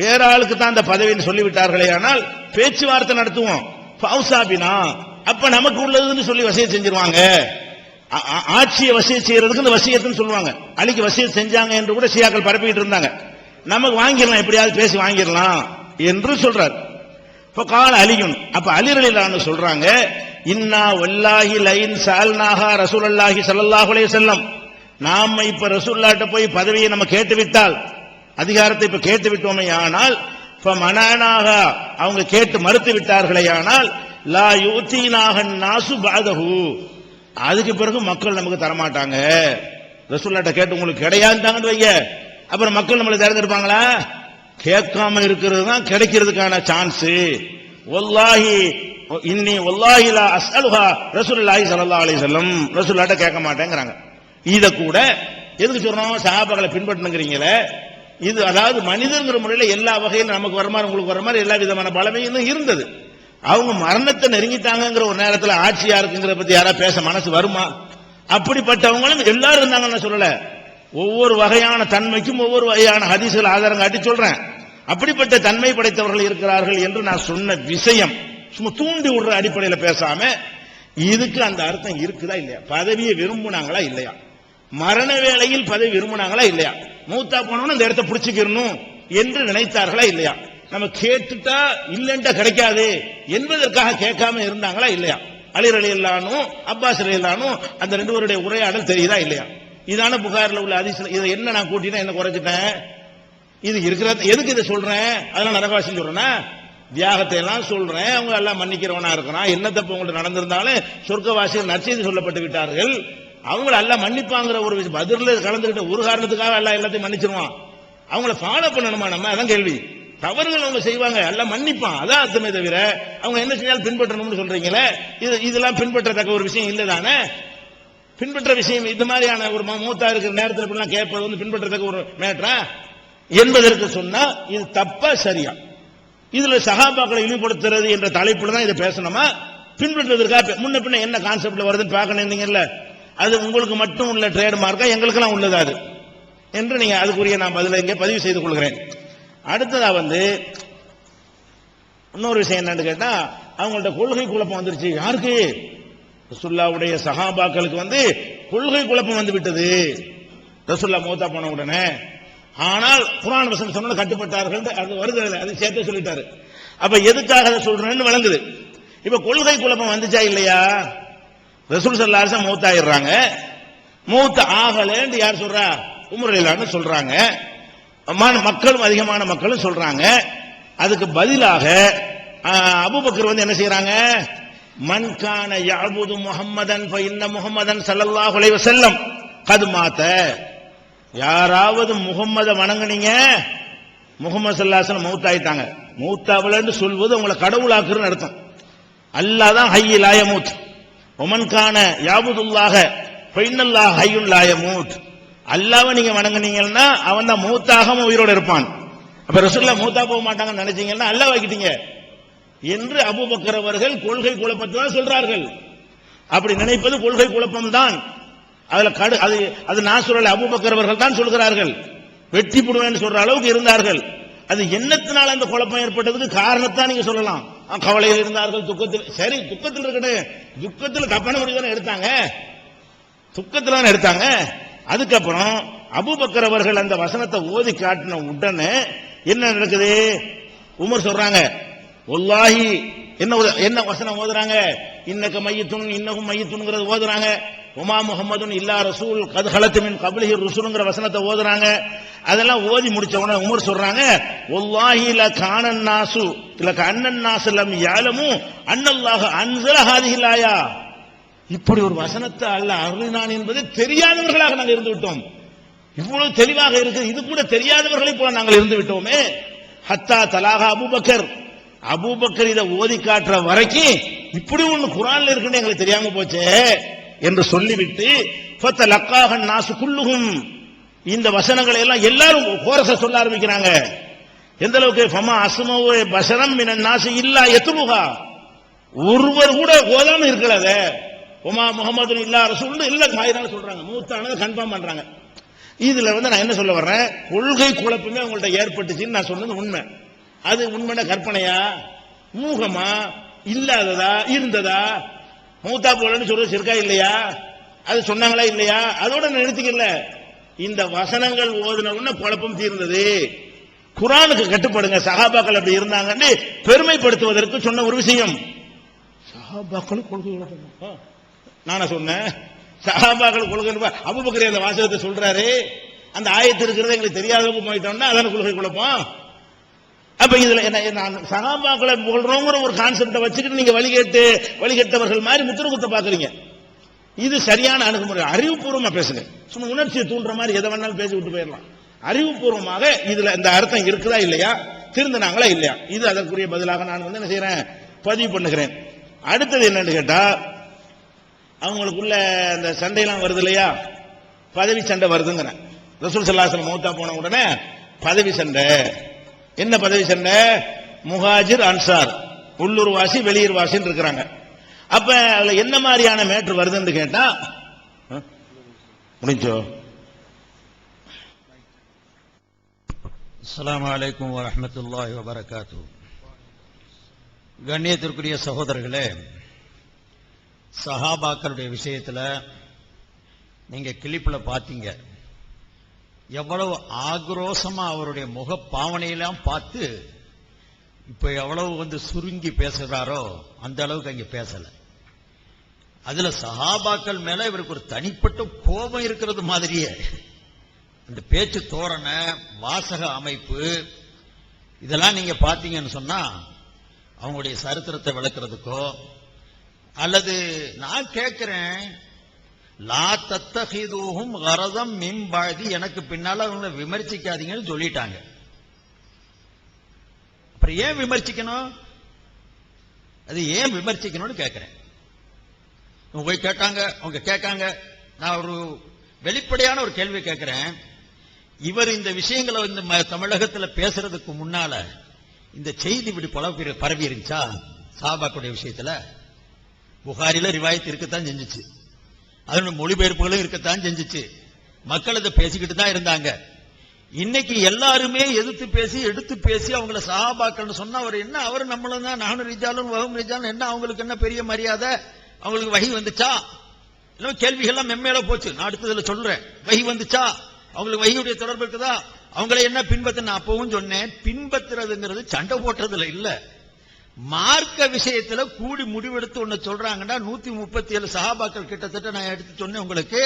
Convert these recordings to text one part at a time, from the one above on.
வேற ஆளுக்கு தான் அந்த பதவின்னு சொல்லிவிட்டார்களே, ஆனால் பேச்சுவார்த்தை நடத்துவோம். பௌசாபினா அப்ப நமக்கு உள்ளதுன்னு சொல்லி வசியத் செஞ்சிருவாங்க. ஆட்சியை வசியத் செய்யறதுக்கு இந்த வசியத்துன்னு சொல்லுவாங்க. அலிக்கு வசியத் செஞ்சாங்க என்று கூட ஷியாக்கள் பரப்பிட்டு இருந்தாங்க. நமக்கு வாங்கிடலாம், எப்படியாவது பேசி வாங்கிடலாம் என்று சொல்றார். இப்ப கால அலியுன், அப்ப அலி ரலியல்லாஹு அன்ஹு சொல்றாங்க, இன்னா வல்லாஹி லைன் சால்நாஹா ரசூலுல்லாஹி ஸல்லல்லாஹு அலைஹி வஸல்லம், நாம இப்ப ரசூலுல்லாஹ்ட்ட போய் பதவியை நம்ம கேட்டு விட்டால், அதிகாரத்தை இப்ப கேட்டு விட்டோமே ஆனால், மனானாக அவங்க கேட்டு மறுத்து விட்டார்களே ஆனால், லா யூதீனாஹ நாசு பஅதஹு, அதுக்கு பிறகு மக்கள் நமக்கு தரமாட்டாங்க. ரசூலுல்லாஹ்ட்ட கேட்டு உங்களுக்கு கிடையாதுன்னு வைங்க, அப்புறம் மக்கள் நம்மளை தேர்ந்தெடுப்பாங்களா? கேட்காம இருக்கிறது தான் கிடைக்கிறதுக்கான சான்ஸ். வல்லாஹி இன்னி வல்லாஹி லா அஸ்அலுஹா ரசூலுல்லாஹி ஸல்லல்லாஹு அலைஹி வஸல்லம், ரசூலுல்லாஹ்ட்ட கேட்க மாட்டேங்கறாங்க. இத கூட எதுக்கு சொல்றோம்? சஹாபாக்களை பின்பற்றணுங்கிறீங்களே, இது அதாவது மனிதங்கிற முறையில எல்லா வகையிலும் நமக்கு வர மாதிரி உங்களுக்கு வர மாதிரி எல்லா விதமான பலமையும் இருந்தது. அவங்க மரணத்தை நெருங்கிட்டாங்கிற ஒரு நேரத்தில் ஆட்சியா இருக்குங்கிற பத்தி யாரா பேச மனசு வருமா? அப்படிப்பட்டவங்களும் எல்லாரும் இருந்தாங்கன்னு சொல்லல. ஒவ்வொரு வகையான தன்மைக்கும் ஒவ்வொரு வகையான ஹதீஸ்கள் ஆதாரம் காட்டி சொல்றேன். அப்படிப்பட்ட தன்மை படைத்தவர்கள் இருக்கிறார்கள் என்று நான் சொன்ன விஷயம் சும்மா தூண்டி விடுற அடிப்படையில் பேசாம, இதுக்கு அந்த அர்த்தம் இருக்குதா இல்லையா? பதவியை விரும்பினாங்களா இல்லையா? மரண வேளையில் பதவி விரும்பினாங்களா இல்லையா? மூத்தா போனவன இந்த இடத்தை பிடிச்சிக்கணும் என்று நினைத்தார்களா இல்லையா? நம்ம கேட்டுட்டா இல்லன்ட்டா கிடைக்காது என்பதற்காக கேட்காம இருந்தாங்களா இல்லையா? அலி ரலியல்லாஹு அன்ஹு அப்பாஸ் ரலியல்லாஹு அன்ஹு அந்த ரெண்டு பேருடைய உரையாடல் தெரியுதா இல்லையா? இதான புகாரில் உள்ள ஹதீஸ்ல. இதை என்ன நான் கூட்டினா என்ன குறைச்சிட்டேன்? இது இருக்கிறது எதுக்கு இதை சொல்றேன்? அதெல்லாம் நரகவாசி சொல்றேன்னா தியாகத்தை எல்லாம் சொல்றேன். அவங்க எல்லாம் மன்னிக்கிறவனா இருக்கிறான். என்ன தப்பு உங்களுக்கு நடந்திருந்தாலும் சொர்க்கவாசிகள் நற்செய்தி சொல்லப்பட்டு விட்டார்கள். அவங்கள எல்லாம் மன்னிப்பாங்கிற ஒரு பதில கலந்துகிட்ட ஒரு காரணத்துக்காக எல்லாம் எல்லாத்தையும் மன்னிச்சிருவான். அவங்கள ஃபாலோ பண்ணணுமா நம்ம? அதான் கேள்வி. தவறுகள் அவங்க செய்வாங்க, எல்லாம் மன்னிப்பான், அதான் அர்த்தமே தவிர அவங்க என்ன செஞ்சாலும் பின்பற்றணும்னு சொல்றீங்களே, இதெல்லாம் பின்பற்றத்தக்க ஒரு விஷயம் இல்லை தானே. பின்பற்ற விஷயம் இந்த மாதிரியான ஒரு மூத்தா இருக்கிற நேரத்தில் இப்படிலாம் கேட்பது வந்து பின்பற்றத்தக்க ஒரு மேட்டரா என்பதற்கு சொன்னா இது தப்பா சரியா? இதுல சஹாபாக்களை இழிவுபடுத்துறது என்ற தலைப்புல தான் இதை பேசணுமா? பின்பற்றுவதற்காக முன்ன பின்ன என்ன கான்செப்ட்ல வருதுன்னு பார்க்கணும். அது உங்களுக்கு மட்டும் உள்ள ட்ரேட் மார்க்கா, எங்களுக்கெல்லாம் உள்ளதா அது என்று நீங்க அதுக்குரிய நான் பதில இங்கே பதிவு செய்து கொள்கிறேன். அடுத்ததா இன்னொரு விஷயம் என்னன்னு கேட்டா, அவங்கள்ட்ட கொள்கை குழப்பம் வந்துருச்சு. யாருக்கு? ரசூலுல்லாஹ்வுடைய சஹாபாக்களுக்கு கொள்கை குழப்பம் வந்து விட்டது ரசூலுல்லாஹ் மௌத்தா போன உடனே. ஆனால் குர்ஆன் வசனம் சொன்ன கட்டுப்பட்டார்கள், அது வருது, அது சேர்த்து சொல்லிட்டாரு. அப்ப எதுக்காக அதை சொல்றேன்னு விளங்குது. இப்ப கொள்கை குழப்பம் வந்துச்சா இல்லையா? ரசூல் ஸல்லல்லாஹு அலைஹி வஸல்லம் மௌத் ஆயிடுறாங்க. மௌத் ஆகலன்னு யார் சொல்றா? உமர் ரலியல்லாஹு சொல்றாங்க. மக்களும் அதிகமான மக்களும் சொல்றாங்க. அதுக்கு பதிலாக அபூபக்கர் என்ன செய்யறாங்க? மன் கான யஅபுது முஹம்மதன் ஃபஇன்ன முஹம்மதன் ஸல்லல்லாஹு அலைஹி வஸல்லம் கத் மாத, யாராவது முஹம்மதை வணங்குனீங்க, முஹம்மது ஸல்லல்லாஹு அலைஹி வஸல்லம் மௌத் ஆயிட்டாங்க. மௌத்தாவலன்னு சொல்வது உங்களை கடவுளாக்குறன்னு அர்த்தம். அல்லாஹ் தான் ஹய்யு லா யமூத். ஒமன் கான யஅபுதுல்லாஹ ஃபஇன்னல்லாஹ ஹய்யுன் லா யமூத். அல்லாஹ்வை நீங்க வணங்குனீங்கன்னா அவன் தான் மௌத்தாகாம உயிரோடு இருப்பான். அப்ப ரசூலுல்லாஹ் மௌத்தா போக மாட்டாங்கன்னு நினைச்சீங்கன்னா அல்லாஹ் வைக்கிட்டீங்க என்று அபூபக்கர் அவர்கள் கொள்கை குழப்பத்தை தான் சொல்றார்கள். அப்படி நினைப்பது கொள்கை குழப்பம் தான். அது நான் சொல்லல, அபூபக்கர் அவர்கள் தான் சொல்கிறார்கள். வெட்டி போடுவேன்னு சொல்ற அளவுக்கு இருந்தார்கள். அது என்னத்தினால அந்த குழப்பம் ஏற்பட்டதுக்கு காரணத்தான் நீங்க சொல்லலாம். கவலையில் இருந்தார்கள், துக்கத்தில். சரி, துக்கத்தில் இருக்கட்டும். துக்கத்தில் தப்பான முடிவு தானே எடுத்தாங்க, துக்கத்தில் தானே எடுத்தாங்க. அதுக்கப்புறம் அபூபக்கர் அவர்கள் அந்த வசனத்தை ஓதி காட்டின உடனே என்ன நடக்குது? உமர் சொல்றாங்க, வல்லாஹி என்ன வசனம் ஓதுறாங்க? இன்னக மையத்துன் இன்னகும் மையத்துன்ங்கிறது ஓதுறாங்க. உமா முஹம்மதுன் இல்லா ரசூல் கத் ஹலத் மின் கப்லிஹி ருசுல்ங்கிற வசனத்தை ஓதுறாங்க. அதெல்லாம் ஓதி முடிச்ச உடனே உமர் சொல்றாங்க, வல்லாஹி ல கானன் நாசு ல கன்னன் நாஸ் லம் யஅலமு அன்னல்லாஹ அன்ஸல ஹாதிஹில் ஆயா. இப்படி ஒரு வசனத்தை அல்லாஹ் அருளினான் என்பது தெரியாதவர்களாக நாங்கள் இருந்து விட்டோம். இவ்வளவு தெளிவாக இருக்கு, இது கூட தெரியாதவர்களை போல நாங்கள் இருந்து விட்டோமே. ஹத்தா தலாகா அபூபக்கர், அபூபக்கர் இதை ஓதி காட்டுற வரைக்கும் இப்படி ஒண்ணு குர்ஆன்ல இருக்குன்னு எங்களுக்கு தெரியாம போச்சே என்று சொல்லிவிட்டு ஃபதலக்காஹ நாசு குல்லுஹும், இந்த வசனங்களை எல்லாம் எல்லாரும் கோரஸா சொல்ல ஆரம்பிக்கிறாங்க. எந்த அளவுக்கு? ஃபமா அஸ்மவு பஷரம் மினன் நாஸ் இல்லா யத்லுஹா, ஒருவர் கூட ஓதாம இருக்கல. உமா முஹம்மது இல்லா ரசூல் இல்ல மாயிரான சொல்றாங்க, மூத்தானதை கன்ஃபார்ம் பண்றாங்க. இதுல நான் என்ன சொல்ல வர்றேன், கொள்கை குழப்பமே உங்கள்ட்ட ஏற்பட்டுச்சுன்னு நான் சொன்னது உண்மை. அது உண்மையான கற்பனையா, மூகமா, இல்லாததா, இருந்ததா? மூத்தா போலன்னு சொல்றது இருக்கா இல்லையா? அது சொன்னாங்களா இல்லையா? அதோட நிறுத்திக்கல. இந்த வசனங்கள் ஓதுன உடனே குழப்பம் தீர்ந்தது. குர்ஆனுக்கு கட்டுப்படுங்க, சஹாபாக்கள் அப்படி இருந்தாங்கன்னு பெருமைப்படுத்துவதற்கு சொன்ன ஒரு விஷயம். சஹாபாக்கள் கொள்கை குழப்பம் நானா சொன்னேன்? சஹாபாக்கள் கொள்கை, அபூபக்கர் அந்த வாசகத்தை சொல்றாரு, அந்த ஆயத்து இருக்கிறது எங்களுக்கு தெரியாத அளவுக்கு போயிட்டோம்னா அதான கொள்கை குழப்பம். அப்ப இதுல என்ன, சஹாபாக்களை புகழ்றோங்கிற ஒரு கான்செப்டை வச்சுக்கிட்டு நீங்க வழிகெட்டவர்கள் மாதிரி முத்திர குத்த பாக்குறீங்க. இது சரியான அணுகுமுறை. அறிவுபூர்வமா பேசுங்க. சும்மா உணர்ச்சியை தூண்டுற மாதிரி எதை வேணாலும் பேசி விட்டு போயிடலாம். அறிவுபூர்வமாக இதுல இந்த அர்த்தம் இருக்குதா இல்லையா, திருந்தினாங்களா இல்லையா, இது அதற்குரிய பதிலாக நான் என்ன செய்யறேன், பதிவு பண்ணுகிறேன். அடுத்தது என்னன்னு கேட்டா, அவங்களுக்குள்ள இந்த சண்டையெல்லாம் வருது இல்லையா, பதவி சண்டை வருதுங்கிறேன். ரசூல் ஸல்லல்லாஹு அலைஹி வஸல்லம் மௌத்தா போன உடனே பதவி சண்டை. என்ன பதவி சண்டை? முஹாஜிர் அன்சார், உள்ளூர் வாசி வெளியூர் வாசின்னு இருக்கிறாங்க. அப்ப அதுல என்ன மாதிரியான மேட்ரு வருதுன்னு கேட்டா, முடிஞ்சோ. அஸ்ஸலாமு அலைக்கும் வரஹ்மத்துல்லாஹி வபரகாத்துஹு. கண்ணியத்திற்குரிய சகோதரர்களே, சஹாபாக்களுடைய விஷயத்துல நீங்க கிளிப்புல பாத்தீங்க, எவ்வளவு ஆக்ரோஷமா அவருடைய முக பாவனையெல்லாம் பார்த்து இப்ப எவ்வளவு சுருங்கி பேசுறாரோ அந்த அளவுக்கு அங்க பேசல. அதுல சஹாபாக்கள் மேல இவருக்கு ஒரு தனிப்பட்ட கோபம் இருக்கிறது மாதிரியே அந்த பேச்சு தோரணை, வாசக அமைப்பு, இதெல்லாம் நீங்க பாத்தீங்கன்னு சொன்னா அவங்களுடைய சரித்திரத்தை விளக்குறதுக்கோ, அல்லது நான் கேட்கிறேன், லா தத்தஹிதுஹும் கரதம் மின் பாதி, எனக்கு பின்னால அவங்களை விமர்சிக்காதீங்கன்னு சொல்லிட்டாங்க. அப்புறம் ஏன் விமர்சிக்கணும்? அது ஏன் விமர்சிக்கணும்னு கேட்கிறேன். போய் கேட்டாங்க, அவங்க கேட்காங்க. நான் ஒரு வெளிப்படையான ஒரு கேள்வி கேட்கிறேன். இவர் இந்த விஷயங்களை தமிழகத்தில் பேசுறதுக்கு முன்னால இந்த செய்தி இப்படி பரவி இருந்துச்சா? சஹாபாக்களுடைய விஷயத்துல புகாரில ரிவாயத்து இருக்கத்தான் செஞ்சிச்சு, அதனுடைய மொழிபெயர்ப்புகளும் இருக்கத்தான் செஞ்சிச்சு, மக்கள் அதை பேசிக்கிட்டு தான் இருந்தாங்க. இன்னைக்கு எல்லாருமே எதிர்த்து பேசி எடுத்து பேசி அவங்கள சஹாபாக்கள் சொன்னா அவர் என்ன, அவர் நம்மளும் தான், நானும் ரிஜாலும் வஹும் ரிஜாலும், என்ன அவங்களுக்கு என்ன பெரிய மரியாதை, அவங்களுக்கு வஹி வந்துச்சா? கேள்விகள்லாம் மென்மேல போச்சு. நான் அடுத்ததுல சொல்றேன், வஹி வந்துச்சா, அவங்களுக்கு வஹியுடைய தொடர்பு இருக்குதா, அவங்களை என்ன பின்பற்ற. நான் அப்பவும் சொன்னேன், பின்பற்றுறதுங்கிறது சண்டை போட்டுறதுல இல்ல, மார்க்க விஷயத்துல கூடி முடிவெடுத்து ஒண்ணு சொல்றாங்கன்னா 137 சஹாபாக்கள் கிட்டத்தட்ட நான் எடுத்து சொன்னேன் உங்களுக்கு.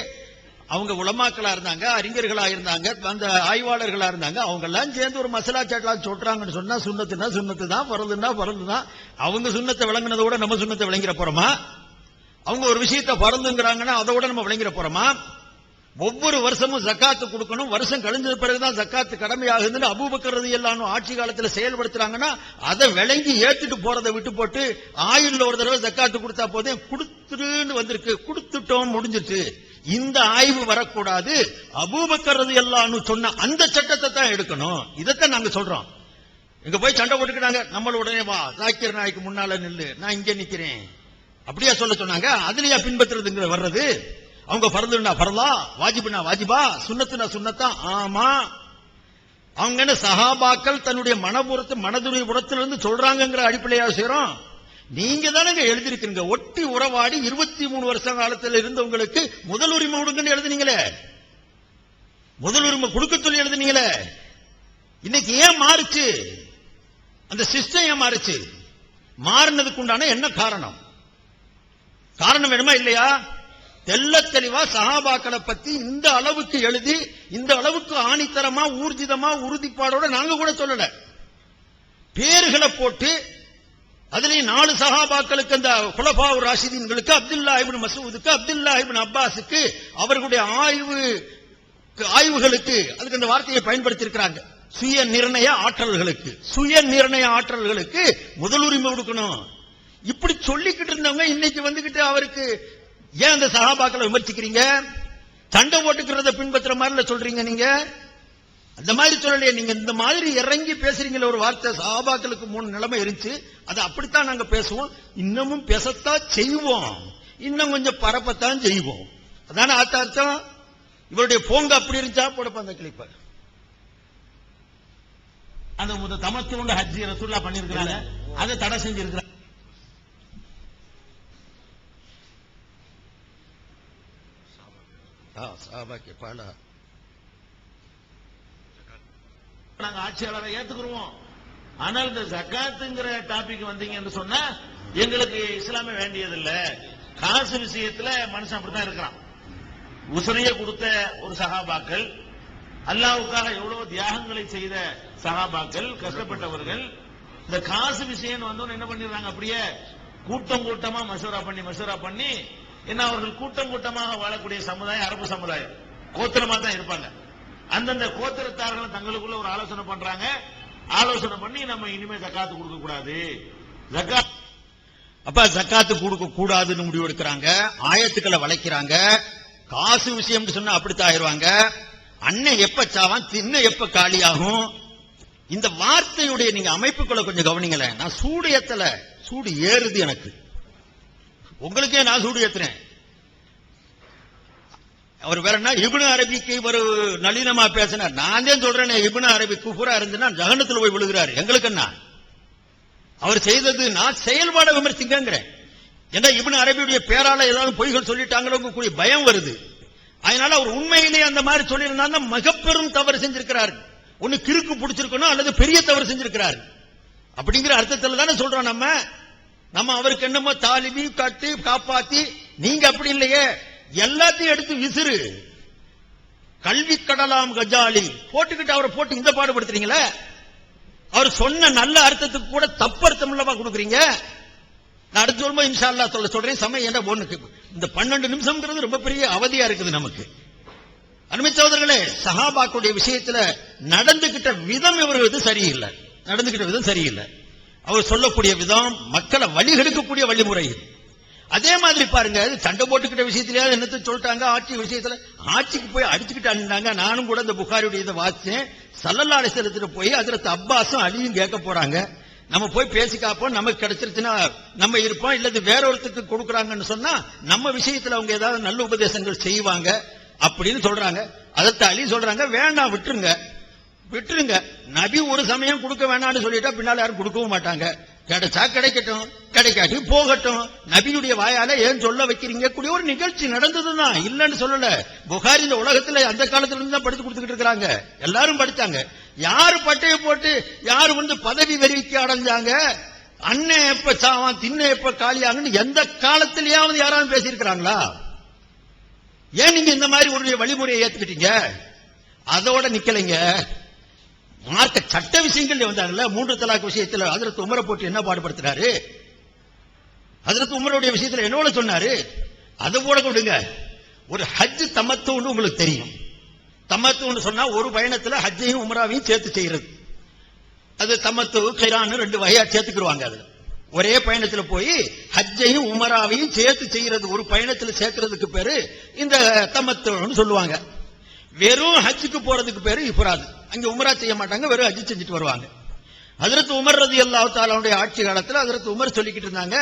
அவங்க உலமாக்களா இருந்தாங்க, அறிஞர்களா இருந்தாங்க, அந்த ஆய்வாளர்களா இருந்தாங்க. அவங்க எல்லாம் சேர்ந்து ஒரு மசாலா சாட்லாம் சொல்றாங்கன்னு சொன்னா சுன்னத்துனா சுன்னத்து தான், பரதுன்னா பரது தான். அவங்க சுன்னத்தை விளங்குனதை விட நம்ம சுன்னத்தை விளங்கிற போறோமா? அவங்க ஒரு விஷயத்தை பரந்துங்கிறாங்கன்னா அதோட நம்ம விளங்கிற போறோமா? ஒவ்வொரு வருஷமும் ஜக்காத்து கொடுக்கணும், வருஷம் கழிஞ்சது பிறகுதான் ஜக்காத்து கடமையாகுதுன்னு அபூபக்கர் ரலியல்லாஹு அன்ஹு ஆட்சி காலத்துல செயல்படுத்துறாங்கன்னா அதை விளங்கி ஏத்துட்டு போறதை விட்டு போட்டு ஆயுள்ல ஒரு தடவை ஜக்காத்து கொடுத்தா போதே, கொடுத்துருன்னு வந்திருக்கு, கொடுத்துட்டோம் முடிஞ்சிருச்சு. இந்த ஆய்வு வரக்கூடாது. அபூபக்கர் ரலியல்லாஹு அன்ஹு சொன்ன அந்த சட்டத்தை தான் எடுக்கணும். இதைத்தான் நாங்க சொல்றோம். இங்க போய் சண்டை போட்டுக்கிட்டாங்க, நம்மள உடனே வா ஜாக்கிர் நாய்க்கு முன்னால நில்லு, நான் இங்க நிக்கிறேன், அப்படியா சொல்ல சொன்னாங்க? அதுலயா பின்பற்றுறதுங்கிற வர்றது? அவங்க பரதுனா பரலா, வாஜிபுனா வாஜிபா, சுன்னத்துனா சுன்னத்தா? ஆமா. அவங்க என்ன சஹாபாக்கள் தன்னுடைய மனதுடைய புறத்திலிருந்து சொல்றாங்கிற அடிப்படையாக செய்யறோம். நீங்க தானங்க எழுதிருக்கீங்க, ஒட்டி உறவாடி 23 வருஷ காலத்தில் இருந்தவங்களுக்கு முதல் உரிமை கொடுங்கன்னு எழுதுனீங்களே, முதல் உரிமை கொடுக்க சொல்லி எழுதுனீங்களே. இன்னைக்கு ஏன் மாறுச்சு? அந்த சிஸ்டம் ஏன் மாறுச்சு? மாறினதுக்கு உண்டான என்ன காரணம்? காரணம் வேணுமா இல்லையா? தெல்ல தெளிவா சஹாபாக்களை பத்தி இந்த அளவுக்கு எழுதி, இந்த அளவுக்கு ஆணித்தரமா ஊர்ஜிதமா உறுதிப்பாடோட நாங்க கூட சொல்லல, பேர்களை போட்டு அதுலயும் 4 சஹாபாக்களுக்கு, அந்த குலஃபாவு ராஷிதீன்களுக்கு, அப்துல்லா இப்னு மஸ்ஊதுக்கு, அப்துல்லா இப்னு அப்பாஸுக்கு, அவர்களுடைய ஆய்வுகளுக்கு அதுக்கு அந்த வார்த்தையை பயன்படுத்தி இருக்கிறாங்க. சுய நிர்ணய ஆற்றல்களுக்கு முதல் உரிமை கொடுக்கணும். இப்படி சொல்லிக்கிட்டு இருந்தவங்க இன்னைக்கு வந்துகிட்டு அவருக்கு ஏன் அந்த சஹாபாக்களை விமர்சிக்கிறீங்க? சண்டை ஓட்டுக்கிறத பின்பற்றுற மாதிரி சொல்றீங்க நீங்க. அந்த மாதிரி சொல்லலையே, நீங்க இந்த மாதிரி இறங்கி பேசுறீங்களே ஒரு வார்த்தை. சஹாபாக்களுக்கு 3 நிலைமை இருந்துச்சு, அது அப்படித்தான் நாங்க பேசுவோம், இன்னமும் பேசத்தான் செய்வோம், இன்னும் கொஞ்சம் பரப்பத்தான் செய்வோம். அதான அர்த்தம். இவருடைய போங்க அப்படி இருந்துச்சா போடப்ப அந்த கிளிப்ப. அந்த தமத்துவ ஹஜ்ஜி ரசூலுல்லாஹ் பண்ணிருக்காங்க, அதை தடை செஞ்சிருக்கிறாங்க. நாங்க ஆட்சியாளரை ஏத்துக்குருவோம். ஆனால் இந்த ஜகாத்துங்கிற டாபிக் வந்தீங்கன்னு சொன்னா எங்களுக்கு இஸ்லாமே வேண்டியதில்லை. காசு விஷயத்துல மனுஷன் அப்படித்தான் இருக்கிறான். உசரிய கொடுத்த ஒரு சஹாபாக்கள், அல்லாஹ்வுக்காக எவ்வளவு தியாகங்களை செய்த சஹாபாக்கள், கஷ்டப்பட்டவர்கள், இந்த காசு விஷயம் வந்தோன்னு என்ன பண்ணிடுறாங்க, அப்படியே கூட்டம் கூட்டமா மசூரா பண்ணி என்ன, அவர்கள் கூட்டம் கூட்டமாக வாழக்கூடிய சமுதாயம் அரபு சமுதாயம், கோத்திரமா தான் இருப்பாங்க. அந்தந்த கோத்திரத்தார்கள் தங்களுக்குள்ள ஒரு ஆலோசனை பண்றாங்க. ஆலோசனை பண்ணி நம்ம இனிமே ஜக்காத்து கொடுக்க கூடாது, ஜக்காத்து கொடுக்க கூடாதுன்னு முடிவு எடுக்கிறாங்க. ஆயத்துக்களை வளைக்கிறாங்க. காசு விஷயம் சொன்னா அப்படித்தான் ஆயிருவாங்க. அண்ணன் எப்ப சாவான், தின்ன எப்ப காலியாகும். இந்த வார்த்தையுடைய நீங்க அமைப்புகளை கொஞ்சம் கவனிங்களேன். நான் சூடு ஏத்தல, சூடு ஏறுது எனக்கு. உங்களுக்கே நான் சூடு ஏத்துறேன். அவர் வேற என்ன இப்னு அரபிக்கு ஒரு நளினமா பேசினார். நான் தான் சொல்றேன், இப்னு அரபி குஃபுரா இருந்துன்னா ஜஹன்னத்துல போய் விழுகிறாரு. எங்களுக்கு என்ன அவர் செய்தது, நான் செயல்பாட விமர்சிக்கிறேன். ஏன்னா இப்னு அரபியுடைய பேரால ஏதாவது பொய்கள் சொல்லிட்டாங்களோ கூடிய பயம் வருது. அதனால அவர் உண்மையிலேயே அந்த மாதிரி சொல்லியிருந்தா மிகப்பெரும் தவறு செஞ்சிருக்கிறார். ஒன்னு கிறுக்கு பிடிச்சிருக்கணும் அல்லது பெரிய தவறு செஞ்சிருக்கிறார். அப்படிங்கிற அர்த்தத்தில் தானே சொல்றோம். நம்ம அவருக்கு என்னமோ தாலிபி கட்டு காப்பாத்தி, நீங்க அப்படி இல்லையே, எல்லாத்தையும் எடுத்து விசிறு. கல்வி கடலாம் கஜாலி போட்டுக்கிட்டு அவரை போட்டு இந்த பாடுபடுத்துறீங்களே. அவர் சொன்ன நல்ல அர்த்தத்துக்கு கூட தப்பர்த்தம் இல்லவா கொடுக்குறீங்க. நான் அடுத்து சொல்லும்போது இன்ஷா அல்லாஹ் சொல்றேன். சமயம் என்ன ஒண்ணுக்கு இந்த 12 நிமிஷம்ங்கிறது ரொம்ப பெரிய அவதியா இருக்குது நமக்கு. அருமை சகோதரர்களே, சஹாபாக்களுடைய விஷயத்துல நடந்துகிட்ட விதம் இவருக்கு சரியில்லை. நடந்துகிட்ட விதம் சரியில்லை. அவர் சொல்லக்கூடிய விதம் மக்களை வழிகெடுக்கக்கூடிய வழிமுறை. அதே மாதிரி பாருங்க, சண்டை போட்டுக்கிட்ட விஷயத்திலேயே என்னத்தை சொல்லிட்டாங்க, ஆட்சி விஷயத்துல ஆட்சிக்கு போய் அடிச்சுக்கிட்டு அணிந்தாங்க. நானும் கூட இந்த புகாரியுடைய இதை வாசிச்சேன். ஸல்லல்லாஹு அலைஹி வஸல்லம் போய் ஹஜ்ரத் அப்பாஸும் அலியும் கேட்க போறாங்க. நம்ம போய் பேசி காப்போம், நமக்கு கிடைச்சிருச்சுன்னா நம்ம இருப்போம், இல்லது வேற ஒருத்தருக்கு கொடுக்குறாங்கன்னு சொன்னா நம்ம விஷயத்துல அவங்க ஏதாவது நல்ல உபதேசங்கள் செய்வாங்க அப்படின்னு சொல்றாங்க. அதற்கு அலி சொல்றாங்க, வேண்டாம் விட்டுருங்க. நபி ஒரு சமயம் கொடுக்க வேணாம்னு சொல்லிட்டா பின்னால யாரும் கொடுக்கவும் மாட்டாங்க. கிடைச்சா கிடைக்கட்டும், கிடைக்காட்டி போகட்டும். நபியுடைய வாயால ஏன் சொல்ல வைக்கிறீங்க கூடிய ஒரு நிகழ்ச்சி நடந்ததுதான், இல்லன்னு சொல்லல. புகாரி இந்த உலகத்துல அந்த காலத்துல இருந்து தான் படிச்சு கொடுத்துக்கிட்டு இருக்காங்க. எல்லாரும் படிச்சாங்க. யாரு பட்டையை போட்டு யாரு பதவி வெறிவிக்க அடைஞ்சாங்க, அண்ணன் எப்ப சாவான் தின்ன எப்ப காலியாங்கன்னு எந்த காலத்திலேயாவது யாராவது பேசியிருக்கிறாங்களா? ஏன் நீங்க இந்த மாதிரி ஒரு வழிமுறையை ஏத்துக்கிட்டீங்க? அதோட நிக்கலைங்க. மார்க்க சட்ட விஷயங்கள் வந்தாங்கல்ல, 3 தலாக் விஷயத்துல ஹஜ்ரத் உமரை போட்டு என்ன பாடுபடுத்துறாரு? ஹஜ்ரத் உமருடைய விஷயத்துல என்னோட சொன்னாரு? அதை போட கொடுங்க. ஒரு ஹஜ் தமத்துன்னு உங்களுக்கு தெரியும். தமத்துன்னு சொன்னா ஒரு பயணத்துல ஹஜ்ஜையும் உமராவையும் சேர்த்து செய்யறது. அது தமத்து கைரான்னு 2 வகையா சேர்த்துக்குருவாங்க. அதுல ஒரே பயணத்துல போய் ஹஜ்ஜையும் உமராவையும் சேர்த்து செய்யறது, ஒரு பயணத்துல சேர்க்கறதுக்கு பேரு இந்த தமத்துன்னு சொல்லுவாங்க. வெறும் ஹஜ்ஜுக்கு போறதுக்கு பேரு இஃப்ராத். அங்க உமரா செய்ய மாட்டாங்க, வெறும் ஹஜ் செஞ்சுட்டு வருவாங்க. ஹஜ்ரத் உமர் ரலியல்லாஹு தஆலாவுடைய ஆட்சி காலத்துல ஹஜ்ரத் உமர் சொல்லிக்கிட்டு இருந்தாங்க,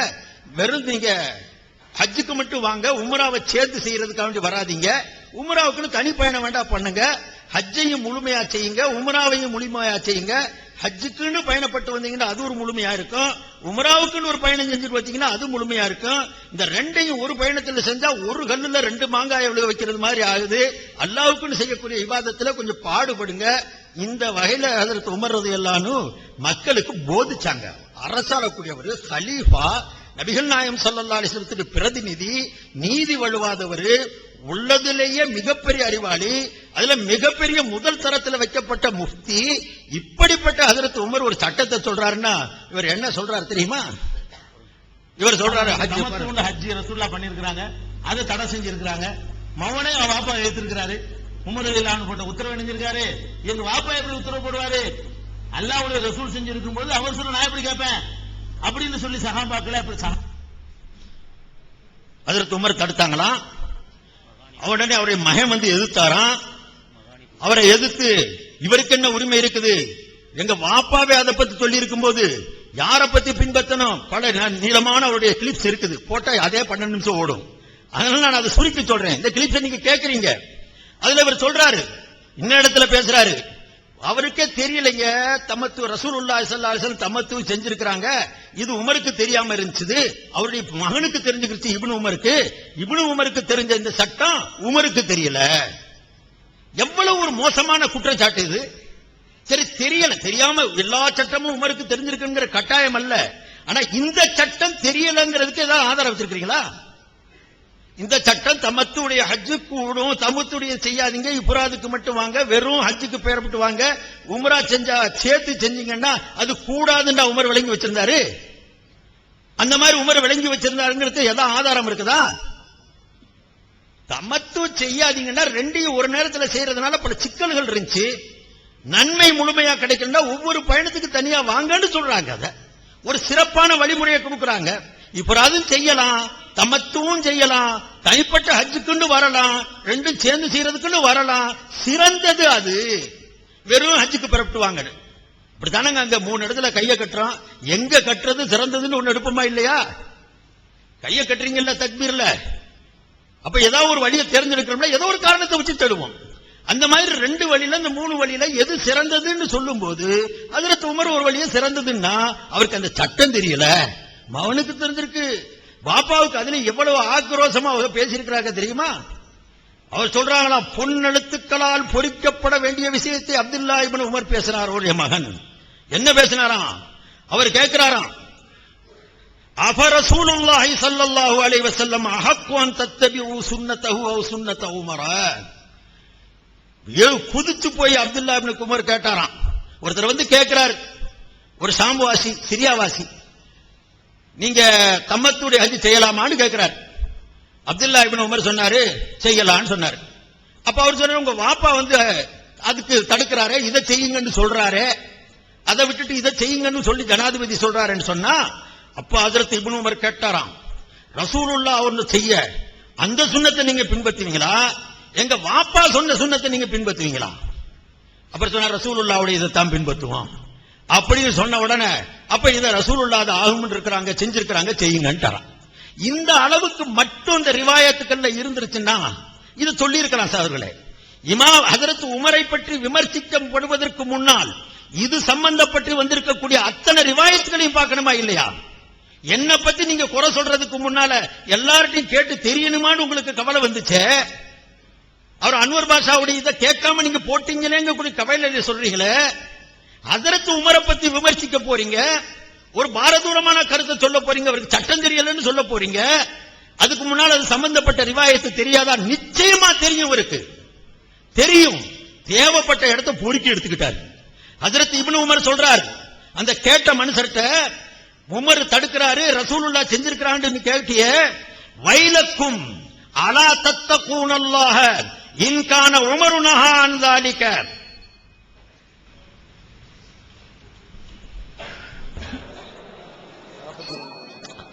வெறும் நீங்க ஹஜ்ஜுக்கு மட்டும் வாங்க, உமராவை சேர்த்து செய்யறதுக்காக வராதீங்க. உமராவுக்குன்னு தனி பயணம் வேண்டாம் பண்ணுங்க, ஹஜ்ஜையும் முழுமையா செய்யுங்க, உமராவையும் முழுமையா செய்யுங்க. ஹஜ்ஜுக்குன்னு பயணப்பட்டு வந்தீங்கன்னா அது ஒரு முழுமையா இருக்கும், உமராவுக்குன்னு ஒரு பயணம் செஞ்சுட்டு வச்சீங்கன்னா அது முழுமையா இருக்கும். இந்த ரெண்டையும் ஒரு பயணத்துல செஞ்சா ஒரு கல்லுல 2 மாங்காய் விழுக வைக்கிறது மாதிரி ஆகுது. அல்லாஹ்வுக்குன்னு செய்யக்கூடிய இபாதத்துல கொஞ்சம் பாடுபடுங்க. இந்த வகையில ஹஜ்ரத் உமர் ரலியல்லாஹு அன்ஹு மக்களுக்கு போதிச்சாங்க. அரசாளக்கூடியவர், கலீஃபா, நபிகள் நாயகம் ஸல்லல்லாஹு அலைஹி வஸல்லத்துக்கு பிரதிநிதி, நீதி வழுவாதவர், உள்ளதிலேயே மிகப்பெரிய அறிவாளி, அதுல மிகப்பெரிய முதல் தரத்தில் வைக்கப்பட்ட முஃப்தி. இப்படிப்பட்ட ஹஜ்ரத் உமர் ஒரு சட்டத்தை சொல்றாருன்னா இவர் என்ன சொல்றாரு தெரியுமா? இவர் சொல்றாரு, ஹஜ் ரசூலுல்லாஹ் பண்ணிருக்காங்க, அதை தடை செஞ்சிருக்காங்க. மவனே அவன் வாப்பா ஏத்திருக்கிறாரு. உமர் ரலியல்லாஹு அன்ஹு போட்ட உத்தரவு செஞ்சிருக்காரு. எங்க வாப்பா எப்படி உத்தரவு போடுவாரு? அல்லாஹ்வுடைய ரசூல் செஞ்சிருக்கும் போது அவர் சொல்ல நான் எப்படி கேட்பேன் அப்படின்னு சொல்லி சஹாபாக்களை ஹஜ்ரத் உமர் தடுத்தாங்களாம். உடனே அவருடைய மகன் எதிர்த்தாராம். அவரை எதிர்த்து இவருக்கு என்ன உரிமை இருக்குது? எங்க வாப்பாவே அதை பத்தி சொல்லி இருக்கும் போது யாரை பத்தி பின்பற்றணும்? பல நீளமான அவருடைய கிளிப்ஸ் இருக்குது, போட்டா அதே 12 நிமிஷம் ஓடும். அதனால நான் அதை சுருக்கி சொல்றேன். இந்த கிளிப்ஸை நீங்க கேட்கறீங்க. அதுல இவர் சொல்றாரு, இன்ன இடத்துல பேசுறாரு, அவருக்கே தெரியலைங்க தமத்து ரசூலுல்லாஹி ஸல்லல்லாஹு அலைஹி வஸல்லம் தமத்து செஞ்சிருக்காங்க, இது உமருக்கு தெரியாம இருந்துச்சு, அவருடைய மகனுக்கு தெரிஞ்சுக்கிச்சு இப்னு உமருக்கு தெரிஞ்ச இந்த சட்டம் உமருக்கு தெரியல. எவ்வளவு ஒரு மோசமான குற்றச்சாட்டு இது. சரி, தெரியாம எல்லா சட்டமும் உமருக்கு தெரிஞ்சிருக்குங்கிற கட்டாயம் அல்ல, ஆனா இந்த சட்டம் தெரியலங்கிறதுக்கு ஏதாவது ஆதாரம் வச்சிருக்கீங்களா? இந்த சட்டம் தமத்துடைய ஹஜ்ஜு கூடும், தமத்துடைய செய்யாதீங்க, இப்ராதுக்கு மட்டும் வாங்க, வெறும் ஹஜ்ஜுக்கு பெயர்பட்டு வாங்க, உம்ரா செஞ்சா சேர்த்து செஞ்சீங்கன்னா அது கூடாதுன்னா உமர் விளங்கி வச்சிருந்தாரு. அந்த மாதிரி உமர் விளங்கி வச்சிருந்தாருங்கிறது ஏதாவது ஆதாரம் இருக்குதா? தமத்து செய்யாதீங்கன்னா ரெண்டையும் ஒரு நேரத்தில் செய்யறதுனால பல சிக்கல்கள் இருந்துச்சு. நன்மை முழுமையா கிடைக்கணும்னா ஒவ்வொரு பயணத்துக்கு தனியா வாங்கன்னு சொல்றாங்க. அத ஒரு சிறப்பான வழிமுறையை கொடுக்கறாங்க. இப்ராதும் செய்யலாம், தமத்துவும் செய்யலாம், தனிப்பட்ட ஹஜ்ஜுக்குன்னு வரலாம், ரெண்டும் சேர்ந்து செய்யறதுக்குன்னு வரலாம். சிறந்தது அது வெறும் ஹஜ்ஜுக்கு பெறப்பட்டு வாங்க. இப்படித்தானங்க அங்க 3 இடத்துல கையை கட்டுறோம். எங்க கட்டுறது சிறந்ததுன்னு ஒண்ணு எடுப்போமா இல்லையா? கையை கட்டுறீங்கல்ல தக்பீர்ல, அப்ப ஏதாவது ஒரு வழியை தேர்ந்தெடுக்கிறோம்ல, ஏதோ ஒரு காரணத்தை வச்சு தருவோம். அந்த மாதிரி 2 வழியில இந்த 3 வழியில எது சிறந்ததுன்னு சொல்லும் போது ஹஜ்ரத் உமர் ஒரு வழியே சிறந்ததுன்னா அவருக்கு அந்த சட்டம் தெரியல, மகனுக்கு தெரிஞ்சிருக்கு. பாப்பாவுக்கு அதுல எவ்வளவு ஆக்ரோஷமா பேசியிருக்கிறாங்க தெரியுமா? அவர் சொல்றாங்களாம், பொன்னெழுத்துக்களால் பொறிக்கப்பட வேண்டிய விஷயத்தை அப்துல்லா இப்னு உமர் பேசினார். அவருடைய மகன் என்ன பேசினாராம்? அவர் கேட்கிறாராம், அஃபரசூலுல்லாஹி ஸல்லல்லாஹு அலைஹி வஸல்லம் அஹக்கு அன் தத்தபிஉ சுன்னத்தஹு அவ் சுன்னத உமர. குதிச்சு போய் அப்துல்லா இப்னு உமர் கேட்டாராம். ஒருத்தர் வந்து கேட்கிறார், ஒரு சாம்புவாசி, சிரியாவாசி, நீங்க தமத்துடைய ஹஜ் செய்யலாமான்னு கேட்கிறார். அப்துல்லா இப்னு உமர் சொன்னாரு செய்யலாம்னு சொன்னாரு. அப்ப அவர் சொன்னாரு, உங்க வாப்பா வந்து அதுக்கு தடுக்கிறாரு, இதை செய்யுங்கன்னு சொல்றாரு, அதை விட்டுட்டு இதை செய்யுங்கன்னு சொல்லி ஜனாதிபதி சொல்றாருன்னு சொன்னா, அப்ப ஹஜ்ரத் இப்னு உமர் கேட்டாராம், ரசூலுல்லாஹ் ஒன்னு செய்ய அந்த சுன்னத்தை நீங்க பின்பற்றுவீங்களா, எங்க வாப்பா சொன்ன சுன்னத்தை நீங்க பின்பற்றுவீங்களா? அப்புறம் சொன்னார், ரசூலுல்லாஹ்வுடைய இதைத்தான் பின்பற்றுவோம் அப்படின்னு சொன்ன உடனே, அப்ப இதை ரசூலுல்லாஹ் ஆகும்னு இருக்கிறாங்க, செஞ்சிருக்கிறாங்க, செய்யுங்கன்றாராம். இந்த அளவுக்கு மட்டும் இந்த ரிவாயத்துக்கள்ல இருந்துருச்சுன்னா இது சொல்லி இருக்கலாம் சார்களே. இமாம் ஹஜ்ரத் உமரை பற்றி விமர்சிக்கப்படுவதற்கு முன்னால் இது சம்பந்தப்பட்டு வந்திருக்கக்கூடிய அத்தனை ரிவாயத்துகளையும் பார்க்கணுமா இல்லையா? என்ன பத்தி நீங்க குறை சொல்றதுக்கு முன்னால எல்லார்ட்டையும் கேட்டு தெரியணுமான்னு உங்களுக்கு கவலை வந்துச்சு. அவர் அன்வர் பாஷாவுடைய இதை கேட்காம நீங்க போட்டீங்களேங்க கூட கவலையில சொல்றீங்களே. ஹஜ்ரத் உமரை பத்தி விமர்சிக்க போறீங்க, ஒரு பாரதூரமான கருத்தை சொல்ல போறீங்க, அவருக்கு சட்டம் தெரியலன்னு சொல்ல போறீங்க. அதுக்கு முன்னால் அது சம்பந்தப்பட்ட ரிவாயத்து தெரியாதா? நிச்சயமா தெரியும், அவருக்கு தெரியும். தேவைப்பட்ட இடத்தை பொறுக்கி எடுத்துக்கிட்டார். ஹஜ்ரத் இப்னு உமர் சொல்றார், அந்த கேட்ட மனுஷர்கிட்ட உமர் தடுக்கிறாரு, ரசூலுல்லாஹ் செஞ்சிருக்கிறான்னு கேட்டிய, வைலக்கும் அலா தத்தகூனல்லாஹ இன்கான உமரு நஹா அன் ذلك.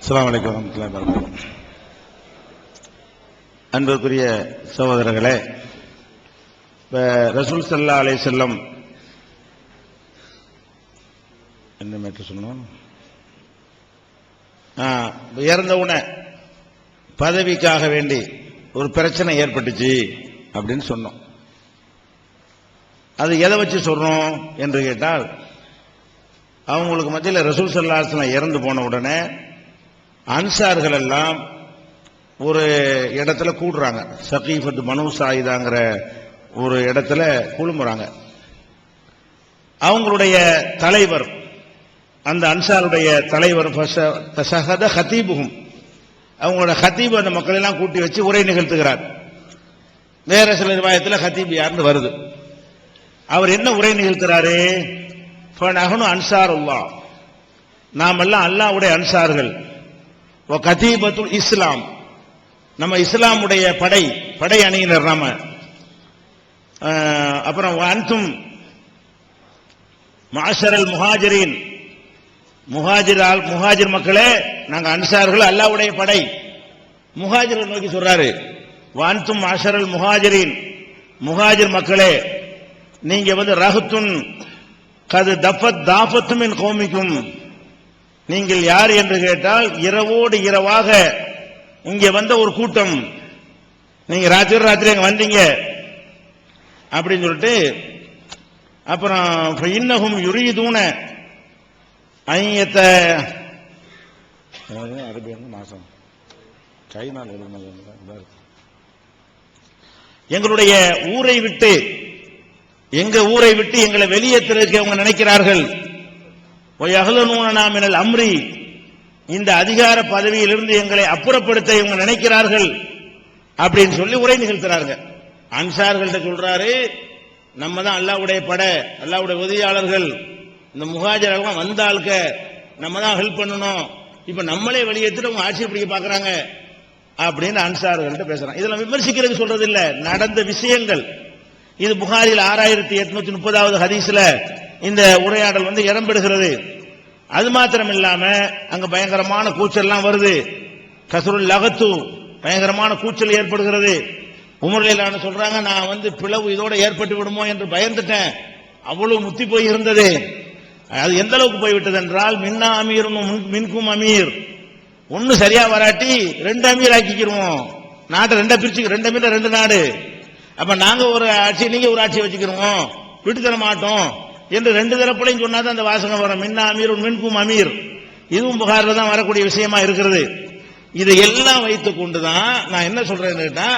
அஸ்ஸலாமு அலைக்கும் வரஹ்மத்துல்லாஹி வபரகாத்துஹு. அன்பிற்குரிய சகோதரர்களே, ரசூல் ஸல்லல்லாஹு அலைஹி வஸல்லம் என்ன மேட்டர் சொன்னோம், இறந்த உடனே பதவிக்காக வேண்டி ஒரு பிரச்சனை ஏற்பட்டுச்சு அப்படின்னு சொன்னோம். அது எதை வச்சு சொல்றோம் என்று கேட்டால், அவங்களுக்கு மத்தியில் ரசூல் ஸல்லல்லாஹு அலைஹி வஸல்லம் இறந்து போன உடனே அன்சார்கள் எல்லாம் ஒரு இடத்துல கூடுறாங்க. சகீஃபத் பனு சாயிதாங்கிற ஒரு இடத்துல குழுமுறாங்க. அவங்களுடைய தலைவர், அந்த அன்சாருடைய தலைவர் தஷஹத ஹதீபுஹும், அவங்களோட ஹதீப் அந்த மக்கள் எல்லாம் கூட்டி வச்சு உரை நிகழ்த்துகிறார். வேற சில ரிவாயத்தில் ஹதீப் யாருன்னு வருது. அவர் என்ன உரை நிகழ்த்துறாரு? ஃபனஹ்னு அன்சாருல்லாஹ், நாம் எல்லாம் அல்லாஹ்வுடைய அன்சார்கள், வ கதீபத்துல் இஸ்லாம், நம்ம இஸ்லாமுடைய படை அணியினர் நாம. அப்புறம் அன்தும் மாஷரல் முஹாஜிரின், முஹாஜிர் மக்களே, நாங்க அன்சார்கள், அல்லாஹ்வுடைய படை. முஹாஜிர் நோக்கி சொல்றாரு, வான்தும் மாஷரல் முஹாஜிரின், முஹாஜிர் மக்களே, நீங்க வந்து ரஹ்துன் கது தஃபத் தாஃபத்தும் மின் கௌமிக்கும், நீங்கள் யார் என்று கேட்டால் இரவோடு இரவாக இங்கே வந்த ஒரு கூட்டம். நீங்க ராத்திரி அங்க வந்தீங்க, அப்படின்னு சொல்லிட்டு அப்புறம் இன்னஹும் யுரீதுன ஐயத்த அரபியன் மாசம் சைனால எங்களுடைய ஊரை விட்டு எங்களை வெளியேற்றுவதற்கு அவங்க நினைக்கிறார்கள். மினல் அம்ரி, இந்த அதிகார பதவியிலிருந்து எங்களை அப்புறப்படுத்த இவங்க நினைக்கிறார்கள் அப்படின்னு சொல்லி உரை நிகழ்த்துறாங்க. அன்சார்கள்ட்ட சொல்றாரு, நம்ம தான் அல்லாஹ்வுடைய படை, அல்லாஹ்வுடைய உதவியாளர்கள், இந்த முஹாஜிர்கள் வந்த ஆளுக்க நம்ம தான் ஹெல்ப் பண்ணணும், இப்ப நம்மளே வெளியேற்றிட்டு அவங்க ஆட்சி பிடிக்க பாக்குறாங்க அப்படின்னு அன்சார்கள்ட்ட பேசுறாங்க. இதெல்லாம் விமர்சிக்கிறது சொல்றது இல்ல, நடந்த விஷயங்கள். இது புகாரில் 6830வது ஹதீஸ்ல இந்த உரையாடல் இடம்பெறுகிறது. அது மாத்திரம் இல்லாம அங்க பயங்கரமான கூச்சல்லாம் வருது. கஸ்ருல் லகத்து, பயங்கரமான கூச்சல் ஏற்படுகிறது. உமர் ரலியல்லாஹு சொல்றாங்க, நான் பிளவு இதோட ஏற்பட்டு விடுமோ என்று பயந்துட்டேன், அவ்வளவு முத்தி போய் இருந்தது. அது எந்த அளவுக்கு போய்விட்டது என்றால், மின்னா அமீர் மின்கும் அமீர், ஒன்னு சரியா வராட்டி 2 அமீர் ஆக்கிக்கிறோம், நாட்டை 2 பிரிச்சு, 2 அமீர் 2 நாடு, அப்ப நாங்க ஒரு ஆட்சி நீங்க ஒரு ஆட்சி வச்சுக்கிறோம், விட்டு தர மாட்டோம் என்று 2 தரப்புலையும் சொன்னாதான் அந்த வாசகம் வரும். மின்னா அமீர் மின்கும் அமீர், இதுவும் புகாரில் தான் வரக்கூடிய விஷயமா இருக்கிறது. இதை எல்லாம் வைத்துக் கொண்டுதான் நான் என்ன சொல்றேன்னு கேட்டா,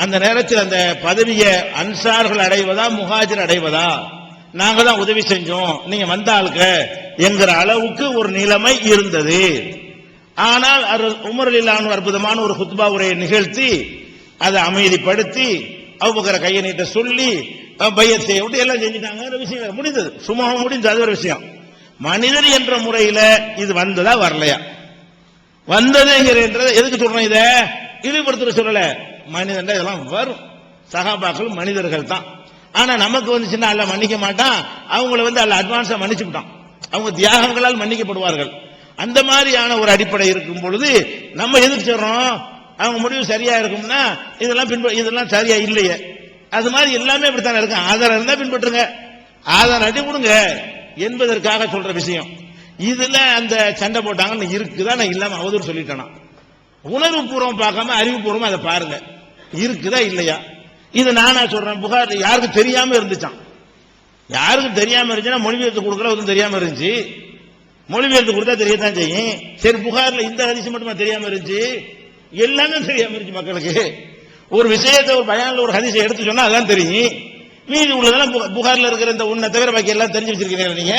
அந்த நேரத்தில் அந்த பதவியை அன்சார்கள் அடைவதா முஹாஜிர் அடைவதா, நாங்க தான் உதவி செஞ்சோம், நீங்க வந்தாளுக்க என்கிற அளவுக்கு ஒரு நிலைமை இருந்தது. ஆனால் உமர் ரலியல்லாஹு அன்ஹு அற்புதமான ஒரு குத்பா உரையை நிகழ்த்தி அதை அமைதிப்படுத்தி அபூபக்கர் கையை நீட்ட சொல்லி பையத் செய்ய விட்டு எல்லாம் செஞ்சுட்டாங்க. விஷயம் முடிந்தது, சுமூகம் முடிஞ்சது. அது ஒரு விஷயம். மனிதர் என்ற முறையில் இது வந்ததா வரலையா, வந்ததுங்கிறத எதுக்கு சொல்றோம், இதை இழிவுபடுத்துற சொல்லல. மனிதன் இதெல்லாம் வரும், சஹாபாக்கள் மனிதர்கள் தான். ஆனா நமக்கு வந்துச்சுன்னா அல்ல மன்னிக்க மாட்டான், அவங்கள அல்ல அட்வான்ஸா மன்னிச்சு விட்டான், அவங்க தியாகங்களால் மன்னிக்கப்படுவார்கள். அந்த மாதிரியான ஒரு அடிப்படை இருக்கும் பொழுது நம்ம எதுக்கு சொல்றோம், அவங்க முடிவு சரியா இருக்கும்னா இதெல்லாம் சரியா இல்லையே, அது மாதிரி எல்லாமே இப்படித்தானே இருக்கு. ஆதாரம் இருந்தா பின்பற்றுங்க, ஆதாரம் அடி கொடுங்க என்பதற்காக சொல்ற விஷயம். இதுல அந்த சண்டை போட்டாங்கன்னு இருக்குதா, நான் இல்லாம அவதூறு சொல்லிட்டேனா, உணர்வு பூர்வம் பார்க்காம அறிவுபூர்வமா அதை பாருங்க, இருக்குதா இல்லையா. இது நானா சொல்றேன், புகார் யாருக்கு தெரியாம இருந்துச்சான், யாருக்கு தெரியாம இருந்துச்சுன்னா மொழிபெயர்த்து கொடுக்கல, ஒன்றும் தெரியாம இருந்துச்சு, மொழிபெயர்த்து கொடுத்தா தெரியத்தான் செய்யும். சரி, புகார்ல இந்த ஹதீஸ் மட்டுமா தெரியாம இருந்துச்சு, எல்லாமே தெரியாம இருந்துச்சு மக்களுக்கு. ஒரு விஷயத்தை ஒரு பயான்ல ஒரு ஹதீஸை எடுத்து சொன்னா அதான் தெரியும், மீதி உள்ளதெல்லாம் புகார்ல இருக்கிற இந்த உன்னை தவிர பாக்கி எல்லாம் தெரிஞ்சு வச்சிருக்கீங்க நீங்க.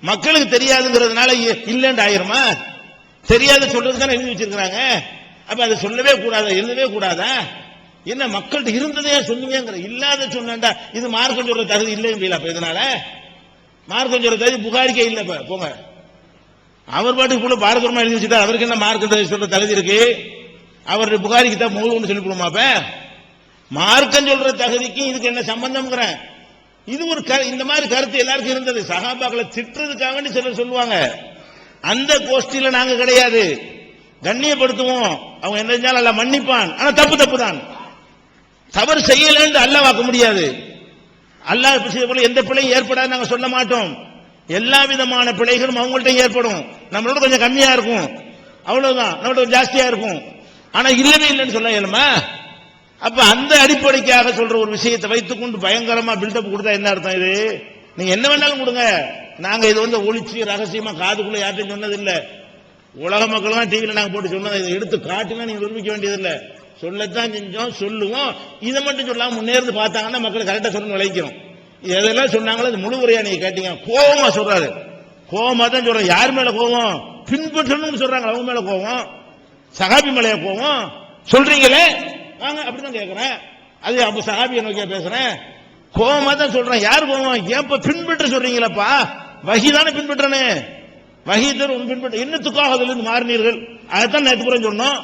மக்களுக்கு தெரியாதுங்கிறதுனால இல்லைன்னு ஆயிருமா, தெரியாத சொல்றது தானே எழுதி வச்சிருக்கிறாங்க. அப்ப அதை சொல்லவே கூடாதா, எழுதவே கூடாதா, என்ன மக்கள்கிட்ட இருந்ததே சொல்லுங்க, இல்லாத சொன்னா இது மார்க்கம் சொல்ற தகுதி இல்லைன்னு. அப்ப இதனால மார்க்கம் சொல்ற தகுதி புகாரிக்கே இல்லை. போங்க, அவர் பாட்டுக்கு பாரதூரமா எழுதி வச்சுட்டா அவருக்கு என்ன மார்க்கம் சொல்ற தகுதி இருக்கு, அவர் புகாரிக்கு தான் மூலம் சொல்லி கொடுமா. அப்ப மார்க்கம் சொல்ற தகுதிக்கு இதுக்கு என்ன சம்பந்தம்? இது ஒரு இந்த மாதிரி கருத்து எல்லாருக்கும் இருந்தது. சஹாபாக்களை திட்டுறதுக்காக சிலர் சொல்லுவாங்க, அந்த கோஷ்டியில நாங்க கிடையாது, கண்ணியப்படுத்துவோம், அவங்க என்ன செஞ்சாலும் அல்ல மன்னிப்பான், ஆனா தப்பு தப்பு தான், தவறு செய்யலன்னு அல்லாஹ் வாக்க முடியாது. அல்லாஹ் போல எந்த பிழையும் ஏற்படாது நாங்க சொல்ல மாட்டோம். எல்லா விதமான பிழைகளும் அவங்கள்ட்ட ஏற்படும், நம்மளோட கொஞ்சம் கம்மியா இருக்கும், அவ்வளவுதான், நம்மளோட ஜாஸ்தியா இருக்கும். ஆனா இல்லவே இல்லைன்னு சொல்ல இயலுமா? அப்ப அந்த அடிப்படைக்காக சொல்ற ஒரு விஷயத்தை வைத்துக் கொண்டு பயங்கரமா பில்டப் கொடுத்தா என்ன அர்த்தம்? இது நீங்க என்ன வேணாலும் கொடுங்க, நாங்க இது ஒளிச்சு ரகசியமா காதுக்குள்ள யார்ட்டும் சொன்னது இல்ல, உலக மக்கள் தான் டிவியில நாங்க போட்டு சொன்னதை இதை எடுத்து காட்டினா நீங்க நிரூபிக்க வேண்டியது இல்ல, சொல்லத்தான் செஞ்சோம், சொல்லுவோம். இதை மட்டும் சொல்லாம முன்னேறது பார்த்தாங்கன்னா மக்கள் கரெக்டா சொல்லணும் விளைக்கிறோம். எதெல்லாம் சொன்னாங்களோ அது முழு உரையா நீங்க கேட்டீங்க. கோபமா சொல்றாரு, கோபமா தான் சொல்றேன். யார் மேல கோபம்? பின்பற்றணும்னு சொல்றாங்க, அவங்க மேல கோபம், சஹாபி மேலைய கோபம் சொல்றீங்களே, வாங்க அப்படிதான் கேட்கிறேன். அது அப்ப சஹாபியை நோக்கியா பேசுறேன், கோபமா தான் சொல்றேன். யார் கோபம்? ஏப்ப பின்பற்ற சொல்றீங்களப்பா, வஹிதானே பின்பற்றனே, வஹி தரும் பின்பற்ற, என்னத்துக்காக அதுல இருந்து மாறினீர்கள்? அதைத்தான் நேற்று புறம் சொன்னோம்.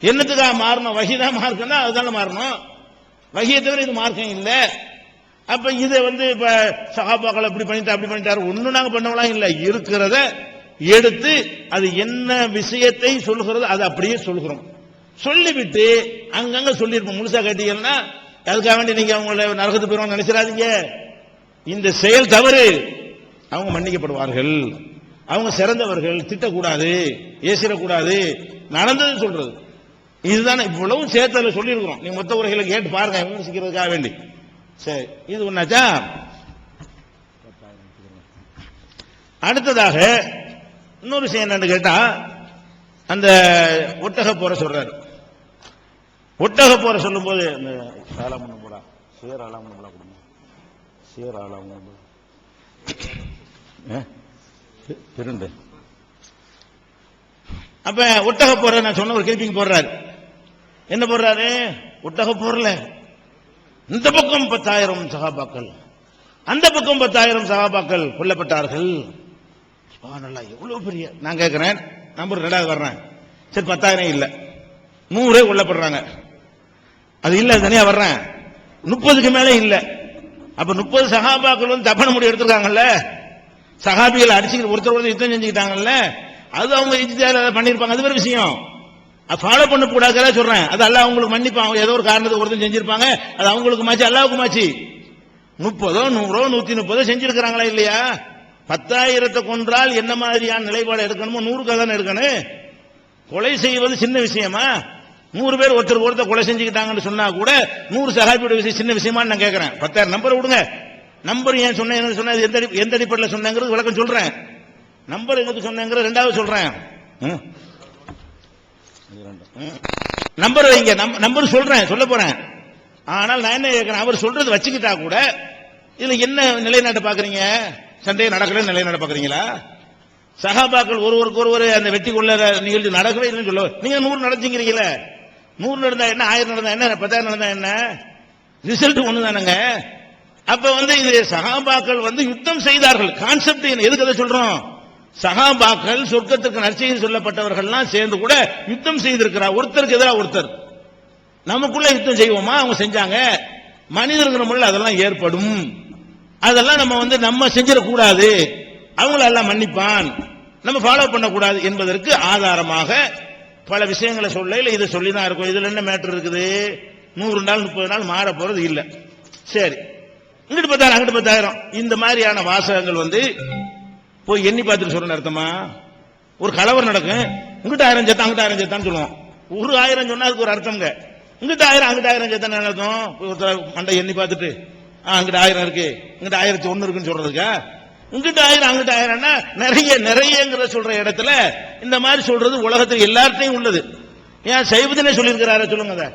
என்னத்துக்காக மாறணும்? வஹிதான் மார்க்கம்னா அதுதானே மாறணும், வஹியை தவிர இது மார்க்கம் இல்லை. அப்ப இதை இப்ப சஹாபாக்கள் அப்படி பண்ணிட்டு அப்படி பண்ணிட்டாரு, ஒன்னும் நாங்க பண்ணவலாம் இல்ல, இருக்கிறத எடுத்து அது என்ன விஷயத்தை சொல்லுகிறது அதை அப்படியே சொல்கிறோம். சொல்லிவிட்டு அங்கங்க சொல்லிருப்போம். முழுசா கேட்டீங்கன்னா அதுக்காக வேண்டி நீங்க அவங்கள நரகத்து போயிருவாங்க நினைச்சிடாதீங்க. இந்த செயல் தவறு, அவங்க மன்னிக்கப்படுவார்கள், அவங்க சிறந்தவர்கள், திட்டக்கூடாது, ஏசிடக்கூடாது, நடந்தது சொல்றது. இதுதானே இவ்வளவு சேர்த்தல சொல்லியிருக்கிறோம். நீங்க மொத்த உரைகளை கேட்டு பாருங்க விமர்சிக்கிறதுக்காக வேண்டி. சரி, இது ஒண்ணாச்சா. அடுத்ததாக இன்னொரு விஷயம் என்னன்னு கேட்டா, அந்த ஒட்டக போற சொல்றாரு. ஒட்டக போற சொல்லும் போது ஆலாமன் போடா, சேர் ஆலாமன் போடா கொடுங்க, சேர் ஆலாமன் திருண்டு. அப்ப ஒட்டக போற நான் சொன்ன ஒரு கிளிப்பிங் போடுறாரு. என்ன போடுறாரு? ஒட்டக போறல இந்த பக்கம் 10,000 சகாபாக்கள், அந்த பக்கம் 10,000 சகாபாக்கள் கொல்லப்பட்டார்கள். நல்லா எவ்வளவு பெரிய. நான் கேட்கிறேன், நம்பர் 2வது வர்றேன். சரி 10,000 இல்ல, 100 கொல்லப்படுறாங்க. அது இல்ல, தனியா வர்றேன். 30க்கு மேல இல்ல. அப்ப 30 சகாபாக்கள் வந்து தப்பன முடி எடுத்திருக்காங்கல்ல, சகாபிகள் அடிச்சுக்கிட்டு ஒருத்தர் யுத்தம் செஞ்சுக்கிட்டாங்கல்ல, அது அவங்க இஜ்திஹாத் பண்ணிருப்பாங்க. அது வேற விஷயம். ஃபாலோ பண்ண கூடாது சொல்றேன். அது அல்லாஹ் அவங்களுக்கு மன்னிப்பாங்க. ஏதோ ஒரு காரணத்துக்கு ஒருத்தர் செஞ்சிருப்பாங்க, அது அவங்களுக்கு மாச்சு, அல்லாஹ்வுக்கு மாச்சு. 30, 100, 130 செஞ்சிருக்கிறாங்களா இல்லையா? 10,000 கொன்றால் என்ன மாதிரியான நிலைப்பாடு எடுக்கணுமோ 100க்கு தானே எடுக்கணும். கொலை செய்வது சின்ன விஷயமா? 100 பேர் ஒருத்தர் கொலை செஞ்சுக்கிட்டாங்கன்னு சொன்னா கூட 100 சஹாபியோட விஷயம் சின்ன விஷயமா நான் கேட்கிறேன். 10,000 நம்பர் விடுங்க. நம்பர் ஏன் சொன்னேன் சொன்ன எந்த அடிப்படையில் சொன்னேங்கிறது விளக்கம் சொல்றேன். நம்பர் எதுக்கு சொன்னேங்கிறது 2வது சொல்றேன். நம்பர் வைங்க, நம்பர் சொல்றேன், சொல்ல போறேன். ஆனால் நான் என்ன கேட்கிறேன், அவர் சொல்றது வச்சுக்கிட்டா கூட இதுல என்ன நிலைநாட்ட பாக்குறீங்க? சண்டை நடக்கல நிலைநாட்ட பாக்குறீங்களா? சகாபாக்கள் ஒருவருக்கு ஒருவர் அந்த வெட்டி கொள்ள நிகழ்ச்சி நடக்கவே இல்லைன்னு சொல்ல, நீங்க 100 நடந்துங்கிறீங்களே. 100 நடந்தா என்ன, 1000 நடந்தா என்ன, 10,000 நடந்தா என்ன, ரிசல்ட் ஒண்ணுதானுங்க. அப்ப வந்து இது சகாபாக்கள் வந்து யுத்தம் செய்தார்கள். கான்செப்ட் எதுக்கு அதை சொல்றோம்? சகாபாக்கள் சொர்க்கத்துக்கு நற்செய்தி சொல்லப்பட்டவர்கள்லாம் சேர்ந்து கூட யுத்தம் செய்திருக்கிறார். ஒருத்தருக்கு எதிராக ஒருத்தர். நமக்குள்ள யுத்தம் செய்வோமா? அவங்க செஞ்சாங்க. மனிதர்கள் முள்ள அதெல்லாம் ஏற்படும். அதெல்லாம் நம்ம வந்து நம்ம செஞ்சிடக்கூடாது. அவங்கள எல்லாம் மன்னிப்பான், நம்ம ஃபாலோ பண்ணக்கூடாது என்பதற்கு ஆதாரமாக பல விஷயங்களை சொல்ல இதை சொல்லிதான் இருக்கும். இதுல என்ன மேட்டர் இருக்குது? 100 நாள் 30 நாள் மாற போறது இல்ல. சரி, இங்கிட்டு 10,000 அங்கிட்டு 10,000 இந்த மாதிரியான வாசகங்கள் வந்து போய் எண்ணி பார்த்துட்டு சொல்ற அர்த்தமா? ஒரு கலவரம் நடக்கும், இங்கிட்ட 1000 செத்தான் அங்கிட்ட 1000 செத்தான்னு சொல்லுவோம். ஒரு 1000 சொன்னா அதுக்கு ஒரு அர்த்தம்ங்க. இங்கிட்ட 1000 அங்கிட்ட 1000 செத்தான் அர்த்தம். ஒருத்தர் மண்டை எண்ணி பார்த்துட்டு அங்கிட்ட 1000 இருக்கு இங்கிட்ட 1001 இருக்குன்னு சொல்றதுக்கா? இங்கிட்ட 1000 அங்கிட்ட 1000ன்னா நிறையங்கிற சொல்ற இடத்துல இந்த மாதிரி சொல்றது உலகத்தில் எல்லார்ட்டையும் உள்ளது. ஏன் சைவத்தினே சொல்லியிருக்கிறாரு? சொல்லுங்க. அதை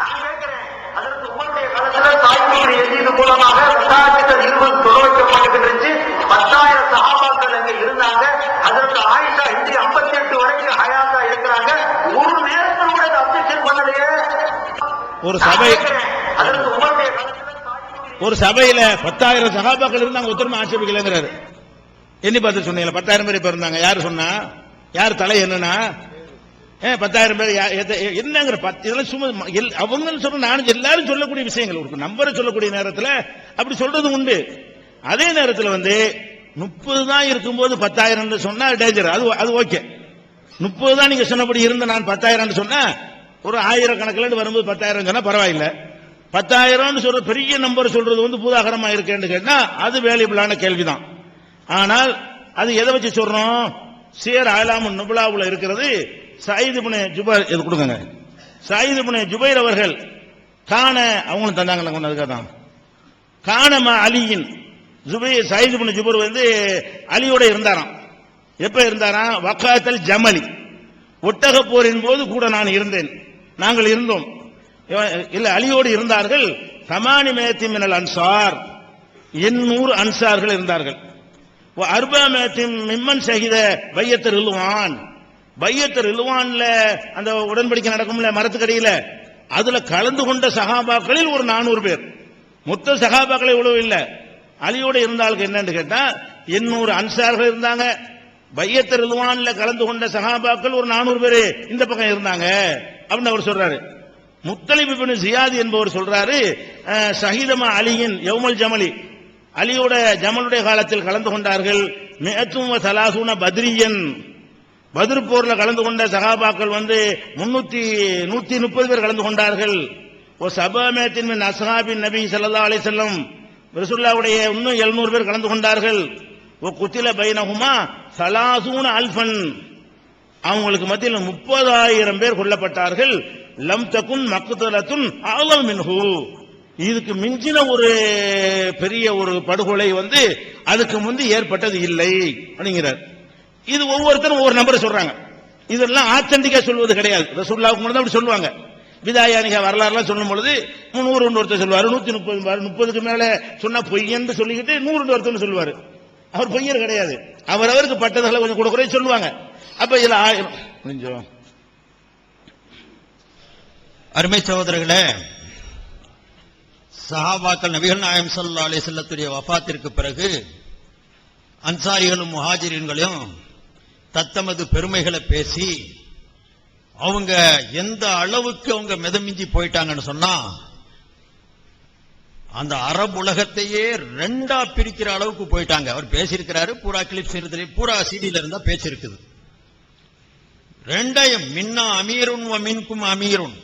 நான் கேட்கிறேன், அதற்கு உங்களுடைய காலத்துல தாய்மொழி எழுதியது மூலமாக 2020 துறவைக்கப்பட்டிருந்துச்சு. 10,000 சஹாபாக்கள் அங்க இருந்தாங்க. அதற்கு ஆயிஷா இன்று 58 வரைக்கும் ஹயாத்தா இருக்கிறாங்க. ஒரு நேரத்தில் கூட அப்ஜெக்ஷன் பண்ணலையே. ஒரு சபை, அதற்கு உங்களுடைய ஒரு சபையில 10,000 சகாபாக்கள் இருந்தாங்க, ஒருத்தருமே ஆட்சேபிக்கலங்கிறாரு. எண்ணி பார்த்து சொன்னீங்க 10,000 பேர் இப்ப இருந்தாங்க. யாரு சொன்னா? யார் தலை என்னன்னா? 10,000 பேர் என்னங்கிற இதெல்லாம் சும்மா அவங்க சொல்ற, நானும் எல்லாரும் சொல்லக்கூடிய விஷயங்கள். ஒரு நம்பரை சொல்லக்கூடிய நேரத்தில் அப்படி சொல்றது உண்டு. அதே நேரத்தில் வந்து 30 தான் இருக்கும்போது 10,000 சொன்னா டேஞ்சர். அது ஓகே. 30 தான் நீங்க சொன்னபடி இருந்த நான் 10,000 சொன்னா, ஒரு 1000 கணக்கில் வரும்போது 10,000 சொன்னா பரவாயில்ல. 10,000 சொல்ற பெரிய நம்பர் சொல்றது வந்து பூதாகரமா இருக்கேன்னு கேட்டா அது வேலியபிளான கேள்விதான். ஆனால் அது எதை வச்சு சொல்றோம்? சியர் ஆலாமுன் நுபலாவுல இருக்கிறது. சயீத் இப்னு ஜுபைர், இது கொடுங்க. சயீத் இப்னு ஜுபைர் அவர்கள் காண, அவங்களும் தந்தாங்க கொண்டு, அதுக்காக தான் காணமா அலியின் சயீத் இப்னு ஜுபைர் வந்து அலியோட இருந்தாராம். எப்ப இருந்தாராம்? வகாத்தல் ஜமலி, ஒட்டக போரின் போது கூட நான் இருந்தேன், நாங்கள் இருந்தோம். இல்ல, அலியோடு இருந்தார்கள். 8 மினல் அன்சார், 800 அன்சார்கள் இருந்தார்கள். 400 மிம்மன் ஷஹீத பையத் ரில்வான், பையத் ரில்வான்ல அந்த உடன்படிக்கை நடக்கும்ல மரத்துக்கடியில, அதுல கலந்து கொண்ட சகாபாக்களில் ஒரு 400 பேர். மொத்த சகாபாக்கள் இவ்வளவு இல்ல. அலியோடு இருந்தாலும் என்னன்னு கேட்டா 800 அன்சார்கள் இருந்தாங்க. பையத் ரில்வான்ல கலந்து கொண்ட சகாபாக்கள் ஒரு 400 பேர் இந்த பக்கம் இருந்தாங்க அப்படின்னு அவர் சொல்றாரு. முத்தலிப் இப்னு ஜியாத் என்பவர் சொல்றாரு, ஷஹீதமா அலியின் யௌமல் ஜமலி, அலியோட ஜமலுடைய காலத்தில் கலந்து கொண்டார்கள். 130 பத்ரியன், பத்ர் போர்ல கலந்து கொண்ட சகாபாக்கள் வந்து 130 பேர் கலந்து கொண்டார்கள். ஓ சபாமேத்தின் மின் அஸ்ஹாபின் நபி ஸல்லல்லாஹு அலைஹி வஸல்லம், ரசூலுல்லாஹ்வுடைய இன்னும் 700 பேர் கலந்து கொண்டார்கள். ஓ குத்தில பைனஹுமா 30 அல்ஃபன், அவங்களுக்கு மத்தியில் 30,000 பேர் கொல்லப்பட்டார்கள். லம் தகுன் மக்தலத்துன் அஅலம் மின்ஹு, இதுக்கு மிஞ்சின ஒரு பெரிய ஒரு படுகொலை அதுக்கு முந்தி ஏற்பட்டது இல்லை அப்படிங்கிறார். இது ஒவ்வொருத்தரும் ஒவ்வொரு நம்பரை சொல்றாங்க. இதெல்லாம் ஆத்தென்டிக்கா சொல்வது கிடையாது. ரசூலுல்லாஹ்வுக்கு முன்னாடி அப்படி சொல்லுவாங்க. விதாயானிக வரலாறுலாம் சொல்லும் பொழுது 300 ஒருத்தர் சொல்லுவாரு, 130 30க்கு மேல சொன்னா பொய்யன்னு சொல்லிக்கிட்டு 100 ஒருத்தர் சொல்லுவாரு. அவர் பொய்யர் கிடையாது. அவருக்கு பட்டதுகளை கொஞ்சம் கூட குறைய சொல்லுவாங்க. அப்ப இதுல 1000 கொஞ்சம். அருமை சகோதரர்களே, சஹாபாக்கள் நபிகள் நாயகம் ஸல்லல்லாஹு அலைஹி வஸல்லத்துடைய வஃபாத்திற்கு பிறகு அன்சாரிகளும் முஹாஜிரின்களும் தத்தமது பெருமைகளை பேசி அவங்க எந்த அளவுக்கு அவங்க மிதமிஞ்சி போயிட்டாங்கன்னு சொன்னா, அந்த அரபு உலகத்தையே ரெண்டா பிரிக்கிற அளவுக்கு போயிட்டாங்க. அவர் பேசியிருக்கிறாரு, பூரா கிளிப்ஸ் பூரா சிடியில இருந்தா பேசிருக்குது. ரெண்டையும் மின்னா அமீருன் வ மின்கும் அமீருன்,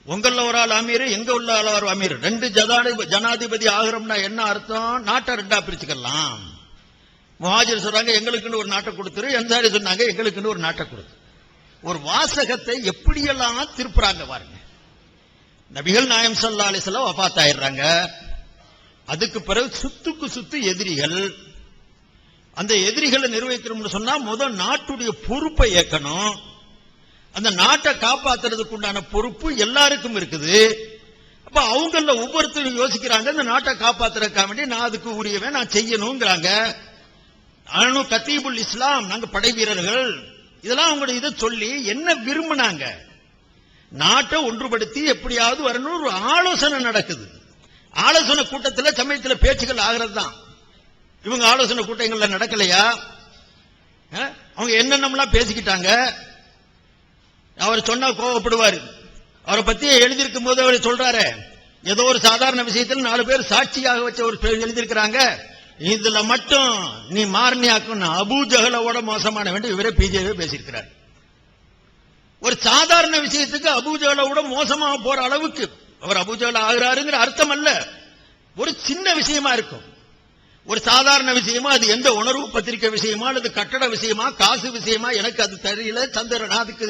உங்கள ஒரு ஆள் அமீர், எங்க உள்ள ஒரு அமீர், ரெண்டு ஜனாதிபதி ஆகிறோம்னா என்ன அர்த்தம்? நாட்டை ரெண்டா பிரிச்சுக்கலாம். முஹாஜிர் சொல்றாங்க எங்களுக்குன்னு ஒரு நாட்டை கொடுத்துரு, அன்சாரி சொன்னாங்க எங்களுக்குன்னு ஒரு நாட்டை கொடுத்து. ஒரு வாசகத்தை எப்படியெல்லாம் திருப்புறாங்க பாருங்க. நபிகள் நாயகம் ஸல்லல்லாஹு அலைஹி வஸல்லம் வஃபாத் ஆயிடுறாங்க. அதுக்கு பிறகு சுத்துக்கு சுத்து எதிரிகள். அந்த எதிரிகளை நிர்வகிக்கணும்னு சொன்னா முதல் நாட்டுடைய பொறுப்பை ஏற்கணும். அந்த நாட்டை காப்பாத்துறதுக்கு உண்டான பொறுப்பு எல்லாருக்கும் இருக்குது. அப்ப அவங்கள ஒவ்வொருத்தரும் யோசிக்கிறாங்க, இந்த நாட்டை காப்பாத்துறதுக்காக வேண்டி நான் அதுக்கு உரியவன், நான் செய்யணுங்கிறாங்க. அனு கத்தீபுல் இஸ்லாம், நாங்க படை வீரர்கள். இதெல்லாம் அவங்களுடைய இதை சொல்லி என்ன விரும்பினாங்க? நாட்டை ஒன்றுபடுத்தி எப்படியாவது வரணும் ஒரு ஆலோசனை நடக்குது. ஆலோசனை கூட்டத்தில் சமயத்தில் பேச்சுக்கள் ஆகிறது தான். இவங்க ஆலோசனை கூட்டங்கள்ல நடக்கலையா? அவங்க என்னென்னலாம் பேசிக்கிட்டாங்க. அவர் சொன்னா கோவப்படுவாரு. அவரை பத்தி எழுதியிருக்கும் போது அவர் சொல்றாரு, ஏதோ ஒரு சாதாரண விஷயத்தில் 4 பேர் சாட்சியாக வச்ச ஒரு எழுதியிருக்கிறாங்க, இதுல மட்டும் நீ மார்னியாக்கும் அபூஜஹலோட மோசமான வேண்டிய இவரே பிஜேபி பேசியிருக்கிறார். ஒரு சாதாரண விஷயத்துக்கு அபூஜஹலோட மோசமாக போற அளவுக்கு அவர் அபூஜஹல் ஆகிறாருங்கிற அர்த்தம் அல்ல. ஒரு சின்ன விஷயமா இருக்கும், ஒரு சாதாரண விஷயமா, அது எந்த உணர்வு பத்திரிக்கை விஷயமா அல்லது கட்டட விஷயமா காசு விஷயமா எனக்கு அது தெரியல. சந்திரன் அதுக்கு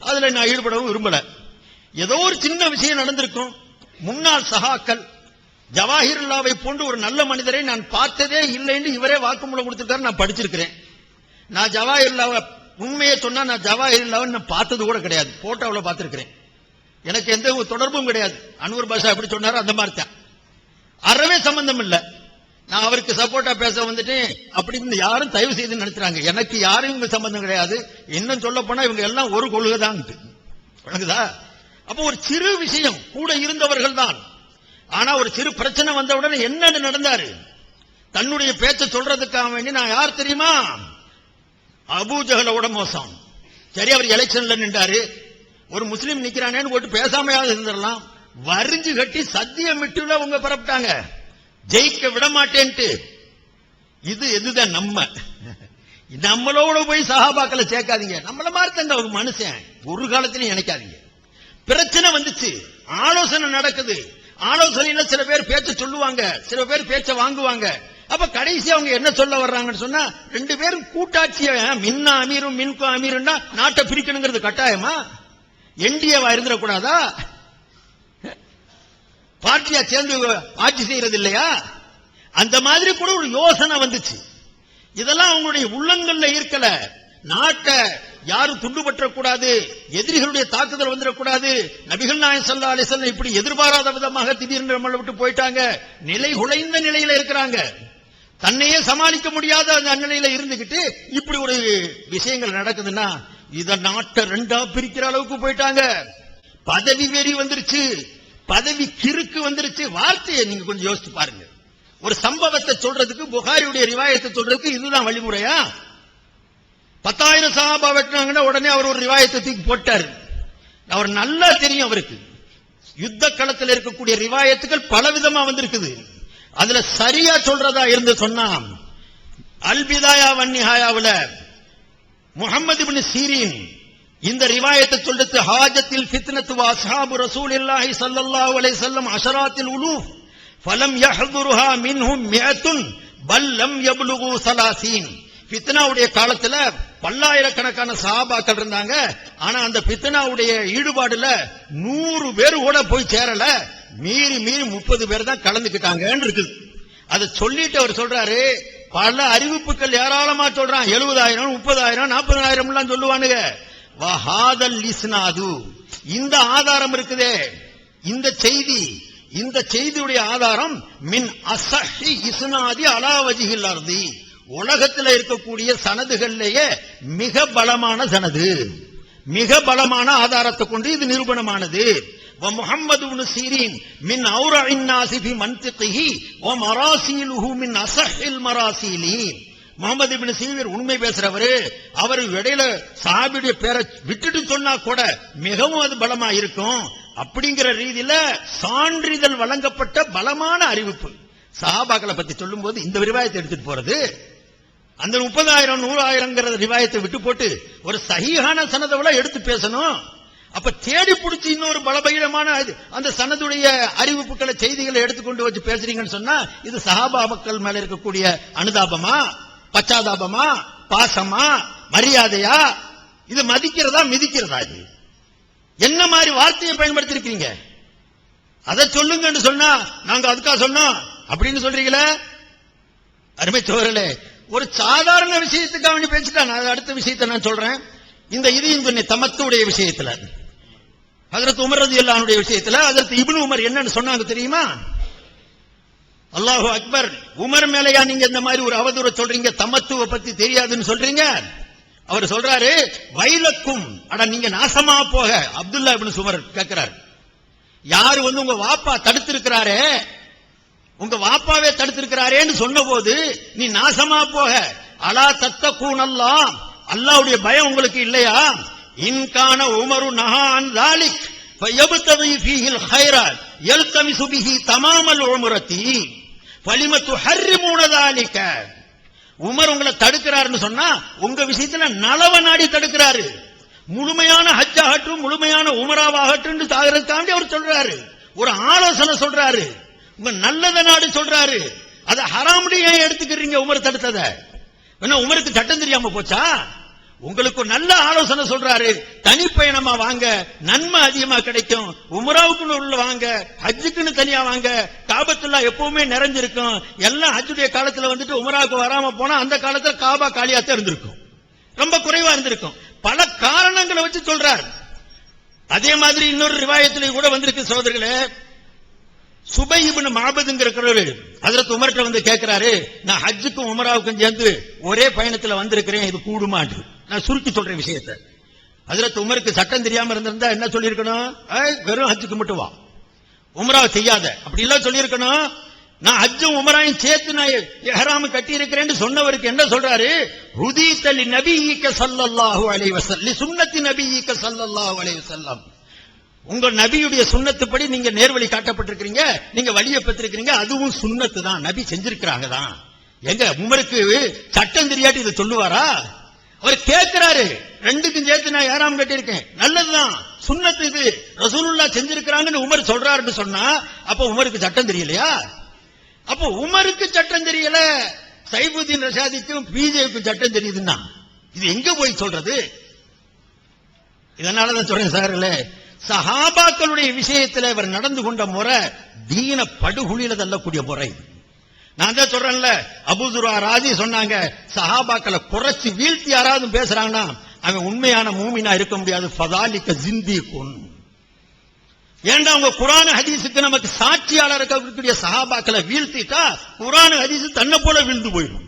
அதுல நான் ஈடுபடவும் விரும்பல. ஏதோ ஒரு சின்ன விஷயம் நடந்திருக்கும். முன்னாள் சகாக்கள் ஜவாஹிருல்லாவை போன்று ஒரு நல்ல மனிதரை நான் பார்த்ததே இல்லைன்னு இவரே வாக்குமூலம் கொடுத்திருக்காரு. நான் படிச்சிருக்கிறேன். நான் ஜவாஹிருல்லாவை உண்மையை சொன்னா நான் ஜவாஹிருல்லாவை நான் பார்த்தது கூட கிடையாது. போட்டோவில் பார்த்திருக்கிறேன். எனக்கு எந்த தொடர்பும் கிடையாது. அன்வர் பாஷா எப்படி சொன்னாரோ அந்த மாதிரி தான். அறவே சம்பந்தம் இல்லை. நான் அவருக்கு சப்போர்ட்டா பேச வந்துட்டு அப்படின்னு யாரும் தயவு செய்து நினைச்சாங்க. எனக்கு யாரும் இவங்க சம்பந்தம் கிடையாது. இன்னும் சொல்ல போனா இவங்க எல்லாம் ஒரு கொள்கை தான். வணங்குதா? அப்போ ஒரு சிறு விஷயம் கூட இருந்தவர்கள் தான். ஆனா ஒரு சிறு பிரச்சனை வந்தவுடனே என்ன நடந்தாரு? தன்னுடைய பேச்சை சொல்றதுக்காக வேண்டி நான் யார் தெரியுமா? அபூஜஹலோட மோசம். சரி, அவர் எலெக்ஷன்ல நின்றாரு. ஒரு முஸ்லீம் நிக்கிறானேன்னு போட்டு பேசாமையாவது இருந்துடலாம். வரிஞ்சு கட்டி சத்தியமிட்டுல அவங்க பரப்பிட்டாங்க, ஜெயிக்க விட மாட்டேன்ட்டு. இது எதுதான் நம்மளோட போய் சஹாபாக்களை சேர்க்காதீங்க. நம்மள மாதிரி தங்க ஒரு மனுஷன் ஒரு காலத்திலையும் நினைக்காதீங்க. பிரச்சனை வந்துச்சு, ஆலோசனை நடக்குது. ஆலோசனையில சில பேர் பேச்ச சொல்லுவாங்க, சில பேர் பேச்ச வாங்குவாங்க. அப்ப கடைசி அவங்க என்ன சொல்ல வர்றாங்கன்னு சொன்னா, 2 பேரும் கூட்டாட்சிய மின்னா அமீரும் மின்கோ அமீருன்னா நாட்டை பிரிக்கணுங்கிறது கட்டாயமா? என்டிஏவா இருந்துடக்கூடாதா? பார்ட்டியா சேர்ந்து ஆட்சி செய்யறது இல்லையா? அந்த மாதிரி கூட ஒரு யோசனை வந்துச்சு. இதெல்லாம் அவங்களுடைய உள்ளங்கள்ல இருக்கல. நாட்டை யாரும் துண்டுபற்றக்கூடாது, எதிரிகளுடைய தாக்குதல் வந்துடக்கூடாது. நபிகள் நாயகம் ஸல்லல்லாஹு அலைஹி வஸல்லம் இப்படி எதிர்பாராத விதமாக திடீர்னு நம்மளை விட்டு போயிட்டாங்க. நிலை குலைந்த நிலையில இருக்கிறாங்க. தன்னையே சமாளிக்க முடியாத அந்த நிலையில இருந்துகிட்டு இப்படி ஒரு விஷயங்கள் நடக்குதுன்னா இத நாட்டை ரெண்டா பிரிக்கிற அளவுக்கு போயிட்டாங்க. பதவி வெறி வந்துருச்சு, பதவி கிறுக்கு வந்துருச்சு. வார்த்தையை நீங்க கொஞ்சம் யோசிச்சு பாருங்க. ஒரு சம்பவத்தை சொல்றதுக்கு, புகாரியுடைய ரிவாயத்தை சொல்றதுக்கு இதுதான் வழிமுறையா? 10,000 சஹாபா வெட்டினாங்கன்னா உடனே அவர் ஒரு ரிவாயத்தை தூக்கி போட்டார். அவர் நல்லா தெரியும் அவருக்கு. யுத்த களத்தில் இருக்கக்கூடிய ரிவாயத்துகள் பலவிதமா வந்திருக்குது. அதுல சரியா சொல்றதா இருந்து சொன்னா, அல் பிதாயா வன் நிஹாயாவுல முஹம்மது இப்னு சீரின் இந்த ரிவாயத்தை சொல்றது, ஹாஜத்தில் ஃபித்னத்து வ அஸ்ஹாபு ரசூலில்லாஹி ஸல்லல்லாஹு அலைஹி வஸல்லம் அஷராத்தில் உலூஃப் ஃபலம் யஹ்துருஹா மின்ஹும் மிஅத்துன் பல் லம் யப்லுகு 30. ஃபித்னாவுடைய காலத்துல பல்லாயிரக்கணக்கான சஹாபாக்கள் இருந்தாங்க. ஆனா அந்த பித்னாவுடைய ஈடுபாடுல 100 பேர் கூட போய் சேரல. மீறி 30 பேர் தான் கலந்துக்கிட்டாங்கன்னு இருக்குது. அதை சொல்லிட்டு அவர் சொல்றாரு, பல அறிவிப்புகள் ஏராளமா சொல்றான். 70,000, 30,000, 40,000 எல்லாம் சொல்லுவானுங்க. வஹாதல் இஸ்னாது, இந்த ஆதாரம் இருக்குதே, இந்த செய்தியுடைய ஆதாரம் மின் அஸஹி இஸ்னாதி அலா வஜ்ஹில் அர்தி, உலகத்தில் இருக்கக்கூடிய சனதுகளிலேயே மிக பலமான சனது, மிக பலமான ஆதாரத்தை கொண்டு இது நிரூபணமானது. ومحمد بن سيرين من أورع الناس في منطقه ومراسيله من أصح المراسيل. முகமது இப்னு சீரீன் உண்மை பேசுறவரு, அவர் இடையில சஹாபியுடைய பேரை விட்டுட்டு சொன்னா கூட மிகவும் அது பலமா இருக்கும். அப்படிங்கிற ரீதியில சான்றிதழ் வழங்கப்பட்ட பலமான அறிவிப்பு. சஹாபாக்களை பத்தி சொல்லும் போது இந்த ரிவாயத்தை எடுத்துட்டு போறது, அந்த 30,000 100,000 ரிவாயத்தை விட்டு போட்டு ஒரு சஹீஹான சனதை எடுத்து பேசணும். அப்ப தேடி பிடிச்சி இன்னொரு பலபீனமான அந்த சனதுடைய அறிவிப்புகளை செய்திகளை எடுத்துக்கொண்டு வச்சு பேசுறீங்கன்னு சொன்னா இது சஹாபா மக்கள் மேல இருக்கக்கூடிய அனுதாபமா, பச்சாதாபமா, பாசமா, மரியாதையா? இது மதிக்கிறதா மிதிக்கிறதா? இது என்ன மாதிரி வார்த்தையை பயன்படுத்தி இருக்கீங்க? அதை சொல்லுங்கன்னு சொன்னா நாங்க அதுக்காக சொன்னோம் அப்படின்னு சொல்றீங்களே. அருமை சோழர்களே, ஒரு சாதாரண விஷயத்துக்காக வேண்டி பேசிட்டா நான் அடுத்த விஷயத்தை நான் சொல்றேன். இந்த தமத்துடைய விஷயத்துல, ஹஜ்ரத் உமர் ரலியல்லாஹு அன்ஹுடைய விஷயத்துல ஹஜ்ரத் இப்னு உமர் என்னன்னு சொன்னாங்க தெரியுமா? அல்லாஹு அக்பர். உமர் மேலையா நீங்க இந்த மாதிரி ஒரு அவதூற சொல்றீங்க, தமத்துவ பத்தி தெரியாதுன்னு சொல்றீங்க? அவர் சொல்றாரு, வைலக்கும், அட நீங்க நாசமா போக. அப்துல்லா இப்னு உமர் கேட்கிறார், யாரு உங்க வாப்பா தடுத்திருக்கிறாரே, உங்க வாப்பாவே தடுத்திருக்கிறாரேன்னு சொன்ன போது நீ நாசமா போக. அலா தத்தகூன் அல்லாஹ், அல்லாஹ்வுடைய பயம் உங்களுக்கு இல்லையா? இன்கான உமரு நஹான் தாலிக் ஃபயப்தகி ஃபீஹில் கைரத் யல்தமிசு பிஹி தமாமல் உம்ரதி ஃபலிம துஹர்ரிமூன தாலிக. உமர் உங்களை தடுக்கிறாருன்னு சொன்னா உங்க விஷயத்துல நலவ நாடி தடுக்கிறாரு. முழுமையான ஹஜ் ஆகட்டும், முழுமையான உமராவாகட்டும் தாகிறதுக்காண்டி அவர் சொல்றாரு, ஒரு ஆலோசனை சொல்றாரு, உங்க நல்லத நாடு சொல்றாரு. அதை ஹராமுடைய எடுத்துக்கிறீங்க உமர் தடுத்தத. என்ன உமருக்கு சட்டம் தெரியாம போச்சா? உங்களுக்கு நல்ல ஆலோசனை சொல்றாரு, தனிப்பயணமா வாங்க, நன்மை அதிகமா கிடைக்கும், உம்ராவுக்குள்ள உள்ள வாங்க, ஹஜ்ஜுக்குன்னு தனியா வாங்க, காபத்துல்லா எப்பவுமே நிறைஞ்சிருக்கும். எல்லாம் ஹஜ்ஜுடைய காலத்துல வந்துட்டு உம்ராவுக்கு வராம போனா அந்த காலத்துல காபா காலியாத்தான் இருந்திருக்கும், ரொம்ப குறைவா இருந்திருக்கும். பல காரணங்களை வச்சு சொல்றாரு. அதே மாதிரி இன்னொரு ரிவாயத்திலே கூட வந்திருக்கு சகோதரர்களே. சுபை இப்னு மாபதுங்கிறவரு ஹஜ்ரத் உமர்ட்ட வந்து கேட்கிறாரு, நான் ஹஜ்ஜுக்கும் உம்ராவுக்கும் சேர்ந்து ஒரே பயணத்துல வந்திருக்கிறேன், இது கூடுமான்னு. நான் சுருக்கி சொல்றேன் விஷயத்தை. ஹஜ்ரத் உமருக்கு சட்டம் தெரியாம இருந்திருந்தா என்ன சொல்லியிருக்கணும்? வெறும் ஹஜ்ஜுக்கு மட்டும் வா, உம்ராவை செய்யாத, அப்படி எல்லாம் சொல்லியிருக்கணும். நான் ஹஜ்ஜும் உம்ராவையும் சேர்த்து நான் இஹ்ராம் கட்டி இருக்கிறேன்னு சொன்னவருக்கு என்ன சொல்றாரு? ஹுதீத லி நபியிக ஸல்லல்லாஹு அலைஹி வஸல்லம் சுன்னத்தி நபியிக ஸல்லல்லாஹு அலைஹி வஸல்லம், உங்க நபியுடைய சுன்னத்துப்படி நீங்க நேர்வழி காட்டப்பட்டிருக்கீங்க, நீங்க வழியை பெற்றிருக்கீங்க, அதுவும் சுன்னத்து தான், நபி செஞ்சிருக்கிறாங்க தான். எங்க உமருக்கு சட்டம் தெரியாட்டி இதை சொல்லுவாரா? அவர் கேட்கிறாரு, ரெண்டுக்கும் சேர்த்து நான் ஏறாம கட்டியிருக்கேன், நல்லதுதான், சுன்னத்து இது, ரசூலுல்லாஹ் செஞ்சிருக்கிறாங்கன்னு உமர் சொல்றாருன்னு சொன்னா அப்ப உமருக்கு சட்டம் தெரியலையா? அப்போ உமருக்கு சட்டம் தெரியல, சைபுதீன் ரஷாதிக்கும் பிஜேபிக்கும் சட்டம் தெரியுதுன்னா இது எங்க போய் சொல்றது? இதனாலதான் சொல்றேன் சார்களே, சஹாபாக்களுடைய விஷயத்தில் இவர் நடந்து கொண்ட முறை தீன படுகுழியில தள்ளக்கூடிய முறை. நான் தான் சொல்றேன்ல, அபூதுரா ராஜி சொன்னாங்க, சஹாபாக்களை குறைச்சு வீழ்த்தி யாராவது பேசுறாங்கன்னா அவன் உண்மையான மூமினா இருக்க முடியாது. ஃபதாலிக ஜிந்தீகுன். ஏண்டா உங்க குர்ஆன் ஹதீஸுக்கு நமக்கு சாட்சியாளர் இருக்கக்கூடிய சஹாபாக்களை வீழ்த்திட்டா குர்ஆன் ஹதீஸ் தன்னை போல வீழ்ந்து போயிடும்.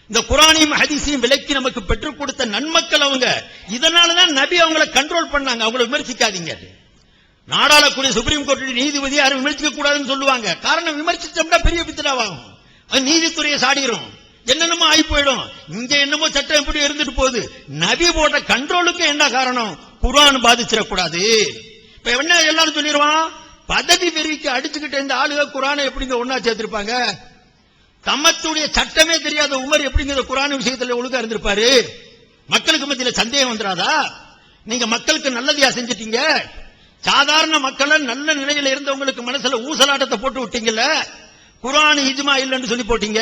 இந்த குர்ஆனையும் ஹதீஸையும் விலக்கி நமக்கு பெற்றுக் கொடுத்த நன்மக்கள் அவங்க. இதனாலதான் நபி அவங்களை கண்ட்ரோல் பண்ணாங்க, அவங்களை விமர்சிக்காதீங்க. நாடாளக்கூடிய சுப்ரீம் கோர்ட் நீதிபதி யாரும் விமர்சிக்க கூடாதுன்னு சொல்லுவாங்க. காரணம், விமர்சிச்சோம்னா பெரிய பித்தனாவாகும், அது நீதித்துறையை சாடிரும், என்னென்னமோ ஆகி போயிடும். இங்க என்னமோ சட்டம் எப்படி இருந்துட்டு போகுது. நபி போட்ட கண்ட்ரோலுக்கு என்ன காரணம்? குர்ஆன் பாதிச்சிடக்கூடாது. இப்ப என்ன எல்லாரும் சொல்லிடுவான், பதவி வெறிக்கு அடிச்சுக்கிட்ட இந்த ஆளுக குர்ஆனை எப்படிங்க ஒன்னா சேர்த்திருப்பாங்க? தமத்துடைய சட்டமே தெரியாத உமர் எப்படிங்கிற குர்ஆன் விஷயத்துல ஒழுங்கா இருந்திருப்பாரு? மக்களுக்கு மத்தியில சந்தேகம் வந்துடாதா? நீங்க மக்களுக்கு நல்லதையா செஞ்சிட்டீங்க? சாதாரண மக்கள் நல்ல நிலையில இருந்தவங்களுக்கு மனசுல ஊசலாட்டத்தை போட்டு விட்டீங்கல்ல. குர்ஆன் இஜ்மா இல்லைன்னு சொல்லி போட்டீங்க,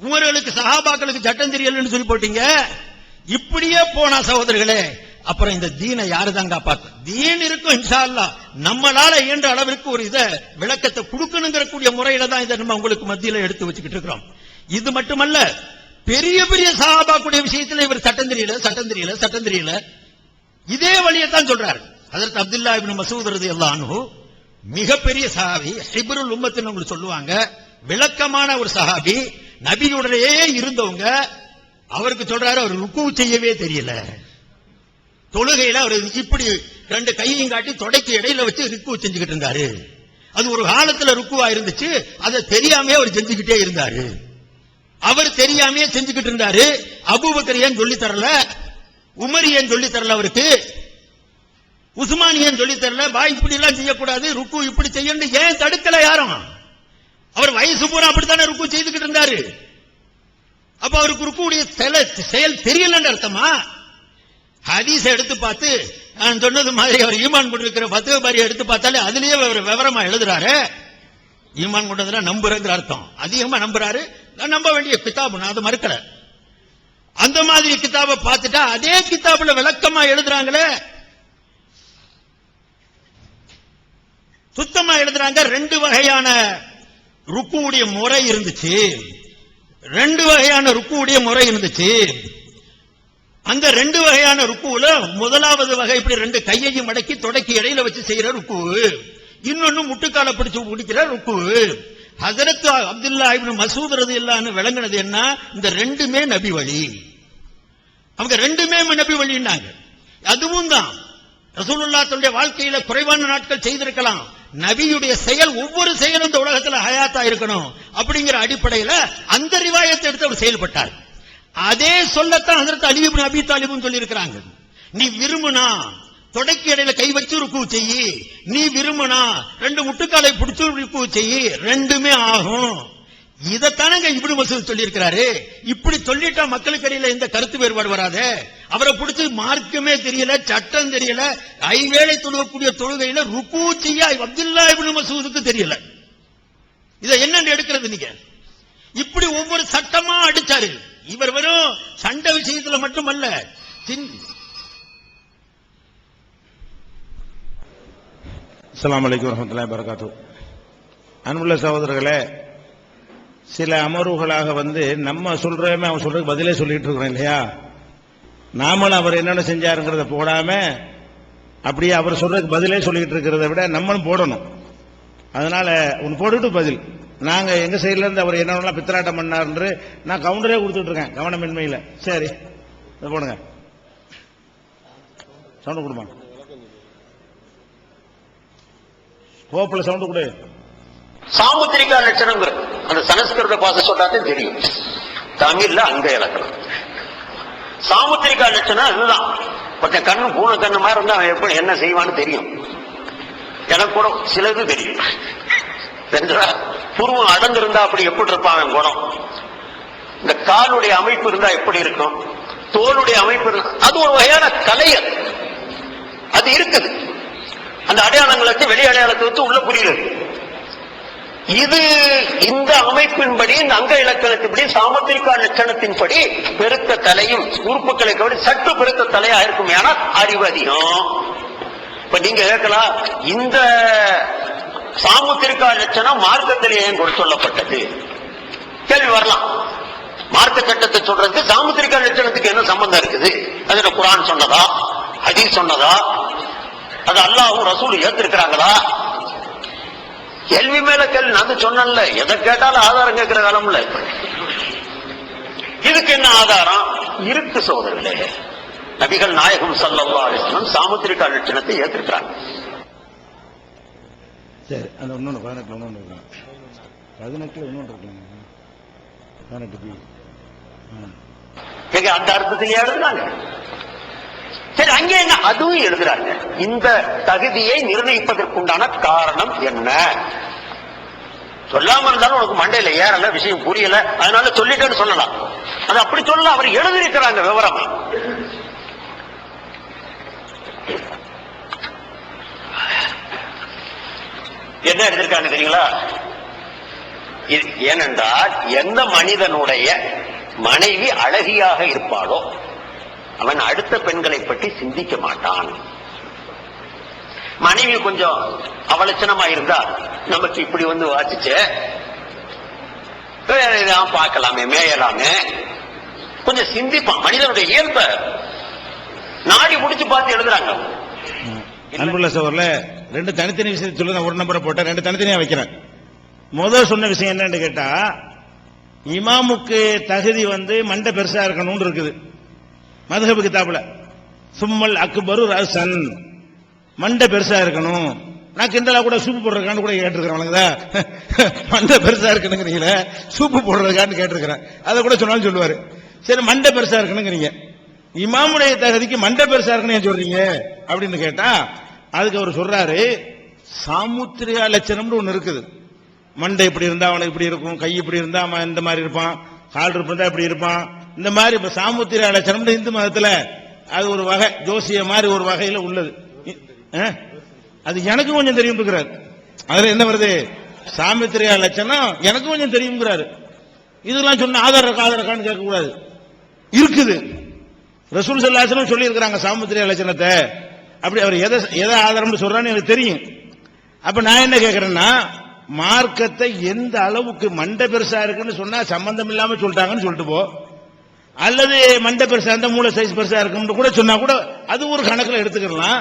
உமர்களுக்கு சஹாபாக்களுக்கு சட்டம் தெரியலன்னு சொல்லி போட்டீங்க. இப்படியே போனா சகோதரர்களே, அப்புறம் இந்த தீனை யாரு தான் காப்பாத்து? தீன் இருக்கும் இன்ஷா அல்லாஹ். நம்மளால இயன்ற அளவிற்கு ஒரு இத விளக்கத்தை கொடுக்கணுங்கிற கூடிய முறையில தான் இதை நம்ம உங்களுக்கு மத்தியில எடுத்து வச்சுக்கிட்டு இருக்கிறோம். இது மட்டுமல்ல, பெரிய பெரிய சஹாபாக்குடைய விஷயத்துல இவர் சட்டம் தெரியல. இதே வழியத்தான் சொல்றாரு. ஹஜ்ரத் அப்துல்லா இப்னு மஸ்ஊத் ரலியல்லாஹு அன்ஹு மிகப்பெரிய சஹாபி, ஹிப்ருல் உம்மத்துன்னு உங்களுக்கு சொல்லுவாங்க, விளக்கமான ஒரு சஹாபி, நபியுடனே இருந்தவங்க. அவருக்கு சொல்றாரு, அவர் ருக்கு செய்யவே தெரியல. தொழுகையில அவர் இப்படி ரெண்டு கையையும் காட்டி தொடைக்கு இடையில வச்சு ருக்கு செஞ்சுக்கிட்டு இருந்தாரு. அது ஒரு காலத்துல ருக்குவா இருந்துச்சு, அதை தெரியாமே அவர் செஞ்சுக்கிட்டே இருந்தாரு. அவர் தெரியாமே செஞ்சுக்கிட்டு இருந்தாரு. அபூபக்கர் ஏன் சொல்லி தரல, உமர் ஏன் சொல்லி தரல, அவருக்கு உஸ்மான் ஏன் சொல்லி தரல, இப்படி எல்லாம் செய்யக்கூடாது, ருக்கு இப்படி செய்யணும் ஏன் தடுக்கல யாரும்? அவர் வயசு பூரா அப்படித்தானே ருக்கு செய்துக்கிட்டு இருந்தாரு. அப்ப அவருக்கு ருக்குடைய செயல் தெரியலன்னு அர்த்தமா? ஹதீஸ் எடுத்து பார்த்து நான் சொன்னது மாதிரி அவர் ஈமான் கொண்டிருக்கிற ஃபத்வா பாரி எடுத்து பார்த்தாலே அதுலயே அவர் விவரமா எழுதுறாரு. ஈமான் கொண்டதுல நம்புறங்கிற அர்த்தம். அதிகமா நம்புறாரு, நம்ப வேண்டிய கிதாபு, நான் அதை மறுக்கல. அந்த மாதிரி கிதாபை பார்த்துட்டா அதே கிதாபுல விளக்கமா எழுதுறாங்களே, சுத்தமா எழுதுறாங்க. ரெண்டு வகையான ருக்குவுடைய முறை இருந்துச்சு. அந்த ரெண்டு வகையான ருக்குல முதலாவது வகை இப்படி ரெண்டு கையையும் மடக்கி தொடக்கி இடையில வச்சு செய்யற ருக்கு, இன்னொன்னு முட்டுக்கால பிடிச்சு பிடிக்கிற ருக்கு. ஹஜ்ரத் அப்துல்லா இப்னு மஸ்ஊத் ரலியல்லாஹு அன்ஹு விளங்குனது என்ன? இந்த ரெண்டுமே நபி வழி. அவங்க ரெண்டுமே நபி வழின்னாங்க. அதுவும் தான் ரசூலுல்லாஹ் தன்னுடைய வாழ்க்கையில குறைவான நாட்கள் செய்திருக்கலாம். நபியுடைய செயல், ஒவ்வொரு செயலும் இந்த உலகத்துல ஹயாத்தா இருக்கணும் அப்படிங்கிற அடிப்படையில அந்த ரிவாயத்தை எடுத்து அவர் செயல்பட்டார். அதே சொல்லத்தான் ஹஜ்ரத் அலி இப்னு அபீ தாலிபும் சொல்லி இருக்கிறாங்க. நீ விரும்புனா தொடக்கி இடையில கை வச்சு ருக்கு செய்யி, நீ விரும்புனா ரெண்டு முட்டுக்காலை பிடிச்சு ருக்கு செய்யி, ரெண்டுமே ஆகும். இதத்தானங்க இப்னு மஸ்ஊத் சொல்லி இருக்கிறாரு. இப்படி சொல்லிட்டா மக்களுக்கு இடையில இந்த கருத்து வேறுபாடு வராது. அவரை பிடிச்சு மார்க்கமே தெரியல, சட்டம் தெரியல, ஐவேளை தொழுகக்கூடிய தொழுகையில ருக்கு செய்ய அப்துல்லா இப்னு மஸ்ஊதுக்கு தெரியல. இதை என்னன்னு எடுக்கிறது நீங்க? இப்படி ஒவ்வொரு சட்டமா அடிச்சாரு. இவர் வெறும் சண்டை விஷயத்துல மட்டுமல்ல. அஸ்ஸலாமு அலைக்கும் வரஹ்மத்துல்லாஹி வபரகாத்துஹு. அன்புள்ள சகோதரர்களே, சில அமர்வுகளாக நம்ம சொல்றோமே அவன் சொல்றதுக்கு பதிலே சொல்லிட்டு இருக்கிறோம் இல்லையா? நாமளும் அவர் என்னென்ன செஞ்சாருங்கிறத போடாம அப்படியே அவர் சொல்றதுக்கு பதிலே சொல்லிட்டு இருக்கிறத விட நம்மளும் போடணும். அதனால ஒன்று போட்டுட்டு பதில். நாங்க எங்க சைட்ல இருந்து அவர் என்னென்னலாம் பித்தராட்டம் பண்ணாரு நான் கவுண்டரே கொடுத்துட்டு இருக்கேன் கவனமின்மையில. சரி போடுங்க, சவுண்ட் கொடுமா, கோப்புல சவுண்ட் கொடு. சாமுத்திரிகா லட்சணம் அந்த சமஸ்கிருத பாச சொல்லாதே தெரியும், தமிழ்ல அங்க இலக்கணம். சாமுத்திரிகா லட்சணம் இதுதான். கொஞ்சம் கண்ணு பூனை கண்ணு மாதிரி இருந்தா அவன் எப்படி என்ன செய்வான்னு தெரியும். எனக்கு கூட சிலது தெரியும். புருவம் அடர்ந்திருந்தா அப்படி எப்படி இருப்பான் குணம், இந்த காலுடைய அமைப்பு இருந்தா எப்படி இருக்கும், தோளுடைய அமைப்பு இருந்தா, அது ஒரு வகையான கலை, அது இருக்குது. அந்த அடையாளங்களை வச்சு வெளி அடையாளத்தை வச்சு உள்ள புரியுது. இது இந்த அமைப்பின்படி, இந்த அங்க இலக்கணத்தின்படி, சாமுத்திரிகா லட்சணத்தின்படி பெருத்த தலையும் உறுப்புகளை கவனி சற்று பெருத்த தலையா இருக்கும். ஏன்னா அறிவு அதிகம். இப்ப நீங்க கேட்கலாம், இந்த சாமுத்திரிகா லட்சணம் மார்க்கத்திலே ஏன் சொல்லப்பட்டது கேள்வி வரலாம். மார்க்க சட்டத்தை சொல்றதுக்கு சாமுத்திரிகா லட்சணத்துக்கு என்ன சம்பந்தம் இருக்குது? அதுல குர்ஆன் சொன்னதா, ஹதீஸ் சொன்னதா, அது அல்லாஹ்வும் ரசூலும் ஏத்திருக்கிறாங்களா? கேள்வி மேல கேள்வி. நான் சொன்னேன்ல, எதை கேட்டாலும் ஆதாரம் கேட்கிற காலம்ல. இதுக்கு என்ன ஆதாரம் இருக்கு சோதரர்களே? நபிகள் நாயகம் ஸல்லல்லாஹு அலைஹி வஸல்லம் சாமுத்திரிகா லட்சணத்தை ஏத்திருக்கிறாங்க. சரி, அந்த இன்னொன்று 18 இன்னொன்று இருக்கலாம், 18 இன்னொன்று இருக்கலாம், 18 அந்த அர்த்தத்திலேயே எழுதுறாங்க. சரி, அங்கே என்ன அதுவும் எழுதுறாங்க. இந்த தகுதியை நிர்ணயிப்பதற்குண்டான காரணம் என்ன? சொல்லாம இருந்தாலும் உனக்கு மண்டையில ஏறல, விஷயம் புரியல, அதனால சொல்லிட்டேன்னு சொல்லலாம். அது அப்படி சொல்லலாம். அவர் எழுதியிருக்கிறாங்க விவரமா. என்ன எழுதியிருக்காங்க தெரியுங்களா? ஏனென்றால் எந்த மனிதனுடைய மனைவி அழகியாக இருப்பாளோ, அவன் அடுத்த பெண்களை பற்றி சிந்திக்க மாட்டான். மனைவி கொஞ்சம் அவலட்சணமா இருந்தா நமக்கு இப்படி வந்து வாசிச்சு வேற ஏதாவது பார்க்கலாமே, மேயலாமே, கொஞ்சம் சிந்திப்பான். மனிதனுடைய இயல்ப நாடி முடிச்சு பார்த்து எழுதுறாங்க. அன்புள்ள சோர்ல ரெண்டு தனித்தனி விஷயத்தை சொல்ல, ஒரு நம்பரை போட்ட ரெண்டு தனித்தனியா வைக்கிறேன். முதல் சொன்ன விஷயம் என்னன்னு கேட்டா, இமாமுக்கு தகுதி வந்து மண்டை பெருசா இருக்கணும்னு இருக்குது மதுஹப் கிதாபுல. சும்மல் அக்பரு ரசன், மண்டை பெருசா இருக்கணும். நான் கிண்டலா கூட சூப்பு போடுறதுக்கான்னு கூட கேட்டிருக்கிறேன். மண்டை பெருசா இருக்கணுங்கிறீங்களே, சூப்பு போடுறதுக்கான்னு கேட்டிருக்கிறேன். அதை கூட சொன்னாலும் சொல்லுவாரு. சரி, மண்டை பெருசா இருக்கணுங்கிறீங்க, இமாமுடைய தகுதிக்கு மண்டை பெருசா இருக்கணும் சொல்றீங்க அப்படின்னு கேட்டா, அதுக்கு அவர் சொல்றாரு, சாமுத்திரியா லட்சணம்னு ஒண்ணு இருக்குது. மண்டை இப்படி இருந்தா அவனுக்கு இப்படி இருக்கும், கை இப்படி இருந்தா அவன் இந்த மாதிரி இருப்பான், கால் இருந்தா இப்படி இருப்பான். இந்த மாதிரி இப்ப சாமுத்திரியா லட்சணம் இந்து மதத்துல அது ஒரு வகை, ஜோசிய மாதிரி ஒரு வகையில உள்ளது. அது எனக்கு கொஞ்சம் தெரியும் இருக்கிறார். அதுல என்ன வருது, சாமுத்திரியா லட்சணம் எனக்கு கொஞ்சம் தெரியுங்கிறாரு. இதெல்லாம் சொன்ன ஆதார இருக்கான்னு கேட்க கூடாது, இருக்குது. ரசூல் ஸல்லல்லாஹு அலைஹி வஸல்லம் சொல்லி இருக்கிறாங்க சாமுத்திரியா லட்சணத்தை. அப்படி அவர் எதை ஆதாரம்னு சொல்றான்னு எனக்கு தெரியும். அப்ப நான் என்ன கேட்கிறேன்னா, மார்க்கத்தை எந்த அளவுக்கு மண்டை பெருசா இருக்குன்னு சொன்னா சம்பந்தம் இல்லாம சொல்லிட்டாங்கன்னு சொல்லிட்டு போ, அல்லது மண்டை பெருசா இருந்தா மூளை சைஸ் பெருசா இருக்கும்னு கூட சொன்னா கூட அது ஒரு கணக்குல எடுத்துக்கலாம்.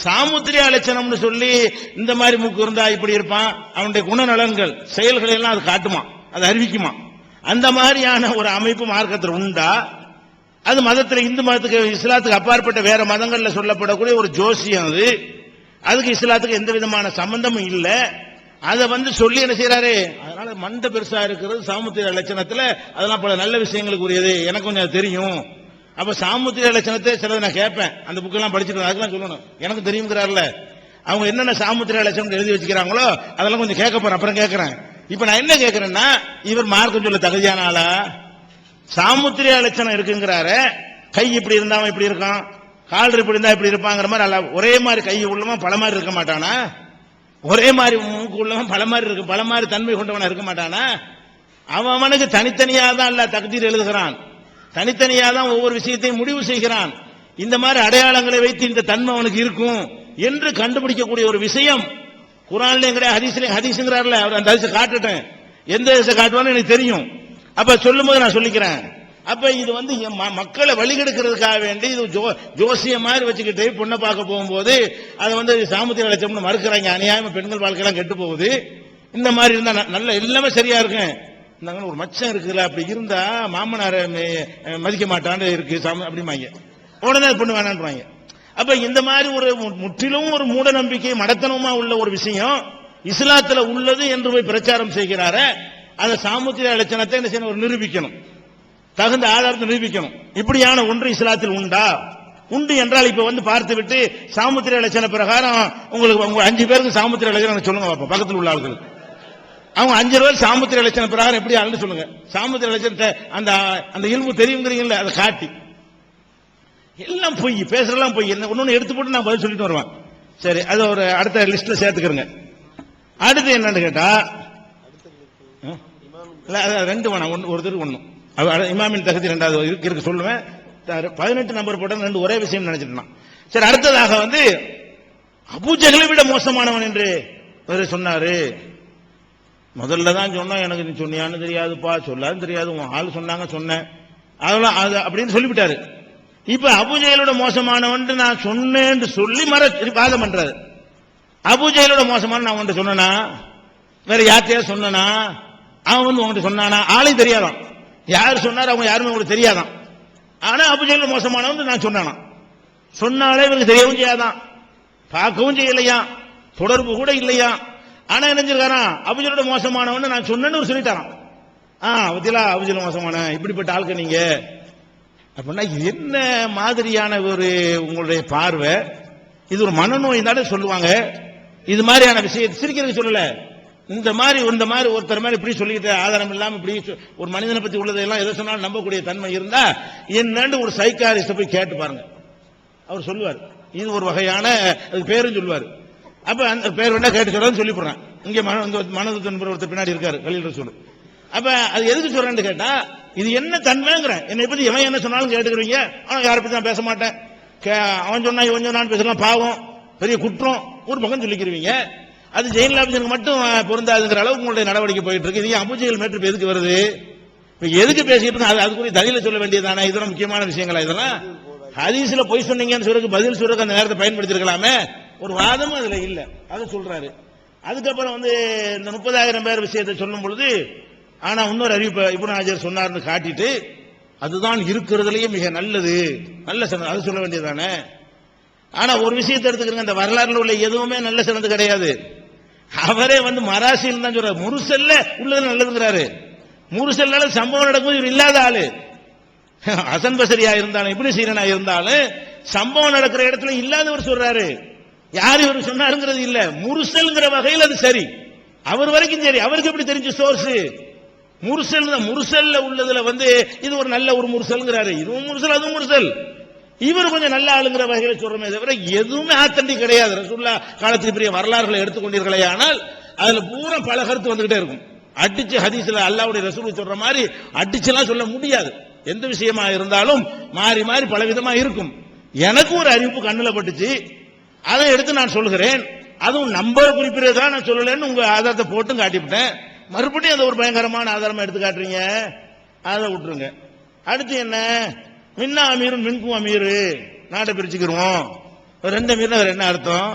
சாமுத்திரியா லட்சணம்னு சொல்லி இந்த மாதிரி மூக்கு இருந்தா இப்படி இருப்பான், அவனுடைய குணநலன்கள் செயல்களை எல்லாம் அது காட்டுமா, அது அறிவிக்குமா? அந்த மாதிரியான ஒரு அமைப்பு மார்க்கத்தில் உண்டா? அது மதத்தில், இந்து மதத்துக்கு இஸ்லாத்துக்கு அப்பாற்பட்ட வேற மதங்கள்ல சொல்லப்படக்கூடிய ஒரு ஜோசியம். அதுக்கு இஸ்லாத்துக்கு எந்த விதமான சம்பந்தமும் இல்லை. அதை வந்து சொல்லி என்ன செய்யறாரு, அதனால மண்டை பெருசா இருக்கிறது சாமுத்திரியா லட்சணத்துல அதெல்லாம் பல நல்ல விஷயங்களுக்கு உரியது, எனக்கு கொஞ்சம் தெரியும். அப்ப சாமுத்திரியா லட்சணத்தை சிலது நான் கேட்பேன், அந்த புக்கெல்லாம் படிச்சுட்டு அதுக்கெல்லாம் சொல்லணும், எனக்கு தெரியுங்கிறாருல. அவங்க என்னென்ன சாமுத்திரியா லட்சணம் எழுதி வச்சுக்கிறாங்களோ அதெல்லாம் கொஞ்சம் கேட்க போறேன், அப்புறம் கேட்கிறேன். இப்ப நான் என்ன கேட்கிறேன்னா, இவர் மார்க்கம் சொல்ல தகுதியான ஆளா? சாமுத்திரியா லட்சணம் இருக்குங்கிறாரு, கை இப்படி இருந்தா இப்படி இருக்கான், கால் இப்படி இருந்தா இப்படி இருப்பாங்கிற மாதிரி ஒரே மாதிரி கை உள்ளவன் பல மாதிரி இருக்க மாட்டானா? ஒரே மாதிரி மூக்கு உள்ளவன் பல மாதிரி இருக்கு, பல மாதிரி தன்மை கொண்டவனா இருக்க மாட்டானா? அவனுக்கு தனித்தனியா தான் அல்ல தக்தீர் எழுதுகிறான், தனித்தனியா தான் ஒவ்வொரு விஷயத்தையும் முடிவு செய்கிறான். இந்த மாதிரி அடையாளங்களை வைத்து இந்த தன்மை அவனுக்கு இருக்கும் என்று கண்டுபிடிக்கக்கூடிய ஒரு விஷயம் குர்ஆன்ல கிடையாது, ஹதீஸ்ங்கிறார்ல, அவர் அந்த ஹதீஸை காட்டுட்டேன், எந்த ஹதீஸை காட்டுவான்னு எனக்கு தெரியும். அப்ப சொல்லும் போது நான் சொல்லிக்கிறேன். அப்ப இது வந்து மக்களை வழிகெடுக்கிறதுக்காக வேண்டி இது ஜோசிய மாதிரி வச்சுக்கிட்டு பொண்ணை பார்க்க போகும்போது அதை வந்து சாமுத்திரியா லட்சம்னு மறுக்கிறாங்க. அநியாயமா பெண்கள் வாழ்க்கையெல்லாம் கெட்டு போகுது. இந்த மாதிரி இருந்தா நல்ல எல்லாமே சரியா இருக்கும். ஒரு மச்சம் இருக்குல்ல, அப்படி இருந்தா மாமனார மதிக்க மாட்டான்னு இருக்கு அப்படிமாங்க, உடனே பொண்ணு வேணான்றாங்க. அப்ப இந்த மாதிரி ஒரு முற்றிலும் ஒரு மூட நம்பிக்கை மடத்தனமா உள்ள ஒரு விஷயம் இஸ்லாத்துல உள்ளது என்று போய் பிரச்சாரம் செய்கிறார, அந்த சாமுத்திரியா லட்சணத்தை என்ன செய்யணும், ஒரு நிரூபிக்கணும், தகுந்த ஆதாரத்தை நிரூபிக்கணும். இப்படியான ஒன்று இஸ்லாத்தில் உண்டா? உண்டு என்றால் இப்ப வந்து பார்த்து விட்டு சாமுத்திரியா லட்சண பிரகாரம் உங்களுக்கு 5 பேருக்கு சாமுத்திரியா லட்சணம் சொல்லுங்க பாப்பா, பக்கத்தில் உள்ள ஆட்கள் அவங்க 5 பேர் சாமுத்திரியா லட்சண பிரகாரம் எப்படி ஆளுன்னு சொல்லுங்க. சாமுத்திரியா லட்சணத்தை அந்த அந்த இல்மு தெரியுங்கிறீங்களா, அதை காட்டி எல்லாம் பொய், பேசுறதெல்லாம் பொய். என்ன ஒன்னு எடுத்து போட்டு நான் பதில் சொல்லிட்டு வருவேன். சரி, அது ஒரு அடுத்த லிஸ்ட்ல சேர்த்துக்கிறேங்க. அடுத்து என்னன்னு கேட்டா, ரெண்டு வேணாம், ஒருத்தருக்கு ஒண்ணும். இமாமின் தகுதி 2வது இருக்கு சொல்லுவேன். 18 நம்பர் போட்ட 2 ஒரே விஷயம் நினைச்சிட்டான். சரி, அடுத்ததாக வந்து அபூஜஹலை விட மோசமானவன் என்று சொன்னாரு. முதல்ல தான் சொன்னா, எனக்கு நீ சொன்னியான்னு தெரியாதுப்பா, சொல்லாது தெரியாது, உன் ஆள் சொன்னாங்க சொன்னேன், அதெல்லாம் அப்படின்னு சொல்லிவிட்டாரு. இப்ப அபூஜஹலோட மோசமானவன் நான் சொன்னேன்னு சொல்லி வாதம் பண்றாரு. அபூஜஹலோட மோசமான நான் உன்கிட்ட சொன்னா, வேற யார்த்தையா சொன்னா, அவன் வந்து உங்ககிட்ட சொன்னானா, ஆளையும் தெரியாதான், யார் சொன்னார் அவங்க யாருமே உங்களுக்கு தெரியாதான். ஆனா அபூஜஹல் மோசமானவன் நான் சொன்னானா, சொன்னாலே இவருக்கு தெரியவும் செய்யாதான், பார்க்கவும் செய்யலையா, தொடர்பு கூட இல்லையா. ஆனா நினைஞ்சிருக்காரான், அபூஜஹலோட மோசமானவன் நான் சொன்னேன்னு சொல்லிட்டாரான். பத்திலா அபூஜஹல் மோசமான இப்படிப்பட்ட ஆளுக்கு நீங்க அப்படின்னா என்ன மாதிரியான ஒரு உங்களுடைய பார்வை? இது ஒரு மனநோய் தானே சொல்லுவாங்க. இது மாதிரியான விஷயத்தை சிரிக்கிறதுக்கு சொல்லல, இந்த மாதிரி ஒருத்தர் மாதிரி இப்படி சொல்லிட்டு ஆதாரம் இல்லாம இப்படி ஒரு மனிதனை பத்தி உள்ளதெல்லாம் எதை சொன்னாலும் நம்பக்கூடிய தன்மை இருந்தா என்னன்னு ஒரு சைக்காரிஸ்ட போய் கேட்டு பாருங்க, அவர் சொல்லுவார். இது ஒரு வகையான பேரும் சொல்லுவார். அப்ப அந்த பேர் வேணா கேட்டு சொல்றேன்னு சொல்லி போடுறேன். இங்க மனது ஒருத்தர் பின்னாடி இருக்காரு, கலீல் ரசூல். அப்ப அது எதுக்கு சொல்றேன்னு கேட்டா, இது என்ன தன்மைங்கிறேன். என்னை பத்தி எவன் என்ன சொன்னாலும் கேட்டுக்கிறீங்க. அவன் யாரை பத்தி நான் பேச மாட்டேன், அவன் சொன்னா இவன் சொன்னான்னு பேசலாம், பாவம் பெரிய குற்றம் ஒரு பக்கம் சொல்லிக்கிறீங்க. அது ஜெயின் லாபிஜனுக்கு மட்டும் பொருந்தாதுங்கிற அளவுக்கு உங்களுடைய நடவடிக்கை போயிட்டு இருக்கு. இது அபூஜைகள் மேட்ரு எதுக்கு வருது? எதுக்கு பேசிட்டு அதுக்குரிய தலில சொல்ல வேண்டியதானே? இதெல்லாம் முக்கியமான விஷயங்களா? இதெல்லாம் ஹதீஸ்ல பொய் சொன்னீங்கன்னு சொல்றதுக்கு பதில் சொல்றதுக்கு அந்த நேரத்தை பயன்படுத்திருக்கலாமே. ஒரு வாதமும் அதுல இல்ல, அதை சொல்றாரு. அதுக்கப்புறம் இந்த 30,000 பேர் விஷயத்தை சொல்லும் பொழுது, ஆனா இன்னொரு அறிவிப்பு இப்னு ஹஜர் சொன்னார்னு காட்டிட்டு, அதுதான் இருக்கிறதுலயே மிக நல்லது, நல்ல சனது, அது சொல்ல வேண்டியதானே. ஆனா ஒரு விஷயத்தை எடுத்துக்கிறங்க, இந்த வரலாறுல உள்ள எதுவுமே நல்ல சனது கிடையாது. அவரே மராசியில் தான் சொல்றாரு, முருசல்ல உள்ளது நல்லதுங்கிறாரு. முருசல்ல சம்பவம் நடக்கும் இவர் இல்லாத ஆளு. ஹசன் பசரியா இருந்தாலும் இப்னு சீரனா இருந்தாலும் சம்பவம் நடக்கிற இடத்துல இல்லாதவர் சொல்றாரு. யார் இவர் சொன்னாருங்கிறது இல்ல, முருசல்ங்கிற வகையில் அது சரி, அவர் வரைக்கும் சரி. அவருக்கு எப்படி தெரிஞ்ச சோர்ஸ்? முருசல் தான். முருசல்ல உள்ளதுல இது ஒரு நல்ல ஒரு முருசல்ங்கிறாரு. இதுவும் முருசல் அதுவும் முருசல். இவர் கொஞ்சம் நல்ல ஆளுங்கிற வகையில சொல்றமே தவிர எதுவுமே ஆத்தண்டி கிடையாது. ரசூலுல்லாஹ் காலத்துக்கு பெரிய வரலாறுகளை எடுத்துக்கொண்டீர்களே ஆனால் அதுல பூரா பல கருத்து வந்துகிட்டே இருக்கும். அடிச்சு ஹதீஸ்ல அல்லாஹ்வுடைய ரசூல் சொல்ற மாதிரி அடிச்செல்லாம் சொல்ல முடியாது. எந்த விஷயமா இருந்தாலும் மாறி மாறி பலவிதமா இருக்கும். எனக்கு ஒரு அறிவிப்பு கண்ணுல பட்டுச்சு, அதை எடுத்து நான் சொல்கிறேன். அதுவும் நம்பர் குறிப்பிடறதா நான் சொல்லலன்னு உங்க ஆதாரத்தை போட்டு காட்டிவிட்டேன். மறுபடியும் அதை ஒரு பயங்கரமான ஆதாரமா எடுத்து காட்டுறீங்க, அதை விட்டுருங்க. அடுத்து என்ன? மின்னா அமீரும் மின்கும் அமீரு, நாட்டை பிரிச்சுக்கிறோம். 2 அமீர்னா என்ன அர்த்தம்?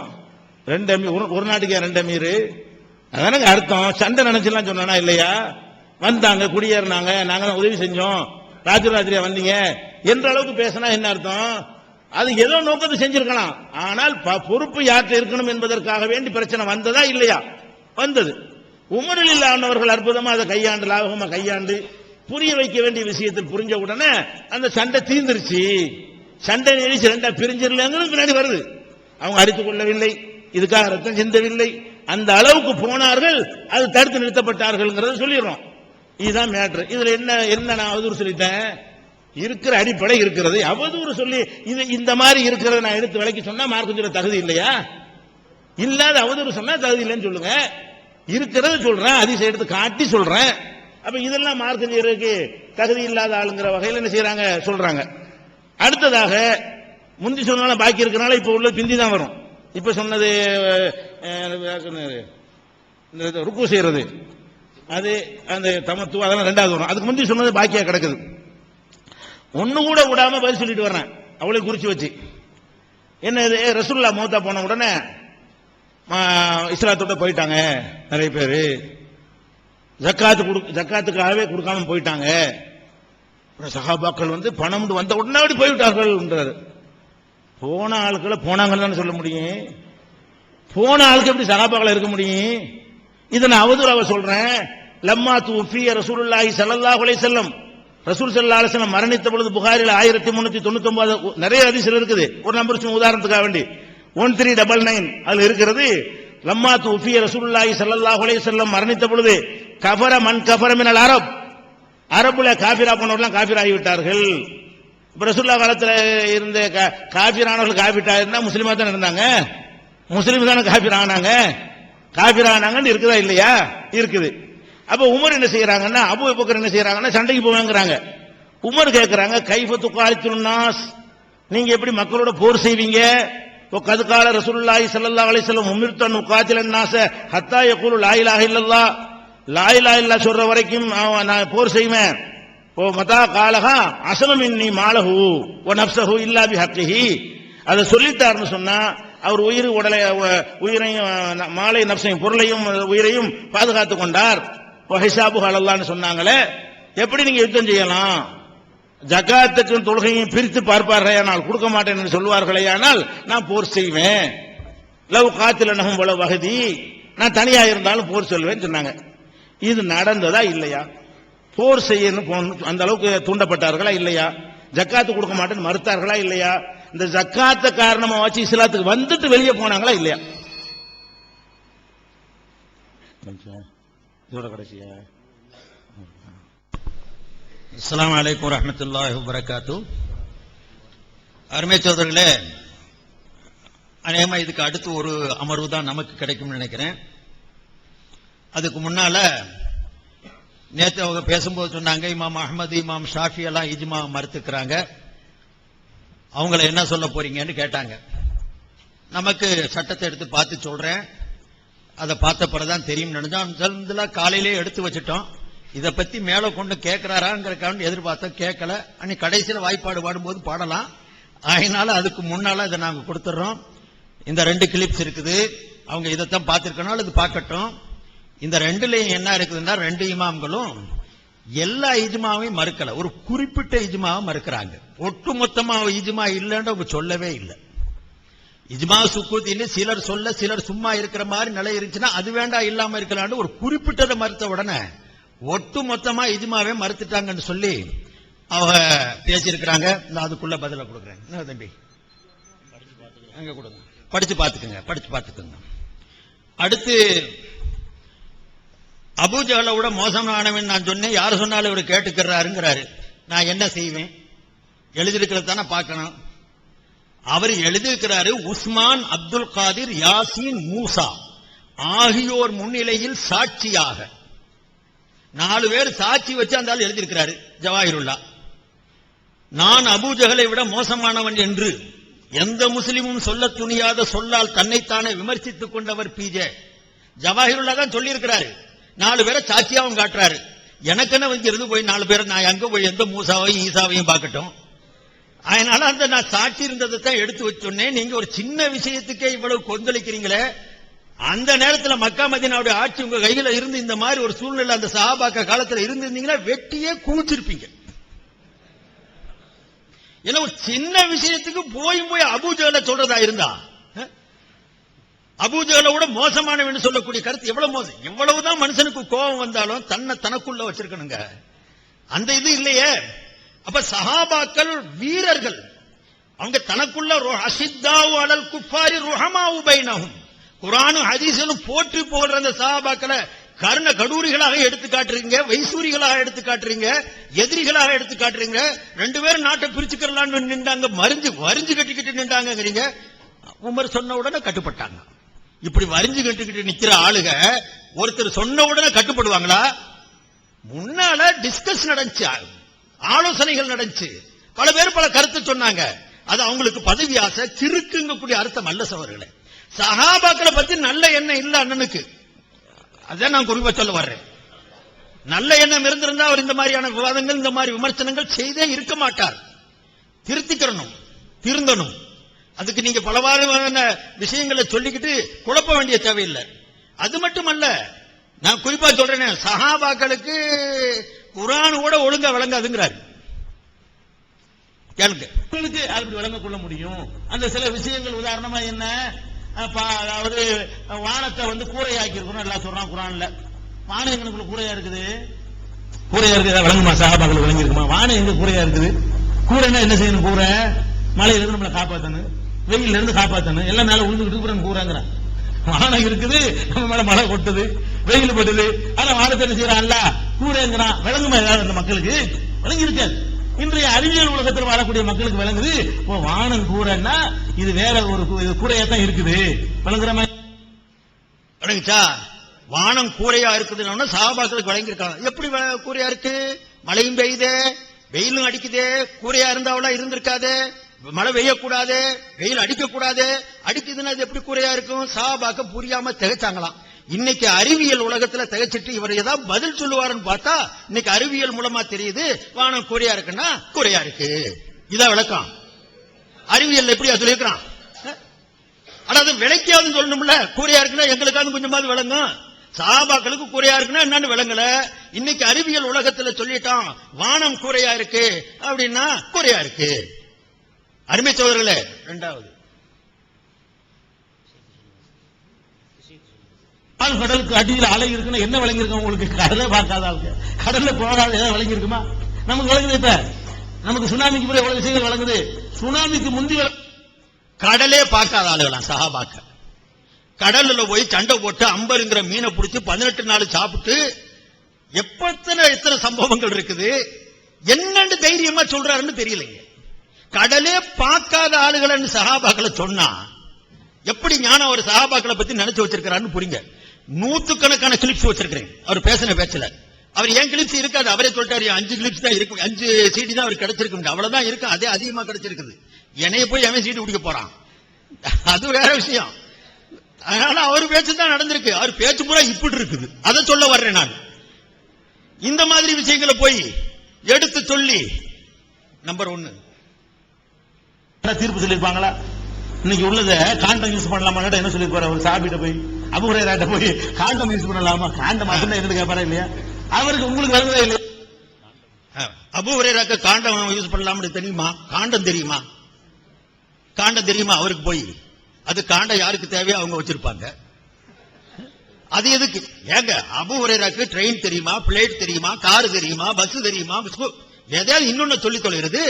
2 அமீர், ஒரு நாட்டுக்கு 2 அமீரு, அதானங்க அர்த்தம். சண்டை நினைச்சலாம் சொன்னா இல்லையா? வந்தாங்க, குடியேறினாங்க, நாங்க தான் உதவி செஞ்சோம், ராஜராஜரியா வந்தீங்க என்ற அளவுக்கு பேசினா என்ன அர்த்தம்? அது ஏதோ நோக்கத்தை செஞ்சிருக்கலாம். ஆனால் பொறுப்பு யார்கிட்ட இருக்கணும் என்பதற்காக வேண்டி பிரச்சனை வந்ததா இல்லையா? வந்தது. உமரில் அவர்கள் அற்புதமா அதை கையாண்டு, லாபகமா கையாண்டு புரிய வைக்க வேண்டிய விஷயத்தில் புரிஞ்ச உடனே அந்த சண்டை தீர்ந்துருச்சு. சண்டை நிகழ்ச்சி 2 பிரிஞ்சிடலங்கிறது பின்னாடி வருது. அவங்க அடித்துக் கொள்ளவில்லை, இதுக்காக ரத்தம் சிந்தவில்லை, அந்த அளவுக்கு போனார்கள், அது தடுத்து நிறுத்தப்பட்டார்கள் சொல்லிடுறோம். இதுதான் மேட்ரு. இதுல என்ன நான் அவதூறு சொல்லிட்டேன்? இருக்கிற அடிப்படை இருக்கிறது. அவதூறு சொல்லி இது இந்த மாதிரி இருக்கிறத நான் எடுத்து விலைக்கு சொன்னா மார்க்கம் சொல்ல தகுதி இல்லையா? இல்லாத அவதூறு சொன்னா தகுதி இல்லைன்னு சொல்லுங்க. இருக்கிறது சொல்றேன், அதிசயம் எடுத்து காட்டி சொல்றேன். அப்ப இதெல்லாம் மார்க்கம் செய்யறதுக்கு தகுதி இல்லாத ஆளுங்கிற வகையில் என்ன செய்யறாங்க சொல்றாங்க. அடுத்ததாக முந்தி சொன்னாலும் பாக்கி இருக்கிறனால இப்ப உள்ள பிந்தி தான் வரும். இப்ப சொன்னது ருக்கு செய்யறது, அது அந்த தமத்துவம், அதெல்லாம் 2வது வரும். அதுக்கு முந்தி சொன்னது பாக்கியா கிடக்குது. ஒண்ணு கூட விடாம பதில் சொல்லிட்டு வர்றேன், அவளை குறிச்சு வச்சு. என்ன இது? ரசூலுல்லாஹ் மௌத்தா போன உடனே இஸ்லாத்தோட போயிட்டாங்க நிறைய பேரு, ஜக்காத்துக்காகவே கொடுக்காம போயிட்டாங்க. சஹாபாக்கள் பணம் வந்த உடனே போய்விட்டார்கள். போன ஆட்களை போனாங்கன்னு சொல்ல முடியும்? போன ஆளுக்கு எப்படி சஹாபாக்கள் இருக்க முடியும்? இதை நான் அவதூறாக சொல்றேன். லம்மா துஃபிய ரசூலுல்லாஹி ஸல்லல்லாஹு அலைஹி வஸல்லம், ரசூல் ஸல்லல்லாஹு அலைஹி வஸல்லம் மரணித்த பொழுது புகாரில் 1399 நிறைய ஹதீஸ்ல இருக்குது. ஒரு நம்பர் சும்மா உதாரணத்துக்காக வேண்டி 1399 அதுல இருக்கிறது. லம்மா துஃபிய ரசூலுல்லாஹி ஸல்லல்லாஹு அலைஹி வஸல்லம் மரணித்த பொழுது கஃபர மன் கஃபர மினல் அரப், அரபுல காபிரா போனவர்கள் காபிர் ஆகிவிட்டார்கள். ரசூலுல்லாஹ் காலத்துல இருந்த காபிரானவர்கள் காபிட்டாயிருந்தா முஸ்லிமா தான் இருந்தாங்க, முஸ்லிம் தானே காபிர் ஆனாங்க. காபிர் ஆனாங்கன்னு இருக்குதா இல்லையா? இருக்குது. அப்ப உமர் என்ன செய்யறாங்கன்னா, அபூ பக்கர் என்ன செய்யறாங்கன்னா சண்டைக்கு போவாங்கறாங்க. உமர் கேட்கறாங்க, கைஃப துகாலித்துன் நாஸ், நீங்க எப்படி மக்களோட போர் செய்வீங்க? وقد قال رسول الله صلى الله عليه وسلم امرت ان اقاتل الناس حتى يقولوا لا اله الا الله, லா இலாஹ இல்லல்லாஹ் சொல்ற வரைக்கும் நான் போர் செய்வேன். மதா காலஹா அஸம மின்னி மாலஹு வ நஃப்ஸஹு இல்லா பிஹக்கிஹி, அதை சொல்லிட்டாருன்னு சொன்னா அவர் உயிரையும் மாலை நஃப்ஸையும் பொருளையும் உயிரையும் பாதுகாத்துக் கொண்டார். ஹிசாபுஹு அலல்லாஹ்னு சொன்னாங்களே, எப்படி நீங்க யுத்தம் செய்யலாம்? ஜகாத்துக்கும் தொழுகையும் பிரித்து பார்ப்பார்களேயானால், கொடுக்க மாட்டேன் என்று சொல்வார்களேயானால் நான் போர் செய்வேன். லவ் காத்திலனஹும் வல வஹதி, நான் தனியா இருந்தாலும் போர் சொல்வேன்னு சொன்னாங்க. இது நடந்ததா இல்லையா? போர் செய்யணும் அந்த அளவுக்கு தூண்டப்பட்டார்களா இல்லையா? ஜக்காத்து கொடுக்க மாட்டேன்னு மறுத்தார்களா இல்லையா? இந்த ஜக்காத்த காரணமா வச்சு இஸ்லாத்துக்கு வந்துட்டு வெளியே போனாங்களா இல்லையா? இதோட கடைசியா அஸ்ஸலாமு அலைக்கும் வரஹ்மத்துல்லாஹி வபரகாத்துஹு. அருமை சகோதரர்களே, அநேகமா இதுக்கு அடுத்து ஒரு அமர்வு தான் நமக்கு கிடைக்கும்னு நினைக்கிறேன். அதுக்கு முன்னால நேற்று அவங்க பேசும்போது சொன்னாங்க இமாம் அஹ்மது இமாம் ஷாஃபி எல்லாம் இஜ்மா மறுத்துக்கிறாங்க, அவங்கள என்ன சொல்ல போறீங்கன்னு கேட்டாங்க. நமக்கு சட்டத்தை எடுத்து பார்த்து சொல்றேன், அதை பார்த்த பிறகுதான் தெரியும் நினைச்சோம். காலையிலே எடுத்து வச்சுட்டோம். இதை பத்தி மேல கொண்டு கேட்கிறாராங்கிறக்கான எதிர்பார்த்தோம், கேட்கல. அன்னைக்கு கடைசியில் வாய்ப்பாடு பாடும்போது பாடலாம். அதனால அதுக்கு முன்னால இதை நாங்க கொடுத்துறோம். இந்த 2 கிளிப்ஸ் இருக்குது, அவங்க இதைத்தான் பார்த்திருக்கணும், இது பார்க்கட்டும். இந்த 2லயும் என்ன இருக்குதுன்னா 2 இமாம்களும் எல்லா இஜ்மாவையும் மறுக்கல, ஒரு குறிப்பிட்ட இஜ்மாவை மறுக்கிறாங்க. ஒட்டுமொத்தமா இஜ்மா இல்லைன்னு அவங்க சொல்லவே இல்லை. இஜ்மா சுக்கூத்தின்னு சிலர் சொல்ல, சிலர் சும்மா இருக்கிற மாதிரி நிலை இருந்துச்சுன்னா அது வேண்டாம் இல்லாம இருக்கலான்னு ஒரு குறிப்பிட்டதை மறுத்த உடனே ஒட்டு மொத்தமா இஜ்மாவே மறுத்துட்டாங்கன்னு சொல்லி அவங்க பேசியிருக்கிறாங்க. நான் அதுக்குள்ள பதில கொடுக்குறேன். என்ன தம்பி அங்க கொடுங்க, படிச்சு பார்த்துக்குங்க. அடுத்து அபூஜஹலை விட மோசமானவன் நான் சொன்னேன், யார் சொன்னாலும் இவர் கேட்டுக்கிறாருங்கிறாரு. நான் என்ன செய்வேன்? எழுதியிருக்கிறது தானே பார்க்கணும். அவர் எழுதியிருக்கிறாரு, உஸ்மான், அப்துல் காதிர், யாசின், மூசா ஆகியோர் முன்னிலையில் சாட்சியாக 4 பேர் சாட்சி வச்சு அந்த ஆள் எழுதியிருக்கிறாரு. ஜவாஹிருல்லா, நான் அபூஜஹலை விட மோசமானவன் என்று எந்த முஸ்லிமும் சொல்ல துணியாத சொல்லால் தன்னைத்தானே விமர்சித்துக் கொண்டவர் பிஜே. ஜவாஹிருல்லா தான் சொல்லி இருக்கிறாரு. 4 பேரை சாட்சியாவும் காட்டுறாரு. எனக்கு என்ன வைக்கிறது போய் 4 பேரை நான் எங்க போய் எந்த மூசாவையும் ஈசாவையும் பார்க்கட்டும். அதனால அந்த நான் சாட்சி இருந்ததை தான் எடுத்து வச்சோன்னே. நீங்க ஒரு சின்ன விஷயத்துக்கே இவ்வளவு கொந்தளிக்கிறீங்களே. அந்த நேரத்தில் மக்கா மதீனாவுடைய ஆட்சி உங்க கையில இருந்து இந்த மாதிரி ஒரு சூழ்நிலை அந்த சஹாபாக்க காலத்தில் இருந்திருந்தீங்கன்னா வெட்டியே குவிச்சிருப்பீங்க. ஏன்னா ஒரு சின்ன விஷயத்துக்கு போய் அபூஜஹலை சொல்றதா இருந்தா, அபூஜஹலை விட மோசமானவன்னு சொல்லக்கூடிய கருத்து எவ்வளவு மோசம். எவ்வளவுதான் மனுஷனுக்கு கோபம் வந்தாலும் தன்னை தனக்குள்ள வச்சிருக்கணுங்க. அந்த இது இல்லையே. அப்ப சஹாபாக்கள் வீரர்கள், அவங்க தனக்குள்ள அஷித்தாவு அலல் குஃபாரி ருஹமாவு பைனஹும், குர்ஆனும் ஹதீஸும் போற்றி போடுற அந்த சஹாபாக்களை கர்ண கடூரிகளாக எடுத்து காட்டுறீங்க, வைசூரிகளாக எடுத்து காட்டுறீங்க, எதிரிகளாக எடுத்து காட்டுறீங்க. 2 பேரும் நாட்டை பிரிச்சுக்கலான்னு நின்றாங்க, வரிஞ்சு கட்டிக்கிட்டு நின்றாங்கிறீங்க. உமர் சொன்ன உடனே கட்டுப்பட்டாங்க. இப்படி வரிஞ்சு கட்டிக்கிட்டு நிக்கிற ஆளுக ஒருத்தர் சொன்ன உடனே கட்டுப்படுவாங்களா? முன்னால டிஸ்கஸ் நடந்துச்சு, ஆலோசனைகள் நடந்துச்சு, பல பேர் பல கருத்து சொன்னாங்க. அது அவங்களுக்கு பதவி ஆசை, கிறுக்குங்கக்கூடிய அர்த்தம் அல்ல சகோதரர்களே. சஹாபாக்களை பத்தி நல்ல எண்ணம் இல்ல அண்ணனுக்கு, அதான் நான் குறிப்பா சொல்ல வர்றேன். நல்ல எண்ணம் இருந்திருந்தா அவர் இந்த மாதிரியான விவாதங்கள், இந்த மாதிரி விமர்சனங்கள் செய்தே இருக்க மாட்டார். திருந்தணும். அதுக்கு நீங்க பலவாறான விஷயங்களை சொல்லிக்கிட்டு குழப்ப வேண்டிய தேவையில்லை. அது மட்டுமல்ல, நான் குறிப்பா சொல்றேன், சஹாபாக்களுக்கு குர்ஆன் கூட ஒழுங்கா விளங்காதுங்கிறார். கேளுங்க, உங்களுக்கு அப்படி விளங்க கொள்ள முடியும். அந்த சில விஷயங்கள் உதாரணமா என்ன, அதாவது வானத்தை கூரையாக்கி இருக்கணும் எல்லாம் சொல்றான் குர்ஆன்ல. வானம் எங்களுக்குள்ள கூரையா இருக்குது, விளங்குமா? சஹாபாக்கள் விளங்கி இருக்குமா? வானம் எங்க கூரையா இருக்குது? கூரைன்னா என்ன செய்யணும்? கூரை மழையில இருந்து நம்மளை காப்பாத்தணும், வெயில இருந்து காப்பாத்தணும். எல்லாம் மேல உழுந்துக்கிட்டு கூறாங்கிறான். வானம் இருக்குது, நம்ம மேல மழை கொட்டுது, வெயில் பட்டுது. ஆனா வானத்தை என்ன செய்யறான்ல, கூரைங்கிறான். விளங்குமா ஏதாவது அந்த மக்களுக்கு? விளங்கி இருக்காது. இன்றைய அறிவியல் உலகத்தில் வாழக்கூடிய மக்களுக்கு விளங்குது. வானம் கூரைன்னா இது வேற ஒரு கூரையாத்தான் இருக்குது. விளங்குற மாதிரி விளங்குச்சா? வானம் கூரையா இருக்குதுன்னு சஹாபாக்களுக்கு விளங்கியிருக்காங்க. எப்படி கூரையா இருக்கு? மழையும் பெய்யுதே, வெயிலும் அடிக்குதே. கூரையா இருந்தாவளா இருந்திருக்காது. மழை பெய்யக்கூடாது, வெயில் அடிக்கக்கூடாது. அடிக்குதுன்னா அது எப்படி கூரையா இருக்கும்? சஹாபாக்க புரியாம திகைச்சாங்களாம். இன்னைக்கு அறிவியல் உலகத்துல திகைச்சிட்டு இவர் ஏதாவது பதில் சொல்லுவாருன்னு பார்த்தா இன்னைக்கு அறிவியல் மூலமா தெரியுது வானம் கூரையா இருக்குன்னா கூரையா இருக்கு. இதான் விளக்கம். அறிவியல் எப்படியா சொல்லியிருக்கிறான்? ஆனா அது விளக்கியாவது சொல்லணும்ல. கூரையா இருக்குன்னா எங்களுக்காவது கொஞ்சமாவது விளங்கும். சஹாபாக்களுக்கு கூரையா இருக்குன்னா என்னன்னு விளங்கல. இன்னைக்கு அறிவியல் உலகத்துல சொல்லிட்டான் வானம் கூரையா இருக்கு அப்படின்னா கூரையா இருக்கு. அருமை சோதரர்களே, 2வது கடலுக்கு அடியில் அலை இருக்குன்னா என்ன விளங்கி இருக்கும் உங்களுக்கு? கடலை பார்க்காத ஆளுங்க, கடல்ல போகாத ஏதாவது விளங்கி இருக்குமா? நமக்கு விளங்குது. இப்ப நமக்கு சுனாமிக்கு பிறகு எவ்வளவு விஷயங்கள் விளங்குது. சுனாமிக்கு முந்தி கடலே பார்க்காத ஆளுகளாம் சஹாபாக்க. கடல்ல போய் சண்டை போட்டு அம்பருங்கிற மீனை பிடிச்சி 18 நாள் சாப்பிட்டு எத்தனை சம்பவங்கள் இருக்குது. என்னன்னு தைரியமா சொல்றாருன்னு தெரியலைங்க. கடலே பார்க்காத ஆளுகள் சஹாபாக்களை சொன்னா எப்படி ஞானம் ஒரு சஹாபாக்களை பத்தி நினைச்சு வச்சிருக்கிறான்னு புரியுங்க. 100கணக்கான கிளிப்ஸ் வச்சிருக்கிறேன் அவர் பேசின பேச்சுல. அவர் ஏன் கிளிப்ஸ் இருக்காது, அவரே சொல்லிட்டாரு 5 கிளிப்ஸ் தான் இருக்கும், 5 சீடி தான் அவர் கிடைச்சிருக்கு, அவ்வளவுதான் இருக்கு, அதே அதிகமா கிடைச்சிருக்குது. என்னைய போய் அவன் சீட்டு குடிக்க போறான், அது வேற விஷயம். அதனால அவர் பேச்சு தான் நடந்திருக்கு, அவர் பேச்சு பூரா இப்படி இருக்குது. அதை சொல்ல வர்றேன் நான். இந்த மாதிரி விஷயங்களை போய் எடுத்து சொல்லி நம்பர் 1 தீர்ப்பு சொல்லிருப்பாங்களா? இன்னைக்கு உள்ளத காண்டம் யூஸ் பண்ணலாமா என்ன சொல்லி போற ஒரு சாபிட்ட போய் அபூ ஹுரைரா போய் காண்டம் யூஸ் பண்ணலாமா, காண்டம் அதுன்னு என்ன கேட்பாரா இல்லையா? அவருக்கு உங்களுக்கு வருவதே இல்லை. அபூ ஹுரைராக்கு காண்டம் யூஸ் பண்ணலாம்னு தெரியுமா? காண்டம் தெரியுமா? காண்டம் தெரியுமா அவருக்கு? போய் அது காண்டம் யாருக்கு தேவையோ அவங்க வச்சிருப்பாங்க. அது எதுக்கு ஏங்க? அபூ ஹுரைராக்கு ட்ரெயின் தெரியுமா, பிளேட் தெரியுமா, கார் தெரியுமா, பஸ் தெரியுமா, எதையாவது இன்னொன்னு சொல்லி தொலைகிறது?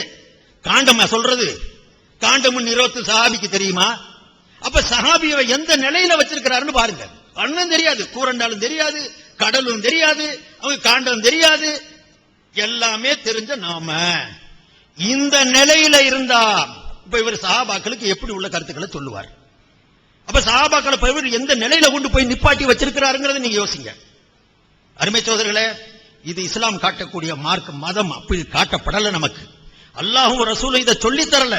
காண்டமா சொல்றது? காண்டம் நிறுவத்து சஹாபிக்கு தெரியுமா? அப்ப சஹாபியை எந்த நிலையில வச்சிருக்கிறாருன்னு பாருங்க. அண்ணன் தெரியாது, கூரண்டாலும் தெரியாது, கடலும் தெரியாது, அவங்க காண்டம் தெரியாது, எல்லாமே தெரிஞ்ச நாம இந்த நிலையில இருந்தா இப்ப இவர் சஹாபாக்களுக்கு எப்படி உள்ள கருத்துக்களை சொல்லுவார்? அப்ப சஹாபாக்களை இவர் எந்த நிலையில கொண்டு போய் நிப்பாட்டி வச்சிருக்கிறாருங்கிறத நீங்க யோசிங்க. அருமை சோதர்களே, இது இஸ்லாம் காட்டக்கூடிய மார்க்க மதம் அப்படி காட்டப்படல. நமக்கு அல்லாஹ்வும் ரசூலும் இதை சொல்லி தரல.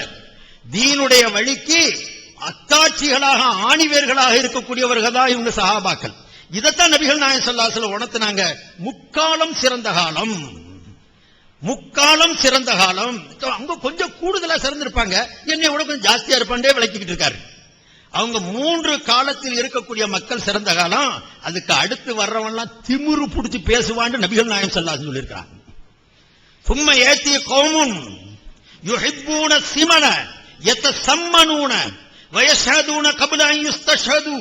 தீனுடைய வழிக்கு அத்தாட்சிகளாக ஆணிவேர்களாக இருக்கக்கூடியவர்கள் தான் இவங்க சஹாபாக்கள். இதைத்தான் நபிகள் நாயகம் ஸல்லல்லாஹு அலைஹி வஸல்லம் உணர்த்தினாங்க. முக்காலம் சிறந்த காலம், முக்காலம் சிறந்த காலம். அவங்க கொஞ்சம் கூடுதலா சிறந்திருப்பாங்க, என்னை விட கொஞ்சம் ஜாஸ்தியா இருப்பாண்டே விளக்கிக்கிட்டு இருக்காரு. அவங்க 3 காலத்தில் இருக்கக்கூடிய மக்கள் சிறந்த காலம். அதுக்கு அடுத்து வர்றவன்லாம் திமிரு புடிச்சு பேசுவான்னு நபிகள் நாயகம் ஸல்லல்லாஹு அலைஹி வஸல்லம் சொல்லியிருக்காங்க. சும்ம ஏத்தி கௌமுன் யுஹிப்பூன சிமன யதஸம்மனூன வயஷஹதுன கப்ல அன் யுஸ்தஷஹது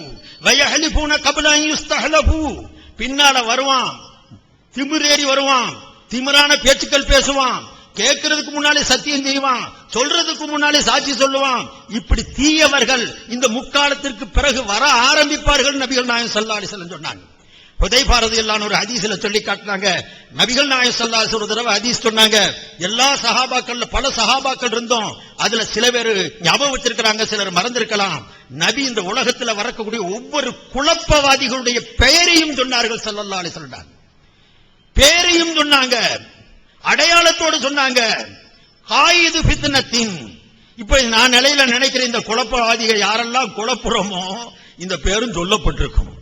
வயஹலிஃபூன கப்ல அன் யுஸ்தஹலஃபு. பின்னால வருவான், திமிரேறி வருவான், திமிரான பேச்சுக்கள் பேசுவான், கேட்கிறதுக்கு முன்னாலே சத்தியம் செய்வான், சொல்றதுக்கு முன்னாலே சாட்சி சொல்லுவான். இப்படி தீயவர்கள் இந்த முக்காலத்திற்கு பிறகு வர ஆரம்பிப்பார்கள் நபிகள் நாயகம் ஸல்லல்லாஹு அலைஹி வஸல்லம் சொன்னாங்க. ஹுதைஃபா ரலியல்லாஹு ஒரு ஹதீஸ்ல சொல்லி காட்டினாங்க. நபிகள் நாயகம் ஸல்லல்லாஹு அலைஹி வஸல்லம் ஒரு தடவை ஹதீஸ் சொன்னாங்க. எல்லா சஹாபாக்கள்ல பல சஹாபாக்கள் இருந்தோம், அதுல சில பேர் ஞாபகம் வச்சிருக்கிறாங்க, சிலர் மறந்திருக்கலாம். நபி இந்த உலகத்துல வரக்கூடிய ஒவ்வொரு குழப்பவாதிகளுடைய பெயரையும் சொன்னார்கள் ஸல்லல்லாஹு அலைஹி வஸல்லம். பேரையும் சொன்னாங்க, அடையாளத்தோடு சொன்னாங்க. காயிது ஃபித்னத்தின். இப்ப நான் நிலையில நினைக்கிற இந்த குழப்பவாதிகள் யாரெல்லாம் குழப்புறோமோ இந்த பேரும் சொல்லப்பட்டிருக்கும்.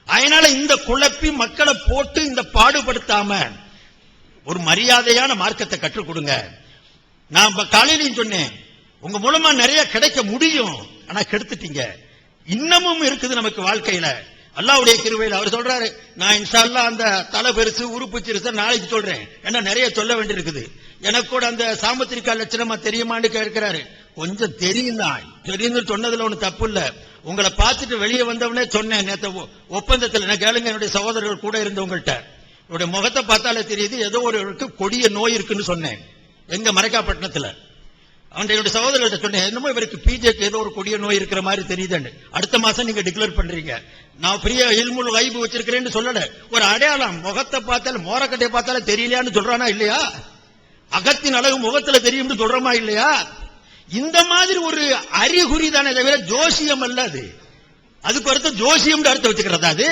அதனால இந்த குழப்பி மக்களை போட்டு இந்த பாடுபடுத்தாம ஒரு மரியாதையான மார்க்கத்தை கற்றுக் கொடுங்க. நான் காலையிலையும் சொன்னேன், உங்க மூலமா நிறைய கிடைக்க முடியும், ஆனா கெடுத்துட்டீங்க. இன்னமும் இருக்குது நமக்கு வாழ்க்கையில. அல்லாஹ்வுடைய கிருபையில் அவர் சொல்றாரு, நான் இன்ஷா அல்லாஹ் அந்த தலை பெருசு உறுப்பு சிறுசு நாளைக்கு சொல்றேன், ஏன்னா நிறைய சொல்ல வேண்டியிருக்குது. எனக்கு கூட அந்த சாமுத்திரிகா லட்சணமா தெரியுமான்னு கேட்கிறாரு. கொஞ்சம் தெரியும் தான், தெரியும் சொன்னதுல ஒண்ணு தப்பு இல்ல. உங்களை பார்த்துட்டு வெளியே வந்தவனே சொன்னேன் நேற்று ஒப்பந்தத்தில், நான் கேளுங்க, என்னுடைய சகோதரர்கள் கூட இருந்தவங்கள்ட்ட என்னுடைய முகத்தை பார்த்தாலே தெரியுது ஏதோ ஒரு கொடிய நோய் இருக்குன்னு சொன்னேன். எங்க மரைக்காப்பட்டினத்துல என்னுடைய சகோதரர்கிட்ட சொன்னேன், என்னமோ இவருக்கு பிஜேக்கு ஏதோ ஒரு கொடிய நோய் இருக்கிற மாதிரி தெரியுதுன்னு. அடுத்த மாசம் நீங்க டிக்ளேர் பண்றீங்க. நான் பெரிய இல்முல் கைபு வச்சிருக்கிறேன்னு சொல்லல, ஒரு அடையாளம், முகத்தை பார்த்தாலும் மோரக்கட்டையை பார்த்தாலும் தெரியலையான்னு சொல்றானா இல்லையா? அகத்தின் அழகு முகத்துல தெரியும் சொல்றோமா இல்லையா? இந்த மாதிரி ஒரு அறிகுறி தானே தவிர ஜோசியம் அல்ல அது. அதுக்கு அர்த்தம் ஜோசியம் அர்த்தம் வச்சுக்கிறதா? அது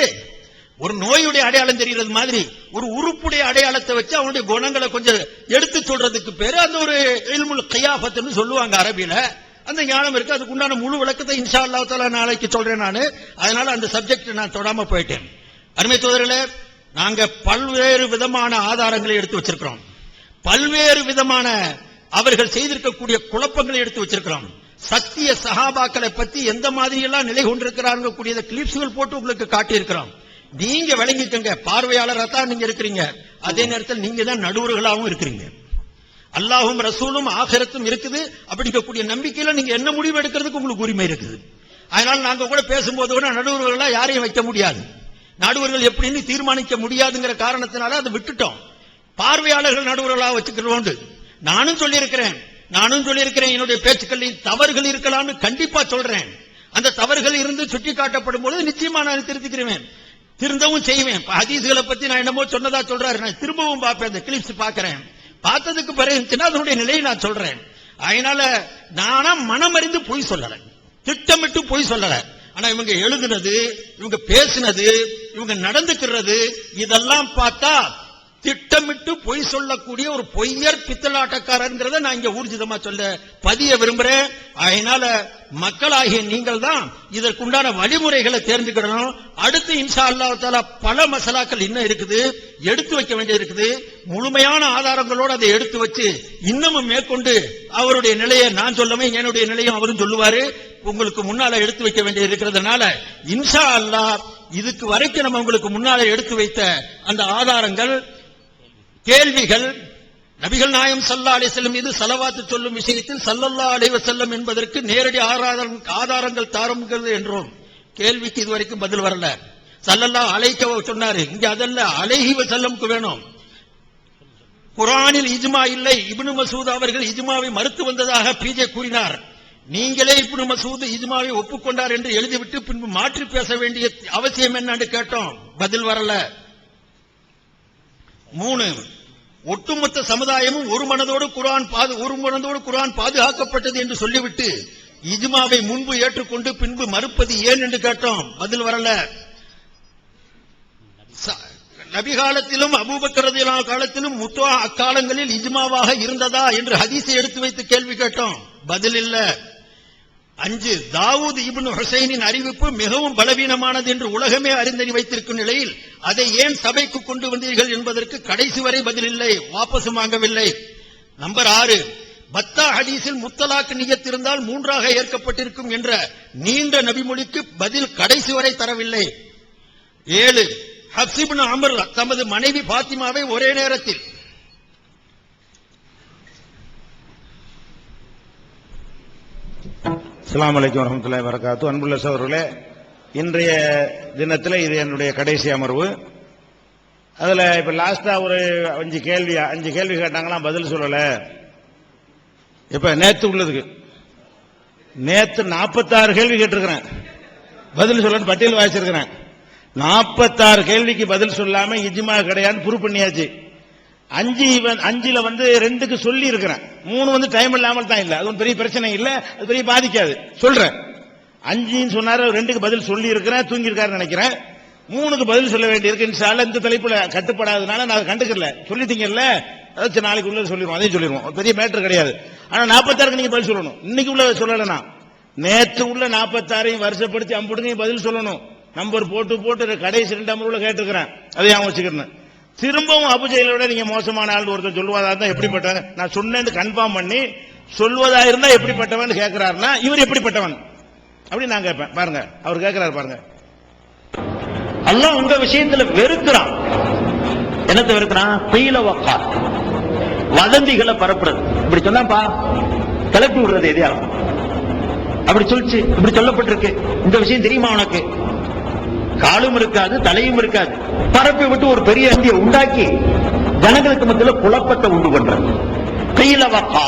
ஒரு நோயுடைய அடையாளம் தெரிகிறது மாதிரி ஒரு உறுப்புடைய அடையாளத்தை வச்சு அவனுடைய குணங்களை கொஞ்சம் எடுத்து சொல்றதுக்கு பேரு அந்த ஒரு இல்முல் கியாஃபத்னு சொல்லுவாங்க அரபியில. அந்த ஞானம் இருக்கு. அதுக்கு உண்டான முழு விளக்கத்தை இன்ஷா அல்லாஹ் தஆலா நாளைக்கு சொல்றேன் நானு. அதனால அந்த சப்ஜெக்ட் நான் தொடாம போயிட்டேன். அருமை சகோதரர்களே, நாங்க பல்வேறு விதமான ஆதாரங்களை எடுத்து வச்சிருக்கிறோம், பல்வேறு விதமான அவர்கள் செய்திருக்கக்கூடிய குழப்பங்களை எடுத்து வச்சிருக்கிறோம். சத்திய சஹாபாக்களை பத்தி எந்த மாதிரி எல்லாம் நிலை கொண்டிருக்கிறாங்க கூடிய கிளிப்ஸ்கள் போட்டு உங்களுக்கு காட்டியிருக்கிறோம். நீங்க விளங்கிக்கங்க, பார்வையாளராக தான் நீங்க இருக்கிறீங்க, அதே நேரத்தில் நீங்க தான் நடுவர்களாகவும் இருக்கிறீங்க. அல்லாஹ்வும் ரசூலும் ஆகிரத்தும் இருக்குது அப்படிங்கக்கூடிய நம்பிக்கையில நீங்க என்ன முடிவு எடுக்கிறதுக்கு உங்களுக்கு உரிமை இருக்குது. அதனால நாங்க கூட பேசும்போது கூட நடுவர்களா யாரையும் வைக்க முடியாது, நடுவர்கள் எப்படின்னு தீர்மானிக்க முடியாதுங்கிற காரணத்தினால அதை விட்டுட்டோம். பார்வையாளர்கள் நடுவர்களாக வச்சுக்கிறோம். நானும் சொல்லியிருக்கிறேன் என்னுடைய பேச்சுக்களில் தவறுகள் இருக்கலாம்னு கண்டிப்பா சொல்றேன். அந்த தவறுகள் இருந்து சுட்டி காட்டப்படும் பொழுது நிச்சயமா நான் திருத்திக்கிறேன், திருந்தவும் செய்வேன். ஹதீஸ்களை பத்தி நான் என்னமோ சொன்னதா சொல்றாரு, நான் திரும்பவும் பார்ப்பேன், அந்த கிளிப்ஸ் பார்க்கிறேன். பார்த்ததுக்கு பிறகு அதனுடைய நிலையை நான் சொல்றேன். அதனால நானா மனமறிந்து பொய் சொல்லல, திட்டமிட்டு பொய் சொல்லல. ஆனா இவங்க எழுதுனது, இவங்க பேசினது, இவங்க நடந்துக்கிறது, இதெல்லாம் பார்த்தா திட்டமிட்டு பொய் சொல்லக்கூடிய ஒரு பொய்யர் பித்தலாட்டக்காரங்கிறத நான் இங்க ஊர்ஜிதமா சொல்ல பதிய விரும்புறேன். அதனால மக்களாகிய நீங்கள் தான் இதற்குண்டான வழிமுறைகளை தெரிஞ்சுக்கிடணும். அடுத்து இன்ஷா அல்லாஹ் தஆலா பல மசலாக்கள் இன்னும் இருக்குது, எடுத்து வைக்க வேண்டியது இருக்குது. முழுமையான ஆதாரங்களோடு அதை எடுத்து வச்சு இன்னமும் மேற்கொண்டு அவருடைய நிலையை நான் சொல்லவே என்னுடைய நிலையும் அவரும் சொல்லுவாரு. உங்களுக்கு முன்னால எடுத்து வைக்க வேண்டியது இருக்கிறதுனால இன்ஷா அல்லாஹ் இதுக்கு வரைக்கும் நம்ம உங்களுக்கு முன்னால எடுத்து வைத்த அந்த ஆதாரங்கள், கேள்விகள், நபிகள் நாயகம் ஸல்லல்லாஹு அலைஹி வஸல்லம் மீது ஸலவாத்து சொல்லும் விஷயத்தில் ஸல்லல்லாஹு அலைஹி வஸல்லம் என்பதற்கு நேரடி ஆதாரங்கள் தாருங்கள் என்றோம். கேள்விக்கு இதுவரைக்கும் பதில் வரல. ஸல்லல்லாஹு அலைஹி சொன்னாரு, இங்க அதல்ல அலைஹி வஸல்லம்க்கு வேணும். குர்ஆனில் இஜ்மா இல்லை. இப்னு மசூத் அவர்கள் இஜ்மாவை மறுத்து வந்ததாக பிஜே கூறினார். நீங்களே இப்னு மசூத் இஜ்மாவை ஒப்புக்கொண்டார் என்று எழுதிவிட்டு பின்பு மாற்றி பேச வேண்டிய அவசியம் என்னன்னு கேட்டோம், பதில் வரல. 3, ஒட்டுமொத்த சமுதாயமும் ஒரு மனதோடு குர்ஆன் பாதுகாக்கப்பட்டது என்று சொல்லிவிட்டு இஜ்மாவை முன்பு ஏற்றுக்கொண்டு பின்பு மறுப்பது ஏன் என்று கேட்டோம், பதில் வரல. நபி காலத்திலும் அபூபக்கர் ரலியல்லாஹு அன்ஹு காலத்திலும் முத்துவா அக்காலங்களில் இஜ்மாவாக இருந்ததா என்று ஹதீஸை எடுத்து வைத்து கேள்வி கேட்டோம், பதில் இல்ல. 5, தாவூத் இப்னு ஹுசைனின் அறிவிப்பு மிகவும் பலவீனமானது என்று உலகமே அறிந்தறி வைத்திருக்கும் நிலையில் அதை ஏன் சபைக்கு கொண்டு வந்தீர்கள் என்பதற்கு கடைசி வரை பதில் இல்லை, வாபஸ் வாங்கவில்லை. நம்பர் 6, பத்தா ஹதீஸில் முத்தலாக் நியத் இருந்தால் 3ஆக ஏற்கப்பட்டிருக்கும் என்ற நீண்ட நபிமொழிக்கு பதில் கடைசி வரை தரவில்லை. 7, ஹப்ஸ் இப்னு அம்ர் தமது மனைவி பாத்திமாவை ஒரே நேரத்தில் அஸ்ஸலாமு அலைக்கும் வரஹ்மத்துல்லாஹி வபரகாத்துஹு. அன்புள்ள சகோதரர்களே, இன்றைய தினத்தில் இது என்னுடைய கடைசி அமர்வு. அதுல இப்ப லாஸ்டா ஒரு 5 கேள்வி கேட்டாங்களாம், பதில் சொல்லல. இப்ப நேத்து உள்ளதுக்கு நேத்து 46 கேள்வி கேட்டிருக்கிறேன், பதில் சொல்லன்னு பட்டியல் வாசிச்சிருக்கிறேன். 46 கேள்விக்கு பதில் சொல்லாம இஜ்மா கிடையாதுன்னு ப்ரூவ் பண்ணியாச்சு. 5ல 2க்கு சொல்லி இருக்கிறேன், 3 டைம் இல்லாமல் தான் இல்ல. அது ஒரு பெரிய பிரச்சனை இல்ல, அது பெரிய பாதிக்காது. சொல்றேன், 5 சொன்னாரு, 2க்கு பதில் சொல்லி இருக்கிறேன், தூங்கி இருக்காரு நினைக்கிறேன். 3க்கு பதில் சொல்ல வேண்டி இருக்கு. இன்ஷாஅல்லாஹ் இந்த தலைப்புல கட்டுப்படாதனால நான் கண்டுக்கல. சொல்லிட்டீங்கல்ல, அதாவது நாளைக்கு உள்ள சொல்லிடுவோம், அதையும் சொல்லிடுவோம், பெரிய மேட்டர் கிடையாது. ஆனா 46க்கு நீங்க பதில் சொல்லணும். இன்னைக்கு உள்ள சொல்லலனா நேற்று உள்ள 46ஐயும் வருஷப்படுத்தி அம்புடுங்க பதில் சொல்லணும். நம்பர் போட்டு கடைசி 2 அமர்வுல கேட்டிருக்கிறேன், அதை ஞாபகம் வச்சுக்கிறேன். திரும்பவும் அபூஜஹலை நீங்க மோசமான ஆள் ஒருத்தர் சொல்லுவதா இருந்தா எப்படிப்பட்டவன், நான் சொன்னேன்னு கன்ஃபார்ம் பண்ணி சொல்வதா இருந்தா எப்படிப்பட்டவன் கேட்கிறாருன்னா இவர் எப்படிப்பட்டவன் அப்படி நான் கேட்பேன். பாருங்க, அவர் கேட்கிறாரு பாருங்க. அல்லாஹ் உங்க விஷயத்துல வெறுக்கிறான். என்னத்தை வெறுக்கிறான்? கீழ வக்கா, வதந்திகளை பரப்புறது. இப்படி சொன்னாப்பா கிளப்பி விடுறது எதையா அப்படி சொல்லிச்சு, இப்படி சொல்லப்பட்டிருக்கு, இந்த விஷயம் தெரியுமா உனக்கு? காலும் இருக்காது, தலையும் இருக்காது, பரப்பி விட்டு ஒரு பெரிய அந்தியை உண்டாக்கி ஜனங்களுக்கு மத்தியில் குழப்பத்தை உண்டு பண்றது. கீழ வக்கா,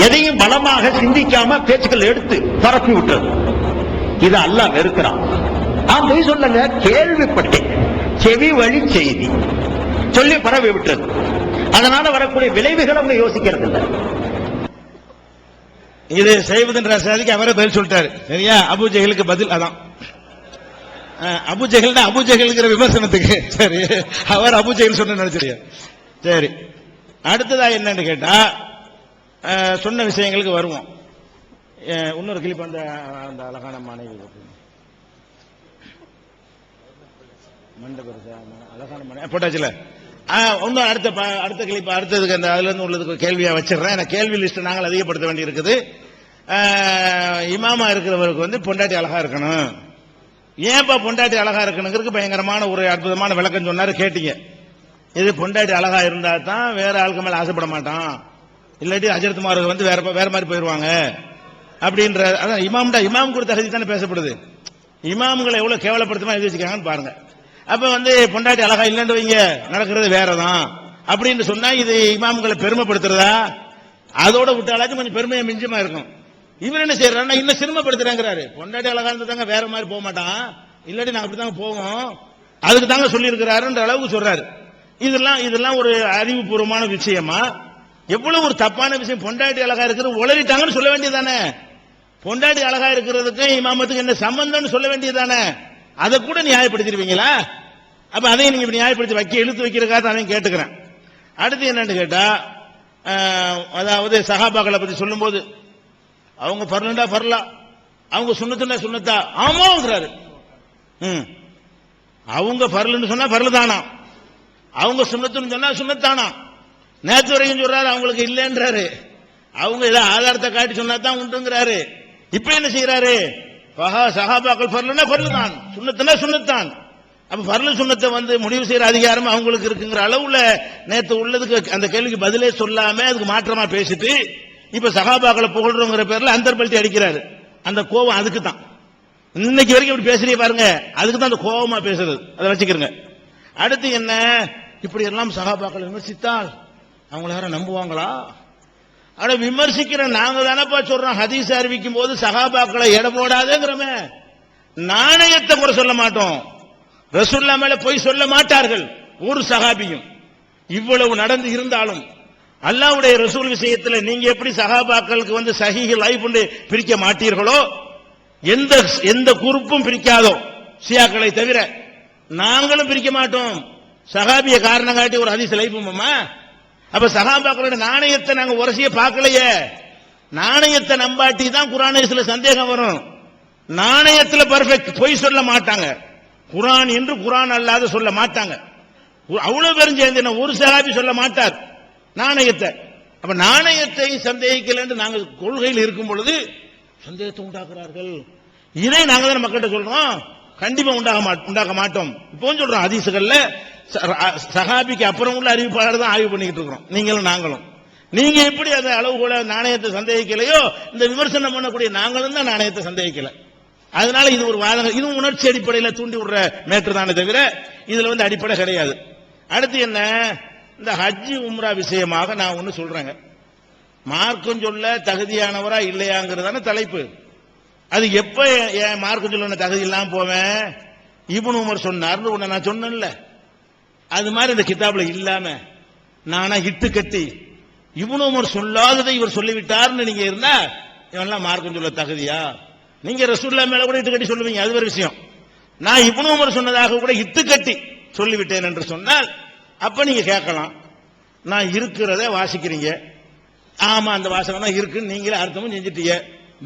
எதையும் பலமாக சிந்திக்காம பேச்சுக்கள் எடுத்து பரப்பி விட்டுறது. இது அல்லாஹ் வெறுக்கிறான். நான் போய் சொல்லுங்க, கேள்விப்பட்டேன், செவி வழி செய்தி சொல்லி பரவி விட்டது. அதனால வரக்கூடிய விளைவுகள் அவங்க யோசிக்கிறது இல்லை. இது செய்வதுன்ற சாதிக்கு அவரே பதில் சொல்லிட்டாரு. சரியா? அபூஜஹலுக்கு பதில் அதான். அபூஜஹலுங்கிற விமர்சனத்துக்கு சரி, அவர் அபூஜஹல் சொன்ன நினைச்சிருக்க. சரி, அடுத்ததா என்னன்னு கேட்டா சொன்ன விஷயங்களுக்கு வருவோம். இன்னொரு கிளிப் அந்த அழகான மனைவி அழகான மனைவி போட்டாச்சுல. இன்னும் அடுத்த கிளிப் அடுத்ததுக்கு அந்த அதுல இருந்து உள்ளதுக்கு கேள்வியா வச்சிடறேன். எனக்கு கேள்வி லிஸ்ட் நாங்கள் அதிகப்படுத்த வேண்டி இருக்குது. இமாமா இருக்கிறவருக்கு பொண்டாட்டி அழகா இருக்கணும். ஏன்பா பொண்டாட்டி அழகா இருக்கணுங்கிறதுக்கு பயங்கரமான ஒரு அற்புதமான விளக்கம் சொன்னாரு, கேட்டீங்க. இது பொண்டாட்டி அழகா இருந்தா தான் வேற ஆளுக்கு மேல ஆசைப்பட மாட்டான், இல்லாட்டி அஜரத்மார்கள் வேற மாதிரி போயிருவாங்க அப்படின்ற. அதான் இமாம் கொடுத்த தகுதி தானே பேசப்படுது. இமாம்களை எவ்வளவு கேவலப்படுத்தமா எழுதி வச்சுக்காங்கன்னு பாருங்க. அப்ப பொண்டாட்டி அழகா இல்லைன்னு வைங்க, நடக்கிறது வேறதான் அப்படின்னு சொன்னா இது இமாம்களை பெருமைப்படுத்துறதா? அதோட விட்டாலாச்சும் கொஞ்சம் பெருமையை மிஞ்சமா இருக்கும். இவர் என்ன செய்யறாருன்னா இன்னும் சிரமப்படுத்துறாங்கிறாரு. பொண்டாட்டி அழகா இருந்தாங்க வேற மாதிரி போக மாட்டான், இல்லாட்டி நான் அப்படித்தாங்க போவோம், அதுக்கு தாங்க சொல்லி இருக்கிறாருன்ற அளவுக்கு சொல்றாரு. இதெல்லாம் ஒரு அறிவுபூர்வமான விஷயமா? எவ்வளவு ஒரு தப்பான விஷயம். பொண்டாட்டி அழகா இருக்கிறது உளறிட்டாங்கன்னு சொல்ல வேண்டியதானே. பொண்டாட்டி அழகா இருக்கிறதுக்கு இமாமத்துக்கு என்ன சம்பந்தம்னு சொல்ல வேண்டியதானே. அதை கூட நியாயப்படுத்திடுவீங்களா? அப்ப அதையும் நீங்க நியாயப்படுத்தி வைக்க இழுத்து வைக்கிறதுக்காக அதையும் கேட்டுக்கிறேன். அடுத்து என்னன்னு கேட்டா, அதாவது சஹாபாக்களை பத்தி சொல்லும்போது அவங்க பர்லண்டா பர்லா, அவங்க சுண்ணத்துனா சுண்ணத்தா ஆமாங்கிறாரு. அவங்க பர்லுன்னு சொன்னா பர்லு தானா, அவங்க சுண்ணத்துன்னு சொன்னா சுண்ணத்தானா. நேற்று வரைக்கும் சொல்றாரு அவங்களுக்கு இல்லைன்றாரு, அவங்க ஏதாவது ஆதாரத்தை காட்டி சொன்னா தான் உண்டுங்கிறாரு. இப்ப என்ன செய்யறாரு, சஹாபாக்கள் பர்லுன்னா பர்லு தான், சுண்ணத்துனா சுண்ணத்தான். அப்ப பர்லு சுண்ணத்தை வந்து முடிவு செய்யற அதிகாரம் அவங்களுக்கு இருக்குங்கிற அளவுல நேற்று உள்ளதுக்கு அந்த கேள்விக்கு பதிலே சொல்லாம அதுக்கு மாற்றமா பேசிட்டு இப்ப சஹாபாக்களை புகழ்றோங்கிற பேர்ல அந்தர்பல்ட்டி அடிக்கிறாரு. அந்த கோபம் அதுக்கு தான் இன்னைக்கு வரைக்கும் இப்படி பேசுறீங்க பாருங்க, அதுக்கு தான் அந்த கோபமா பேசுறது, அதை வச்சுக்கிறங்க. அடுத்து என்ன, இப்படி எல்லாம் சஹாபாக்களை விமர்சித்தால் அவங்கள யாரும் நம்புவாங்களா? ஆனா விமர்சிக்கிற நாங்க தானப்பா சொல்றோம், ஹதீஸ் அறிவிக்கும் போது சஹாபாக்களை எடை போடாதேங்கிறோமே. நாணயத்தை கூட சொல்ல மாட்டோம், ரசூலுல்லாஹ் மேல போய் சொல்ல மாட்டார்கள் ஒரு சஹாபியும். இவ்வளவு நடந்து இருந்தாலும் அல்லாஹ்வுடைய ரசூல் விஷயத்துல நீங்க எப்படி சஹாபாக்களுக்கு வந்து சஹீஹ் லைஃப் பிரிக்க மாட்டீர்களோ, எந்த எந்த குரூப்பும் பிரிக்காதோ ஷியாக்களை தவிர நாங்களும் பிரிக்க மாட்டோம். சஹாபிய காரணம் காட்டி ஒரு ஹதீஸ் லைஃபுமா? அப்ப சஹாபாக்களோட நாணயத்தை நாங்க உரசிய பார்க்கலையே. நாணயத்தை நம்பாட்டி தான் குர்ஆனில் சந்தேகம் வரும். நாணயத்துல பர்ஃபெக்ட், பொய் சொல்ல மாட்டாங்க. குர்ஆன் என்று குர்ஆன் அல்லாத சொல்ல மாட்டாங்க. அவ்வளவு பேரும் சேர்ந்து ஒரு சஹாபி சொல்ல மாட்டார் நாணயத்தை. அப்ப நாணயத்தை சந்தேகிக்கல என்று நாங்கள் கொள்கையில் இருக்கும் பொழுது சந்தேகத்தை உண்டாக்குறார்கள். இதை நாங்க தான் மக்கள்கிட்ட சொல்றோம், கண்டிப்பா உண்டாக்க மாட்டோம். இப்போ சொல்றோம் ஹதீஸ்கள்ல சஹாபிக்கு அப்புறம் உள்ள அறிவிப்பாளர் தான் ஆய்வு பண்ணிக்கிட்டு இருக்கிறோம், நீங்களும் நாங்களும். நீங்க எப்படி அந்த அளவு கூட நாணயத்தை சந்தேகிக்கலையோ, இந்த விமர்சனம் பண்ணக்கூடிய நாங்களும் தான் நாணயத்தை சந்தேகிக்கல. அதனால இது ஒரு வாதம், இதுவும் உணர்ச்சி அடிப்படையில் தூண்டி விடுற மேற்று தானே தவிர இதுல வந்து அடிப்படை கிடையாது. அடுத்து என்ன, இந்த ஹஜ்ஜி உம்ரா விஷயமாக நான் ஒன்னு சொல்றேங்க. மார்க்கம் சொல்ல தகுதியானவரா இல்லையாங்கிறதான தலைப்பு. அது எப்ப என் மார்க்கம் சொல்ல தகுதி இல்லாம போவேன், இப்னு உமர் சொன்னார்னு உன்னை நான் சொன்னேன்ல, அது மாதிரி இந்த கிதாப்ல இல்லாம நானா இட்டு கட்டி இப்னு உமர் சொல்லாததை இவர் சொல்லிவிட்டார்னு நீங்க இருந்தா இவன்லாம் மார்க்கம் சொல்ல தகுதியா? நீங்க ரசூலுல்லாஹ் மேல கூட இட்டு கட்டி சொல்லுவீங்க, அது ஒரு விஷயம். நான் இப்னு உமர் சொன்னதாக கூட இட்டு கட்டி சொல்லிவிட்டேன் என்று சொன்னால் அப்ப நீங்க கேட்கலாம், நான் இருக்கிறத வாசிக்கிறீங்க, ஆமா அந்த வாசகம் தான் இருக்குன்னு நீங்களே அர்த்தமும் செஞ்சுட்டீங்க.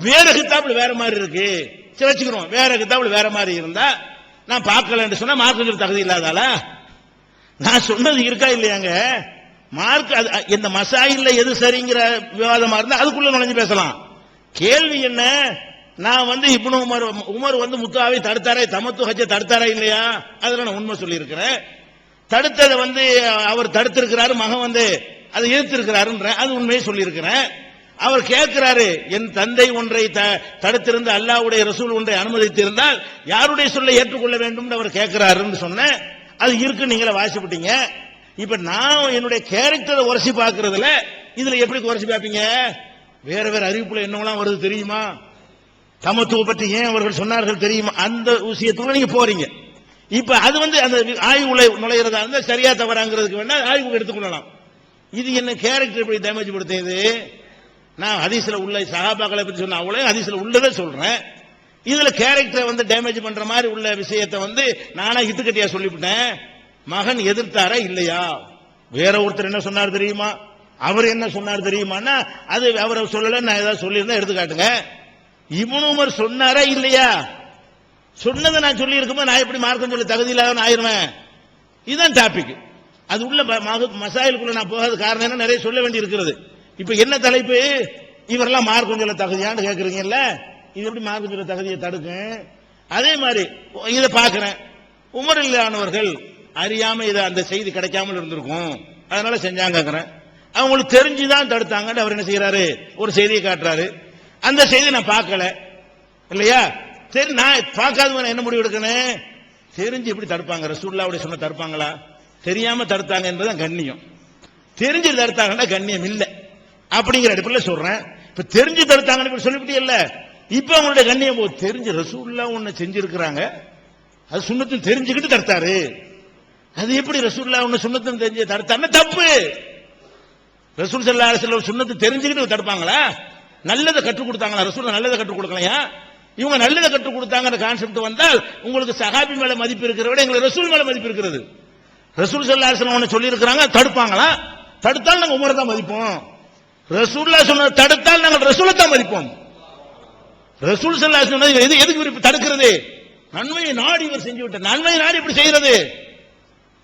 வேற கிதாப்ல வேற மாதிரி இருக்கு, சரி வச்சுக்கிறோம். வேற கிதாப்ல வேற மாதிரி இருந்தா நான் பார்க்கலன்னு சொன்னா மார்க்கம் சொல்ல தகுதி இல்லாதால? நான் சொன்னது இருக்கா இல்லையாங்க? மார்க் இந்த மசாயில்ல எது சரிங்கிற விவாதமா இருந்தா அதுக்குள்ள நுழைஞ்சு பேசலாம். கேள்வி என்ன, நான் வந்து இப்னு உமர் வந்து முத்தாவை தடுத்தாரே, தமத்து ஹஜ்ஜை தடுத்தாரா இல்லையா? அதுல நான் உண்மை சொல்லி இருக்கிறேன். தடுத்ததை வந்து அவர் தடுத்திருக்கிறாரு, மகன் வந்து அதை எதிர்த்திருக்கிறாருன்ற அது உண்மையை சொல்லி இருக்கிறேன். அவர் கேட்கிறாரு, என் தந்தை ஒன்றை தடுத்திருந்து அல்லாஹ்வுடைய ரசூல் ஒன்றை அனுமதித்திருந்தால் யாருடைய சொல்லை ஏற்றுக்கொள்ள வேண்டும் அவர் கேட்கிறாருன்னு சொன்னேன். அது இருக்கு, நீங்களே வாசிப்பட்டீங்க. இப்ப நான் என்னுடைய கேரக்டரை உரசி பார்க்கறதுல இதுல எப்படி உரசி பார்ப்பீங்க? வேற வேற அறிவிப்புல என்னவெல்லாம் வருது தெரியுமா? தமத்துவ பற்றி ஏன் அவர்கள் சொன்னார்கள் தெரியுமா? அந்த விஷயத்துக்குள்ள நீங்க போறீங்க. இப்ப அது வந்து அந்த ஆய்வுல நுழைகிறதா இருந்தா சரியா தவறாங்கிறதுக்கு வேணா ஆய்வுக்கு எடுத்துக்கொள்ளலாம். இது என்ன கேரக்டர் எப்படி டேமேஜ் படுத்துது? நான் ஹதீஸ்ல உள்ள சஹாபாக்களை பற்றி சொன்ன அவ்வளவு ஹதீஸ்ல உள்ளதை சொல்றேன். இதுல கேரக்டரை வந்து டேமேஜ் பண்ற மாதிரி உள்ள விஷயத்தை வந்து நானா இட்டுக்கட்டியா சொல்லிவிட்டேன். மகன் எதிர்த்தாரா இல்லையா? வேற ஒருத்தர் என்ன சொன்னார் தெரியுமா, அவர் என்ன சொன்னார் தெரியுமான்னா அது அவரை சொல்லல, நான் ஏதாவது சொல்லியிருந்தா எடுத்துக்காட்டுங்க. இப்னு உமர் சொன்னாரா இல்லையா? சொன்னதை நான் சொல்லி இருக்கும்போது நான் எப்படி மார்க்கம் சொல்ல தகுதி இல்லாத ஆயிருவேன்? இதுதான் டாபிக். அது உள்ள மசாயிலுக்குள்ள நான் போகாத காரணம் என்ன, நிறைய சொல்ல வேண்டி இருக்கிறது. இப்ப என்ன தலைப்பு, இவரெல்லாம் மார்க்கம் சொல்ல தகுதியான்னு கேட்கறீங்கல்ல, இது எப்படி மார்க்கம் சொல்ல தகுதியை தடுக்கும்? அதே மாதிரி இதை பாக்குறேன், உமர் இல்லானவர்கள் அறியாம இதை அந்த செய்தி கிடைக்காமல் இருந்திருக்கும், அதனால செஞ்சாங்க. அவங்களுக்கு தெரிஞ்சுதான் தடுத்தாங்கன்னு அவர் என்ன செய்யறாரு, ஒரு செய்தியை காட்டுறாரு. அந்த செய்தி நான் பார்க்கல இல்லையா? சரி, நான் பார்க்காதவன் என்ன முடிவு எடுக்கணும்? தெரிஞ்சு எப்படி தடுப்பாங்க? ரசூலுல்லாஹ்வுடைய சொன்ன தடுப்பாங்களா? தெரியாம தடுத்தாங்க என்பதுதான் கண்ணியம். தெரிஞ்சு தடுத்தாங்கன்னா கண்ணியம் இல்லை அப்படிங்கிற அடிப்படையில் சொல்றேன். இப்ப தெரிஞ்சு தடுத்தாங்கன்னு சொல்லிவிட்டே இல்ல, இப்ப அவங்களுடைய கண்ணியம் தெரிஞ்சு ரசூலுல்லாஹ் ஒண்ணு செஞ்சிருக்கிறாங்க, அது சுன்னத்துன்னு தெரிஞ்சுக்கிட்டு தடுத்தாரு. அது எப்படி ரசூலுல்லாஹ் ஒண்ணு சுன்னத்துன்னு தெரிஞ்சு தடுத்தாருன்னா தப்பு. ரசூல் ஸல்லல்லாஹு அலைஹி வஸல்லம் சுன்னத்து தெரிஞ்சுக்கிட்டு தடுப்பாங்களா? நல்லதை கற்றுக் கொடுத்தாங்களா? ரசூலுல்லாஹ் நல்லதை கற்றுக் கொடுக்கலையா? இவங்க நல்லதை கற்றுக் கொடுத்தாங்க கான்செப்ட் வந்தால் உங்களுக்கு சஹாபி மேல மதிப்பு இருக்கிற விட எங்களுக்கு ரசூல் மேல மதிப்பு இருக்கிறது. ரசூல் ஸல்லல்லாஹு அலைஹி வஸல்லம் சொல்லி இருக்கிறாங்க, தடுப்பாங்களா? தடுத்தால் நாங்க உமரை தான் மதிப்போம். ரசூலுல்லாஹ் சொன்ன தடுத்தால் நாங்கள் ரசூலை தான் மதிப்போம். ரசூல் ஸல்லல்லாஹு அலைஹி வஸல்லம் எதுக்கு இவர் தடுக்கிறது? நன்மையை நாடி இவர் செஞ்சு விட்டார். நன்மையை நாடி இப்படி செய்யறது.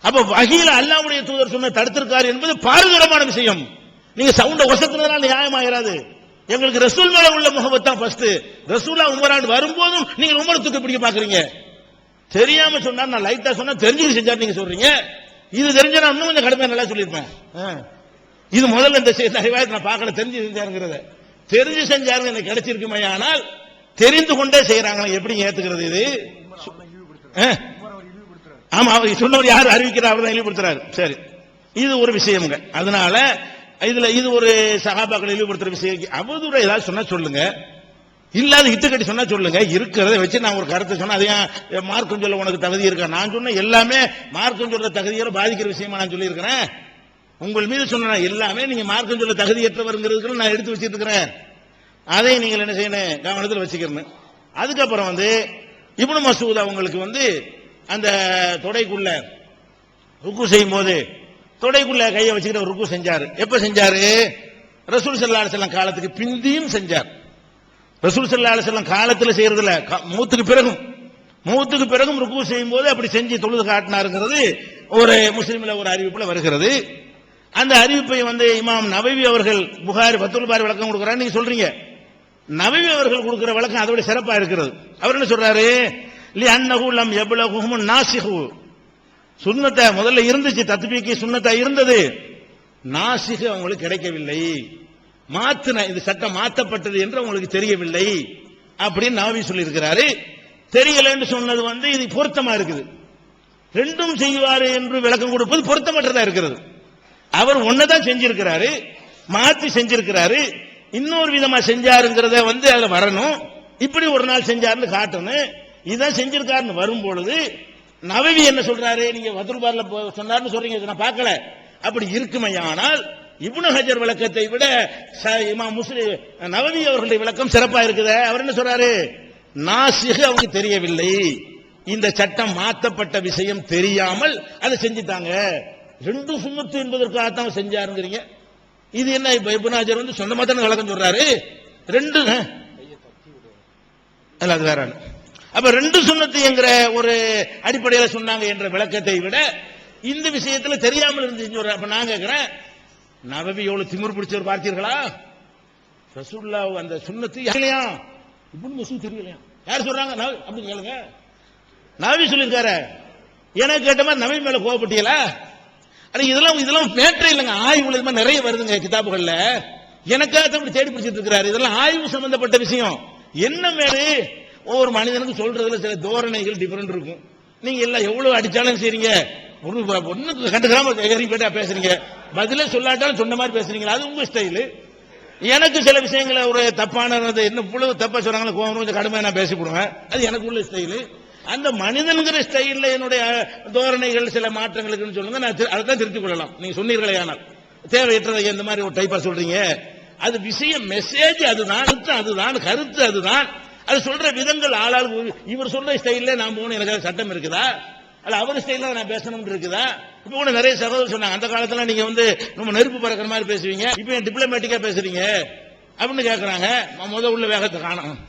அப்ப வஹீல அல்லாஹ்வுடைய தூதர் சொன்ன தடுத்திருக்கார் என்பது பாரதூரமான விஷயம். நீங்க சவுண்ட ஒசத்துறதுனால நியாயமாயிராது. எங்களுக்கு ரசூல் மேல உள்ள முகப்பத் தான் ஃபர்ஸ்ட். ரசூலா உமரான் வரும்போதும் நீங்க உமரை தூக்கி பிடிக்க பாக்குறீங்க. தெரியாம சொன்னா நான் லைட்டா சொன்னா தெரிஞ்சு செஞ்சா நீங்க சொல்றீங்க. இது தெரிஞ்ச நான் இன்னும் கொஞ்சம் கடுமையா நல்லா சொல்லியிருப்பேன். இது முதல்ல இந்த ரிவாயத்தை நான் பார்க்கல, தெரிஞ்சு செஞ்சாருங்கிறத. தெரிஞ்சு செஞ்சாருங்க எனக்கு கிடைச்சிருக்குமே. ஆனால் தெரிந்து கொண்டே செய்யறாங்க, எப்படி ஏத்துக்கிறது இது? ஆமா, அவர் சொன்னவர் யார் அறிவிக்கிறார்? அவர் தான் இழிவுபடுத்துறாரு. சரி, இது ஒரு விஷயம்ங்க. அதனால இதுல இது ஒரு சஹாபாக்களை இழிவுபடுத்துற விஷயம். அவதூற ஏதாவது சொன்னா சொல்லுங்க, இல்லாத இட்டுக்கட்டி சொன்னா சொல்லுங்க. இருக்கிறத வச்சு நான் ஒரு கருத்தை சொன்னா அதையும் மார்க்கம் சொல்ல உனக்கு தகுதி இருக்கா? நான் சொன்ன எல்லாமே மார்க்கம் சொல்ற தகுதியோட பாதிக்கிற விஷயமா நான் சொல்லி இருக்கிறேன். உங்கள் மீது சொன்ன எல்லாமே நீங்க மார்க்கம் சொல்ல தகுதியற்றவருங்கிறதுக்கு நான் எடுத்து வச்சிட்டு இருக்கிறேன். அதை நீங்கள் என்ன செய்யணும், கவனத்தில் வச்சுக்கிறேன். அதுக்கப்புறம் இப்னு மஸ்ஊத் அவங்களுக்கு அந்த தொடைக்குள்ள ருக்கு செய்யும் போது தொடைக்குள்ள கையை வச்சுக்கிட்டு ருக்கு செஞ்சாரு. எப்ப செஞ்சாரு? ரசூல் ஸல்லல்லாஹு அலைஹி வஸல்லம் காலத்துக்கு பிந்தியும் செஞ்சார். ரசூல் ஸல்லல்லாஹு அலைஹி வஸல்லம் காலத்தில் செய்யறதுல மௌத்துக்கு பிறகும் ருக்கு செய்யும் போது அப்படி செஞ்சு தொழுது காட்டினாருங்கிறது ஒரு முஸ்லிம்ல ஒரு அறிவிப்புல வருகிறது. அந்த அறிவிப்பை இமாம் நவவி அவர்கள் புகாரி ஃபத்துல் பாரி விளக்கம் கொடுக்கிறார். நீங்க சொல்றீங்க நவவி அவர்கள் கொடுக்கிற விளக்கம் அதோட சிறப்பா இருக்கிறது. அவர் என்ன சொல்றாரு? லி அன்னஹு லம் யப்லகுஹும் நாசிஹு. சுன்னத்தை முதல்ல இருந்துச்சு, தத்பீகி சுன்னத்தா இருந்தது. நாசிஹ் அவங்களுக்கு கிடைக்கவில்லை, மாத்தின இந்த சட்டம் மாற்றப்பட்டது என்று அவங்களுக்கு தெரியவில்லை அப்படின்னு நவவி சொல்லி இருக்கிறாரு. தெரியலன்னு சொன்னது இது பொருத்தமா இருக்குது. ரெண்டும் செய்வாரு என்று விளக்கம் கொடுப்பது பொருத்தமற்றதா இருக்கிறது. அவர் ஒன்னதான் செஞ்சிருக்கிறாரு, மாத்தி செஞ்சிருக்கிறாரு. இன்னொரு விதமா செஞ்சாருங்கிறத அதுல வரணும். இப்படி ஒரு நாள் செஞ்சாருன்னு காட்டணும். இதான் செஞ்சிருக்காருன்னு வரும் பொழுது நவவி என்ன சொல்றாரு? நீங்க ஃபத்துல் பாரில சொன்னாருன்னு சொல்றீங்க, நான் பார்க்கல. அப்படி இருக்குமையானால் இப்னு ஹஜர் விளக்கத்தை விட இமாம் முஸ்லிம் நவவி அவர்களுடைய விளக்கம் சிறப்பா இருக்குது. அவர் என்ன சொல்றாரு? நாசிஹ் அவங்க தெரியவில்லை, இந்த சட்டம் மாற்றப்பட்ட விஷயம் தெரியாமல் அதை செஞ்சிட்டாங்க. ரெண்டு சுன்னத்து என்பதற்காகத்தான் செஞ்சாருங்கிறீங்க. இது என்ன? இப்ப இப்னு ஹஜர் சொந்தமா தானே விளக்கம் சொல்றாரு. ரெண்டு அது வேற. அப்ப ரெண்டு சுன்னத்து என்கிற ஒரு அடிப்படையில் சொன்னாங்க என்ற விளக்கத்தை விட இந்த விஷயத்துல தெரியாமல் இருந்து. அப்ப நான் கேட்கிறேன், நவவி எவ்வளவு திமிர் பிடிச்சவர் பார்த்தீர்களா? ரசூலுல்லாஹ் அந்த சுன்னத்து இல்லையா? இப்னு மஸ்ஊத் தெரியலையா? யார் சொல்றாங்க? அப்படி கேளுங்க. நவவி சொல்லியிருக்காரு. எனக்கு கேட்ட மாதிரி நவவி மேல கோவப்பட்டீங்களா? இதெல்லாம் மேட்டரே இல்லைங்க. ஆய்வு நிறைய வருதுங்க கிதாபுகள்ல. எனக்காக அப்படி தேடி பிடிச்சிட்டு இருக்கிறாரு. இதெல்லாம் ஆய்வு சம்பந்தப்பட்ட விஷயம். என்ன மேலே ஒவ்வொரு மனிதனுக்கு சொல்றதுல சில தோரணைகள் டிஃபரெண்ட் இருக்கும். நீங்க எல்லாம் எவ்வளவு அடிச்சாலும் செய்றீங்க, ஒண்ணு கண்டுக்காம பேசுறீங்க, பதிலே சொல்லாட்டாலும் சொன்ன மாதிரி பேசுறீங்க. அது உங்க ஸ்டைலு. எனக்கு சில விஷயங்களை ஒரு தப்பான என்ன புழுவு தப்பா சொல்றாங்களோ கொஞ்சம் கடுமையா நான் பேசி போடுவேன். அது எனக்கு உள்ள ஸ்டைலு. அந்த மனிதனுங்கிற ஸ்டைல்ல என்னுடைய தோரணைகள் சில மாற்றங்களுக்கு சொல்லுங்க, நான் அதைத்தான் திருத்திக் கொள்ளலாம். நீங்க சொன்னீர்களே, ஆனால் தேவையற்றதை எந்த மாதிரி ஒரு டைப்பா சொல்றீங்க. அது விஷயம் மெசேஜ் அதுதான், அதுதான் கருத்து, அதுதான். அது சொல்ற விதங்கள் ஆளால் இவர் சொல்ற ஸ்டைல்ல நான் போகணும், எனக்கு சட்டம் இருக்குதா? அல்ல அவர் ஸ்டைல்ல நான் பேசணும் இருக்குதா? இப்ப கூட நிறைய சகோதரர் சொன்னாங்க, அந்த காலத்துல நீங்க நம்ம நெருப்பு பறக்கிற மாதிரி பேசுவீங்க, இப்ப டிப்ளமேட்டிக்கா பேசுறீங்க அப்படின்னு கேட்கறாங்க. உள்ள வேகத்தை காணும்.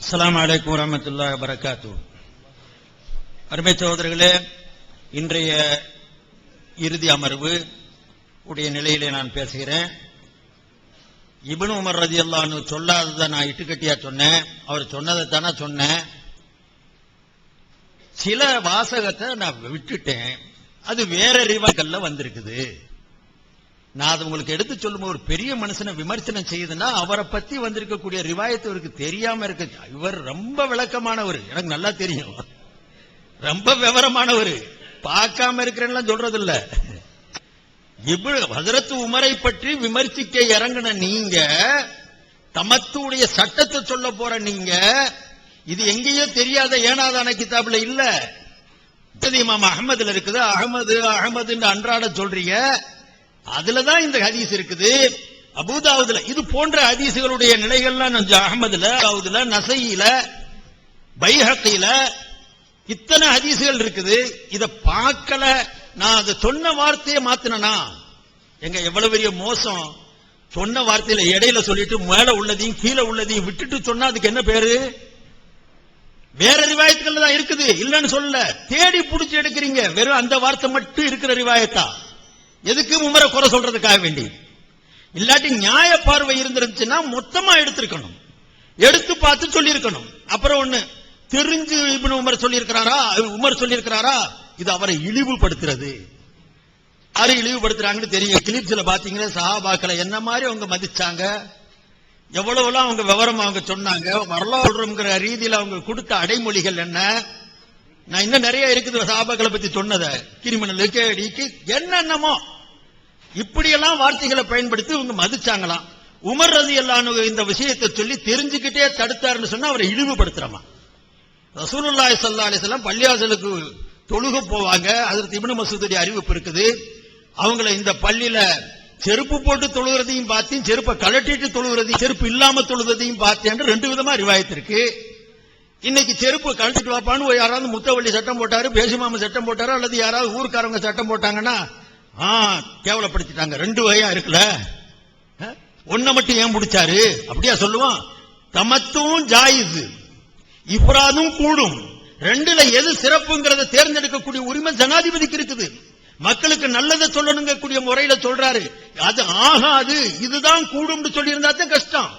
அஸ்ஸலாமு அலைக்கும் வரஹ்மத்துல்லாஹி வபரகாத்துஹு. அருமை சகோதரர்களே, இன்றைய இறுதி அமர்வு உடைய நிலையிலே நான் பேசுகிறேன். இப்னு உமர் ரலியல்லாஹு அன்ஹு சொல்லாததை நான் இட்டுக்கட்டியா சொன்னேன். அவர் சொன்னதை தானே சொன்னேன். சில வாசகத்தை நான் விட்டுட்டேன், அது வேற ரிவாயத்துல வந்திருக்குது. நான் அது உங்களுக்கு எடுத்து சொல்லும் ஒரு பெரிய மனுஷனை விமர்சனம் செய்யுதுன்னா அவரை பத்தி வந்திருக்கக்கூடிய ரிவாயத்து இவருக்கு தெரியாம இருக்கு. இவர் ரொம்ப விளக்கமானவர், எனக்கு நல்லா தெரியும், ரொம்ப விவரமானவர், பார்க்காம இருக்கிறேன்னு சொல்றது இல்ல. ஹஜ்ரத் உமரை பற்றி விமர்சிக்க இறங்கின நீங்க, தமத்துடைய சட்டத்தை சொல்ல போற நீங்க, இது எங்கேயோ தெரியாத ஏனாதான கிதாபுல இல்ல, இமாம் அஹமதுல இருக்குது. அகமது அகமது அன்றாட சொல்றீங்க, அதுலதான் இந்த ஹதீஸ் இருக்குது. அபூதாவுதுல இது போன்ற ஹதீசுகளுடைய நிலைகள்லாம் அஹ்மதுல, தாவூதுல, நசையில, பைஹக்கில இத்தனை ஹதீசுகள் இருக்குது. இத பார்க்கல, நான் அதை சொன்ன வார்த்தையை மாத்தினா எங்க எவ்வளவு பெரிய மோசம். சொன்ன வார்த்தையில இடையில சொல்லிட்டு மேல உள்ளதையும் கீழே உள்ளதையும் விட்டுட்டு சொன்னா அதுக்கு என்ன பேரு? வேற ரிவாயத்துகள் தான் இருக்குது, இல்லன்னு சொல்லல. தேடி புடிச்சு எடுக்கிறீங்க, வெறும் அந்த வார்த்தை மட்டும் இருக்கிற ரிவாயத்தா. எதுக்கு உமரை குறை சொல்றதுக்காக வேண்டி? இல்லாட்டி நியாய பார்வை இருந்துருச்சுன்னா மொத்தமா எடுத்திருக்கணும், எடுத்து பார்த்து சொல்லி இருக்கணும். அப்புறம் ஒண்ணு தெரிஞ்சு இப்னு உமர் சொல்லி இருக்கிறாரா, உமர் சொல்லி இருக்கிறாரா, இது அவரை இழிவுபடுத்துறது. யாரு இழிவுபடுத்துறாங்கன்னு தெரியும். கிளிப்ஸ்ல பாத்தீங்கன்னா சஹாபாக்களை என்ன மாதிரி அவங்க மதிச்சாங்க, எவ்வளவுலாம் அவங்க விவரம் அவங்க சொன்னாங்க, வரலாறுங்கிற ரீதியில் அவங்க கொடுத்த அடைமொழிகள் என்ன. நான் இன்னும் நிறைய இருக்குது சஹாபாக்களை பத்தி சொன்னத, கிரிமினல் கேடிக்கு என்னென்னமோ இப்படியெல்லாம் வார்த்தைகளை பயன்படுத்தி இவங்க மதிச்சாங்களாம். உமர் ரலியல்லாஹு அன்ஹு இந்த விஷயத்தை சொல்லி தெரிஞ்சுக்கிட்டே தடுத்தாருன்னு சொன்னா அவரை இழிவுபடுத்துறமா. ரசூலுல்லாஹி ஸல்லல்லாஹு அலைஹி வஸல்லம் பள்ளிவாசலுக்கு தொழுக போவாங்க. ஹஜ்ரத் இப்னு மஸ்ஊதுடைய அறிவிப்பு இருக்குது. அவங்கள இந்த பள்ளியில செருப்பு போட்டு தொழுகிறதையும் பார்த்தேன், செருப்பை கழட்டிட்டு தொழுகிறதையும், செருப்பு இல்லாம தொழுகிறதையும் பார்த்தேன். ரெண்டு விதமா ரிவாயத்து இருக்கு. இன்னைக்கு செருப்பு கழட்டிட்டு வாப்பான்னு யாராவது முத்தவள்ளி சட்டம் போட்டாரு, பேசுமாம சட்டம் போட்டாரு, அல்லது யாராவது ஊருக்காரங்க சட்டம் போட்டாங்கன்னா கேவலப்படுத்திட்டாங்க. ரெண்டு வகையா இருக்குல்ல, ஒன்ன மட்டும் ஏன் பிடிச்சாரு அப்படியா சொல்லுவான். தமத்தும் ஜாயிஸ், இப்ராதும் கூடும். ரெண்டுல எது சிறப்புங்கிறத தேர்ந்தெடுக்கக்கூடிய உரிமை ஜனாதிபதிக்கு இருக்குது. மக்களுக்கு நல்லதை சொல்லணுங்க கூடிய முறையில சொல்றாரு. அது ஆகாது, இதுதான் கூடும் சொல்லி இருந்தா தான் கஷ்டம்.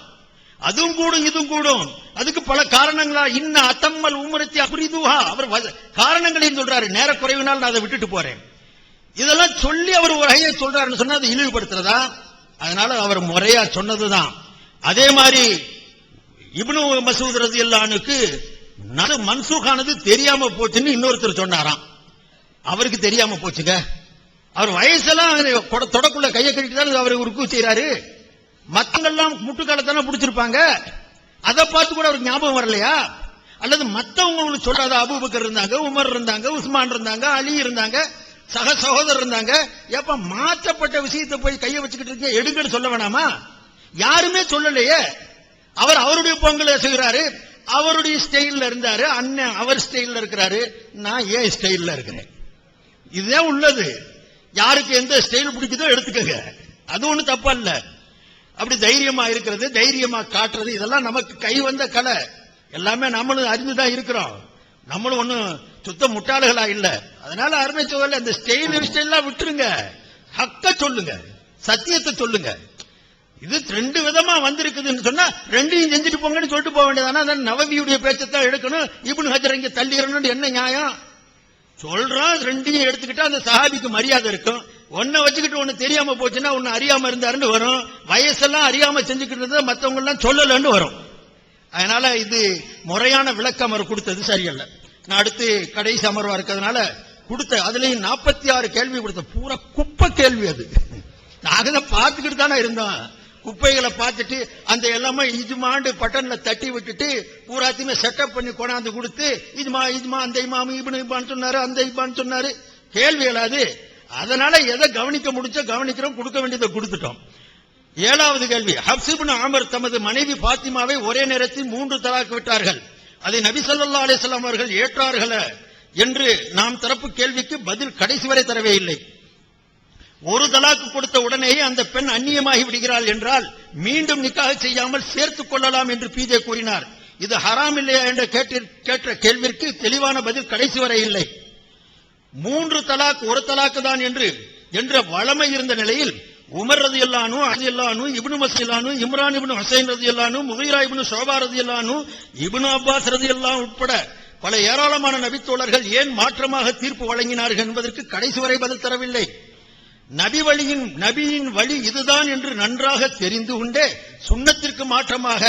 அதுவும் கூடும் இதுவும் கூடும், அதுக்கு பல காரணங்களா. இன்ன அத்தம்மல் உமரத்தி அப்ரிதுஹா, அவர் காரணங்களையும் சொல்றாரு. நேர குறைவினால் நான் அதை விட்டுட்டு போறேன், இதெல்லாம் சொல்லி அவர் ஒரு ஐயா சொல்றாருன்னு சொன்னா அதை இழிவுபடுத்துறதா? அதனால அவர் முறையா சொன்னதுதான். அதே மாதிரி இப்னு மஸ்ஊத் ரலியல்லாஹு அன்ஹுக்கு மன்சூகானது தெரியாம போச்சுன்னு இன்னொருத்தர் சொன்னாராம். அவருக்கு தெரியாம போச்சுங்க. அவர் வயசெல்லாம் தொடக்குள்ள கையை கட்டிட்டு அவர் ருக்கு செய்யறாரு. மத்தவங்கெல்லாம் முட்டுக்காலத்தானே பிடிச்சிருப்பாங்க, அதை பார்த்து கூட அவருக்கு ஞாபகம் வரலையா? அல்லது மத்தவங்க சொல்றாத, அபூபக்கர் இருந்தாங்க, உமர் இருந்தாங்க, உஸ்மான் இருந்தாங்க, அலி இருந்தாங்க, சக சகோதரர் இருந்தாங்க. ஏப்ப மாற்றப்பட்ட விஷயத்தை போய் கையை வச்சுக்கிட்டு இருக்க, எடுங்கன்னு சொல்ல வேணாமா? யாருமே சொல்லலையே. அவர் அவருடைய பொங்கலை செய்கிறாரு, அவருடைய ஸ்டைல்ல இருந்தாரு. அண்ணன் அவர் ஸ்டைல்ல இருக்கிறாரு, நான் ஏன் ஸ்டைல்ல இருக்கிறேன். இதுதான் உள்ளது. யாருக்கு எந்த ஸ்டைல் பிடிக்குதோ எடுத்துக்கங்க, அது ஒண்ணு தப்பா இல்ல. அப்படி தைரியமா இருக்கிறது, தைரியமா காட்டுறது, இதெல்லாம் நமக்கு கை வந்த கலை. எல்லாமே நம்மளும் அறிந்துதான் இருக்கிறோம். நம்மளும் ஒண்ணும் சுத்த முட்டாளுகளா இல்ல. அதனால அருமை சோழல் அந்த ஸ்டைல்லாம் விட்டுருங்க, ஹக்க சொல்லுங்க, சத்தியத்தை சொல்லுங்க. இது ரெண்டு விதமா வந்திருக்குதுன்னு சொன்னா ரெண்டையும் செஞ்சுட்டு போங்கன்னு சொல்லிட்டு போக வேண்டியதானா? நவவியுடைய பேச்சத்தான் எடுக்கணும், இப்னு ஹஜர் இங்க தள்ளிடணும், என்ன நியாயம்? சொல்றான், ரெண்டையும் எடுத்துக்கிட்டா அந்த சஹாபிக்கு மரியாதை இருக்கும். ஒன்ன வச்சுக்கிட்டு ஒண்ணு தெரியாம போச்சுன்னா ஒன்னு அறியாம இருந்தாருன்னு வரும். வயசெல்லாம் அறியாம செஞ்சுக்கிட்டு மத்தவங்க எல்லாம் சொல்லலன்னு வரும். அதனால இது முறையான விளக்கம் அவர் கொடுத்தது சரியல்ல. நான் அடுத்து கடைசி அமர்வா இருக்கிறதுனால கொடுத்த அதுலயும் 46 கேள்வி கொடுத்த, பூரா குப்பை கேள்வி. அது நாங்க பார்த்துக்கிட்டு தானே இருந்தோம். குப்பைகளை பார்த்துட்டு அந்த எல்லாமே இஜ்மாண்டு பட்டன்ல தட்டி விட்டுட்டு பூராத்தையுமே செட்டப் பண்ணி கொண்டாந்து கொடுத்து இஜ்மா இஜ்மா அந்த இமாம் இப்னு இப்பான்னு சொன்னாரு, அந்த இப்பான்னு சொன்னாரு, கேள்விகள் அது. அதனால எதை கவனிக்க முடிச்சோ கவனிக்கிறோம், கொடுக்க வேண்டியதை கொடுத்துட்டோம். 7வது கேள்வி, ஹப்ஸ் இப்னு ஆமர் தமது மனைவி பாத்திமாவை ஒரே நேரத்தில் 3 தலாக் விட்டார்கள், அதை நபி ஸல்லல்லாஹு அலைஹி வஸல்லம் அவர்கள் ஏற்றார்களா என்று நாம் தரப்பு கேள்விக்கு பதில் கடைசி வரை தரவே இல்லை. ஒரு தலாக்கு கொடுத்த உடனேயே அந்த பெண் அந்நியமாகி விடுகிறாள் என்றால் மீண்டும் நிக்காஹ் செய்யாமல் சேர்த்துக் கொள்ளலாம் என்று பிஜே கூறினார். இது ஹராம் இல்லையா என்ற கேட்ட கேள்விற்கு தெளிவான பதில் கடைசி வரை இல்லை. 3 தலாக் ஒரு தலாக்கு தான் என்ற வளமை இருந்த நிலையில் உமர் ரலியல்லாஹு அன்ஹு, அலி ரலியல்லாஹு அன்ஹு, இப்னு மஸ்ஊத் ரலியல்லாஹு அன்ஹு, இம்ரான் இப்னு ஹுசைன் ரலியல்லாஹு அன்ஹு, முகீரா இப்னு ஷுபா ரலியல்லாஹு அன்ஹு, இப்னு அப்பாஸ் ரலியல்லாஹு அன்ஹு உட்பட பல ஏராளமான நபித்தோழர்கள் ஏன் மாற்றமாக தீர்ப்பு வழங்கினார்கள் என்பதற்கு கடைசி வரை பதில் தரவில்லை. நபியின் வழி இதுதான் என்று நன்றாக தெரிந்து கொண்டே சுன்னத்திற்கு மாற்றமாக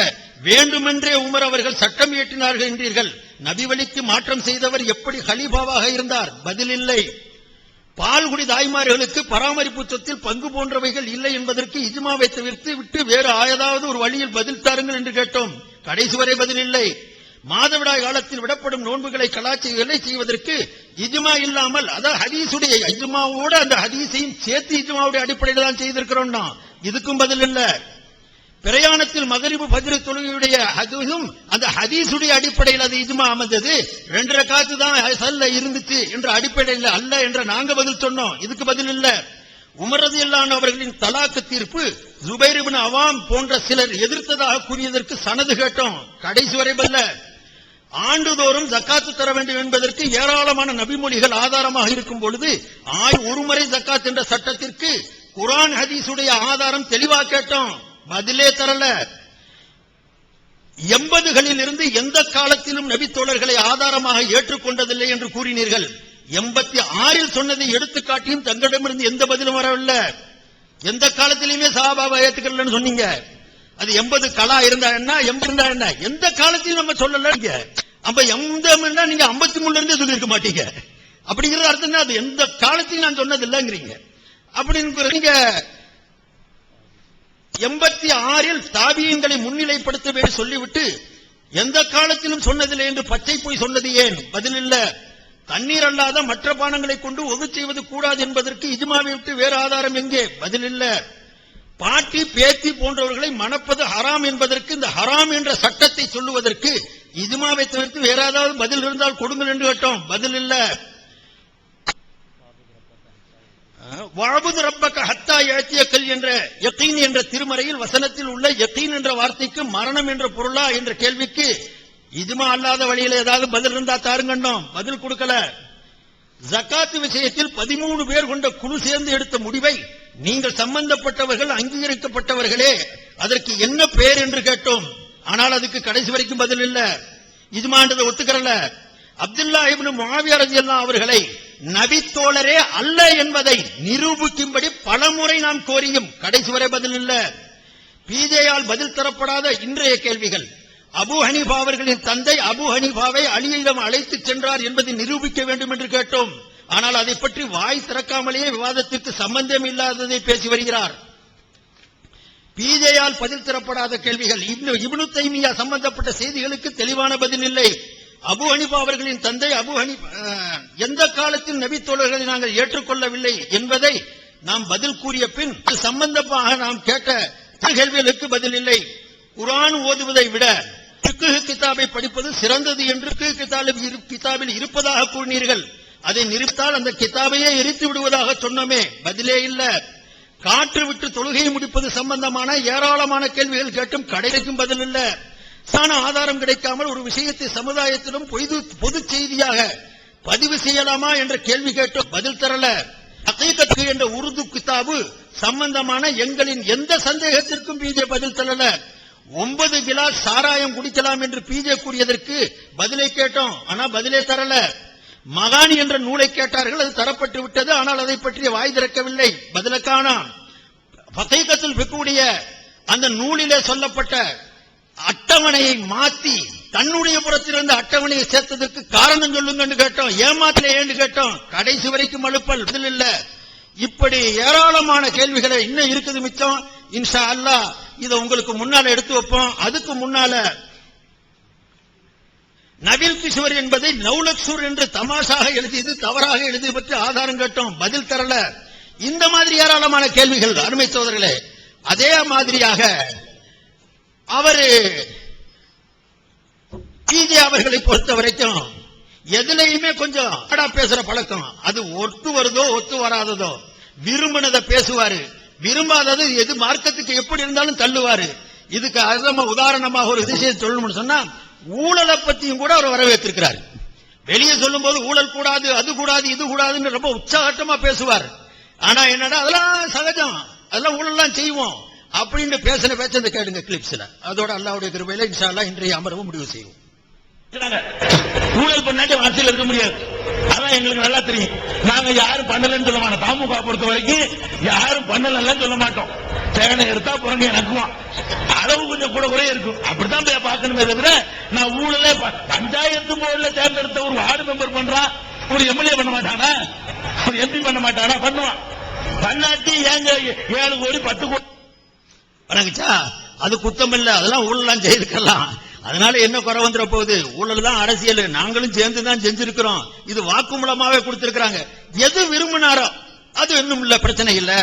வேண்டுமென்றே உமர் அவர்கள் சட்டம் இயற்றினார்கள் என்றீர்கள். நபி வழிக்கு மாற்றம் செய்தவர் எப்படி ஹலீஃபாவாக இருந்தார்? பதில் இல்லை. பால்குடி தாய்மார்களுக்கு பராமரிப்பு சொத்தில் பங்கு போன்றவைகள் இல்லை என்பதற்கு இஜ்மாவை தவிர்த்து விட்டு வேறு ஏதாவது ஒரு வழியில் பதில் தாருங்கள் என்று கேட்டோம். கடைசி வரை பதில் இல்லை. மாதவிடாய் காலத்தில் விடப்படும் நோன்புகளை கலாச்சாரங்களை செய்வதற்கு இஜ்மா இல்லாமல், அதாவது ஹதீஸுடைய இஜ்மாவோட அந்த ஹதீஸையும் சேர்த்து இஜ்மாவுடைய அடிப்படையில் தான் செய்திருக்கிறோம். இதுக்கும் பதில் இல்ல. பிரயாணத்தில் மகரிபு ஃபஜ்ர் தொழுகையுடைய அதுவும் அந்த ஹதீஸுடைய அடிப்படையில் அது இஜ்மா அமைந்தது. 2 ரக்காத்து தான் அசல்ல இருந்துச்சு என்ற அடிப்படையில் அல்ல என்ற நாங்க பதில் சொன்னோம். இதுக்கு பதில் இல்ல. உமர் ரலியல்லாஹு அன்ஹு அவர்களின் தலாக்கு தீர்ப்பு ஜுபைர் இப்னு அவாம் போன்ற சிலர் எதிர்த்ததாக கூறியதற்கு சனது கேட்டோம். கடைசி வரை பதில். ஆண்டுதோறும் ஜக்காத்து தர வேண்டும் என்பதற்கு ஏராளமான நபிமொழிகள் ஆதாரமாக இருக்கும் பொழுது ஒரு முறை ஜக்காத் என்ற சட்டத்திற்கு குர்ஆன் ஹதீஸுடைய ஆதாரம் தெளிவாக கேட்டோம். பதிலே தரல. 80களில் இருந்து எந்த காலத்திலும் நபி தோழர்களை ஆதாரமாக ஏற்றுக்கொண்டதில்லை என்று கூறினீர்கள். 86ல் சொன்னதை எடுத்துக்காட்டியும் தங்களிடமிருந்து எந்த பதிலும் வரவில்லை. எந்த காலத்திலுமே சஹாபாவை ஏற்றுக்கலன்னு சொன்னீங்க. அது 80 கலா இருந்தா என்ன, 80 இருந்தா என்ன, எந்த காலத்திலும் நம்ம சொல்லல. அப்ப 80 நீங்க 53 இருந்தே சொல்லிருக்க மாட்டீங்க. அப்படிங்கிறது அர்த்தம் என்ன? அது எந்த காலத்திலும் நான் சொன்னது இல்லைங்கிறீங்க. அப்படின்னு நீங்க 86ல் தாபியீன்களை முன்னிலைப்படுத்தவே சொல்லிவிட்டு எந்த காலத்திலும் சொன்னதில்லை என்று பச்சை போய் சொன்னது ஏன்? பதில் இல்ல. தண்ணீர் அல்லாத மற்ற பானங்களை கொண்டு ஒது செய்வது கூடாது என்பதற்கு இஜ்மாவை விட்டு வேறு ஆதாரம் எங்கே? பதில் இல்ல. பாட்டி பேத்தி போன்றவர்களை மணப்பது ஹராம் என்பதற்கு இந்த ஹராம் என்ற சட்டத்தை சொல்லுவதற்கு இஜ்மாவை தவிர்த்து வேற ஏதாவது பதில் இருந்தால் கொடுங்கள் என்று கேட்டோம். பதில் இல்ல. வஅபுது ரப்பக ஹத்தா யஅதியக்கல் என்ற யகீன் என்ற திருமறையில் வசனத்தில் உள்ள யகீன் என்ற வார்த்தைக்கு மரணம் என்ற பொருளா என்ற கேள்விக்கு இஜ்மா அல்லாத வழியில் ஏதாவது பதில் இருந்தா தாருங்கன்னோம். பதில் கொடுக்கல. ஜகாத் விஷயத்தில் 13 பேர் கொண்ட குழு சேர்ந்து எடுத்த முடிவை நீங்கள் சம்பந்தப்பட்டவர்கள் அங்கீகரிக்கப்பட்டவர்களே அதற்கு என்ன பேர் என்று கேட்டோம். ஆனால் அதுக்கு கடைசி வரைக்கும் பதில் இல்ல. இஜ்மான்றதை ஒத்துக்கறல. அப்துல்லா இப்னு முஆவியா ரலியல்லாஹு அவர்களை நபி தோழரே அல்ல என்பதை நிரூபிக்கும்படி பலமுறை நாம் கோரியும் கடைசி வரை பதில் இல்ல. பிஜேயால் பதில் தரப்படாத இன்றைய கேள்விகள். அபூ ஹனீஃபா அவர்களின் தந்தை அபூ ஹனீஃபாவை அலியிடம் அழைத்து சென்றார் என்பதை நிரூபிக்க வேண்டும் என்று கேட்டோம். ஆனால் அதை பற்றி வாய் திறக்காமலேயே விவாதத்திற்கு சம்பந்தம் இல்லாததை பேசி வருகிறார். பிஜேயால் பதில் தரப்படாத கேள்விகள். இப்னு தைமியா சம்பந்தப்பட்ட செய்திகளுக்கு தெளிவான பதில் இல்லை. அபூ ஹனீஃபா அவர்களின் தந்தை அபூ ஹனீஃபா எந்த காலத்தில் நபி தோழர்களை நாங்கள் ஏற்றுக்கொள்ளவில்லை என்பதை நாம் பதில் கூறிய பின் சம்பந்தமாக நாம் கேட்ட கேள்விகளுக்கு பதில் இல்லை. குர்ஆன் ஓதுவதை விட ஃபிக்ஹ் கிதாபை படிப்பது சிறந்தது என்று கிதாபில் இருப்பதாக கூறினீர்கள். அதை நிறுத்தால் அந்த கிதாபையே எரித்து விடுவதாக சொன்னோமே. பதிலே இல்ல. காற்று விட்டு தொழுகையை முடிப்பது சம்பந்தமான ஏராளமான கேள்விகள் கேட்டும் கடைக்கும் பதில் இல்ல. ஆதாரம் கிடைக்காமல் ஒரு விஷயத்தை சமுதாயத்திலும் பொது செய்தியாக பதிவு செய்யலாமா என்ற கேள்வி கேட்டும் பதில் தரல. ஹகீகத் என்ற உருது கிதாபு சம்பந்தமான எங்களின் எந்த சந்தேகத்திற்கும் பிஜே பதில் தரல. 9 கிலாஸ் சாராயம் குடிக்கலாம் என்று பிஜே கூறியதற்கு பதிலை கேட்டோம். ஆனா பதிலே தரல. மகானி என்ற நூலை கேட்டார்கள். அது தரப்பட்டு விட்டது. ஆனால் அதை பற்றிய வாய் திறக்கவில்லை. பதில காணோம். ஹகீகத்துல் ஃபிக்ஹுடைய அந்த நூலிலே சொல்லப்பட்ட அட்டவணையை மாத்தி தன்னுடைய புறத்திலிருந்து அட்டவணையை சேர்த்ததற்கு காரணம் சொல்லுங்க கேட்டோம். ஏமாத்தல ஏன்னு கேட்டோம். கடைசி வரைக்கும் அழுப்பல் பதில் இல்ல. இப்படி ஏராளமான கேள்விகளை இன்னும் இருக்குது மிச்சம். இன்ஷா அல்லாஹ் இதை உங்களுக்கு முன்னால எடுத்து வைப்போம். அதுக்கு முன்னால நபில் கிஷோர் என்பதை நௌலக்சூர் என்று தமாஷாக எழுதியது தவறாக எழுதி பற்றி ஆதாரம் கேட்டோம். பதில் தரல. இந்த மாதிரி ஏராளமான கேள்விகள் அருமை சோதரர்களே. அதே மாதிரியாக அவரு பிஜே அவர்களை பொறுத்த வரைக்கும் எதுலையுமே கொஞ்சம் பேசுற பழக்கம். அது ஒத்து வருதோ ஒத்து வராததோ விரும்பினதை பேசுவாரு. விரும்பாதது எது மார்க்கத்துக்கு எப்படி இருந்தாலும் தள்ளுவாரு. இதுக்கு உதாரணமாக ஒரு விஷயம் சொல்லணும்னு சொன்னா ஊழலை பத்தியும் கூட அவர் வரவேற்றிருக்கிறார். வெளியே சொல்லும் போது ஊழல் கூடாது, அது கூடாது, இது கூடாதுன்னு ரொம்ப உற்சாகமா பேசுவார். ஆனா என்னடா அதெல்லாம் சகஜம், அதெல்லாம் ஊழல்லாம் செய்வோம் அப்படின்னு பேசின பேச்ச கேளுங்க கிளிப்ஸ்ல. அதோட அல்லாஹ்வுடைய கிருபையில இன்ஷா அல்லாஹ் இன்றைய அமர்வு முடிவு செய்வோம். ஊழல் பண்ணாட்டி ஆட்சியில் இருக்க முடியாது. அதான் எங்களுக்கு நல்லா தெரியும். நாங்க யாரும் பண்ணலன்னு சொல்ல மாட்டோம். பாமுக பொறுத்த வரைக்கும் யாரும் பண்ணலன்னு சொல்ல மாட்டோம். சேனை எடுத்தா புறங்க எனக்குவான் அளவு கொஞ்சம் கூட குறைய இருக்கும். அப்படித்தான் போய் பார்க்கணுமே தவிர நான் ஊழலே பஞ்சாயத்து போர்டுல தேர்ந்தெடுத்த ஒரு வார்டு மெம்பர் பண்றான், ஒரு எம்எல்ஏ பண்ண மாட்டானா, ஒரு எம்பி பண்ண மாட்டானா? பண்ணுவான். பண்ணாட்டி ஏங்க 7 கோடி 10 கோடி வணங்கிச்சா அது குத்தம் இல்ல. அதெல்லாம் ஊழலாம் செய்திருக்கலாம். அதனால என்ன குறை வந்துட போகுது? ஊழல் தான் அரசியல். நாங்களும் சேர்ந்து தான் செஞ்சிருக்கிறோம். இது வாக்குமூலமாவே கொடுத்திருக்கிறாங்க. எது விரும்பினாரோ அது இன்னும் இல்ல, பிரச்சனை இல்ல.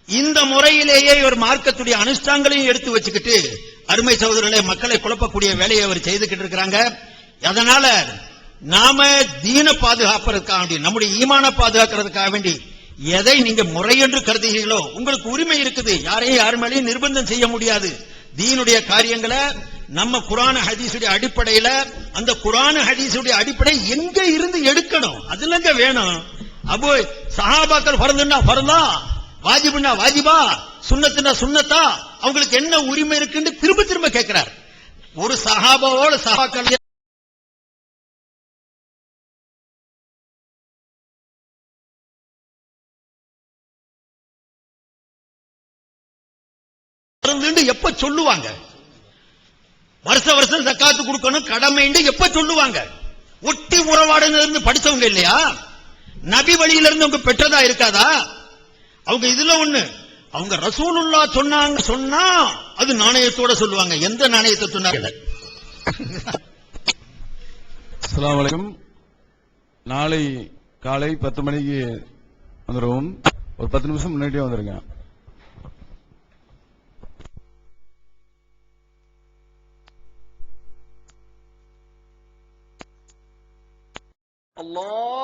இந்த முறையிலேயே ஒரு மார்க்கத்துடைய அனுஷ்டாங்களையும் எடுத்து வச்சுக்கிட்டு அருமை சகோதரர்களே மக்களை குழப்பக்கூடிய வேலையை அவர் செய்துகிட்டு இருக்கிறாங்க. அதனால நாம தீன பாதுகாப்பதற்காக வேண்டி, நம்முடைய ஈமான பாதுகாக்கிறதுக்காக வேண்டி எதை நீங்க முறை என்று கருதுகிறீர்களோ உங்களுக்கு உரிமை இருக்குது. யாரையும் யார் மேலேயும் நிர்பந்தம் செய்ய முடியாது. தீனுடைய காரியங்களை நம்ம குர்ஆன் ஹதீஸுடைய அடிப்படையில, அந்த குர்ஆன் ஹதீஸுடைய அடிப்படை எங்க இருந்து எடுக்கணும் அதுலங்க வேணும். அப்போ சஹாபாக்கள் ஃபர்துன்னா ஃபர்தா, வாஜிபுன்னா வாஜிபா, சுன்னத்துன்னா சுன்னத்தா, அவங்களுக்கு என்ன உரிமை இருக்குன்னு திரும்ப திரும்ப கேட்கிறார். ஒரு சஹாபாவோட சஹாபாக்கள் எப்ப சொல்லுவாங்க? வருஷ வருஷம் ஜக்காத்து கொடுக்கணும் கடமைன்னு எப்ப சொல்லுவாங்க? ஒட்டி உறவாடுன்னு இருந்து படிச்சவங்க இல்லையா? நபி வழியில இருந்து அவங்க பெற்றதா இருக்காதா? அவங்க இதுல ஒண்ணு, அவங்க ரசூலுல்லாஹ் சொன்னாங்க சொன்னா அது நாணயத்தோட சொல்லுவாங்க. எந்த நாணயத்தை சொன்னாங்க? அஸ்ஸலாமு அலைக்கும். நாளை காலை 10 மணிக்கு வந்துருவோம். ஒரு 10 நிமிஷம் முன்னாடியே வந்துருங்க. அல்லாஹ்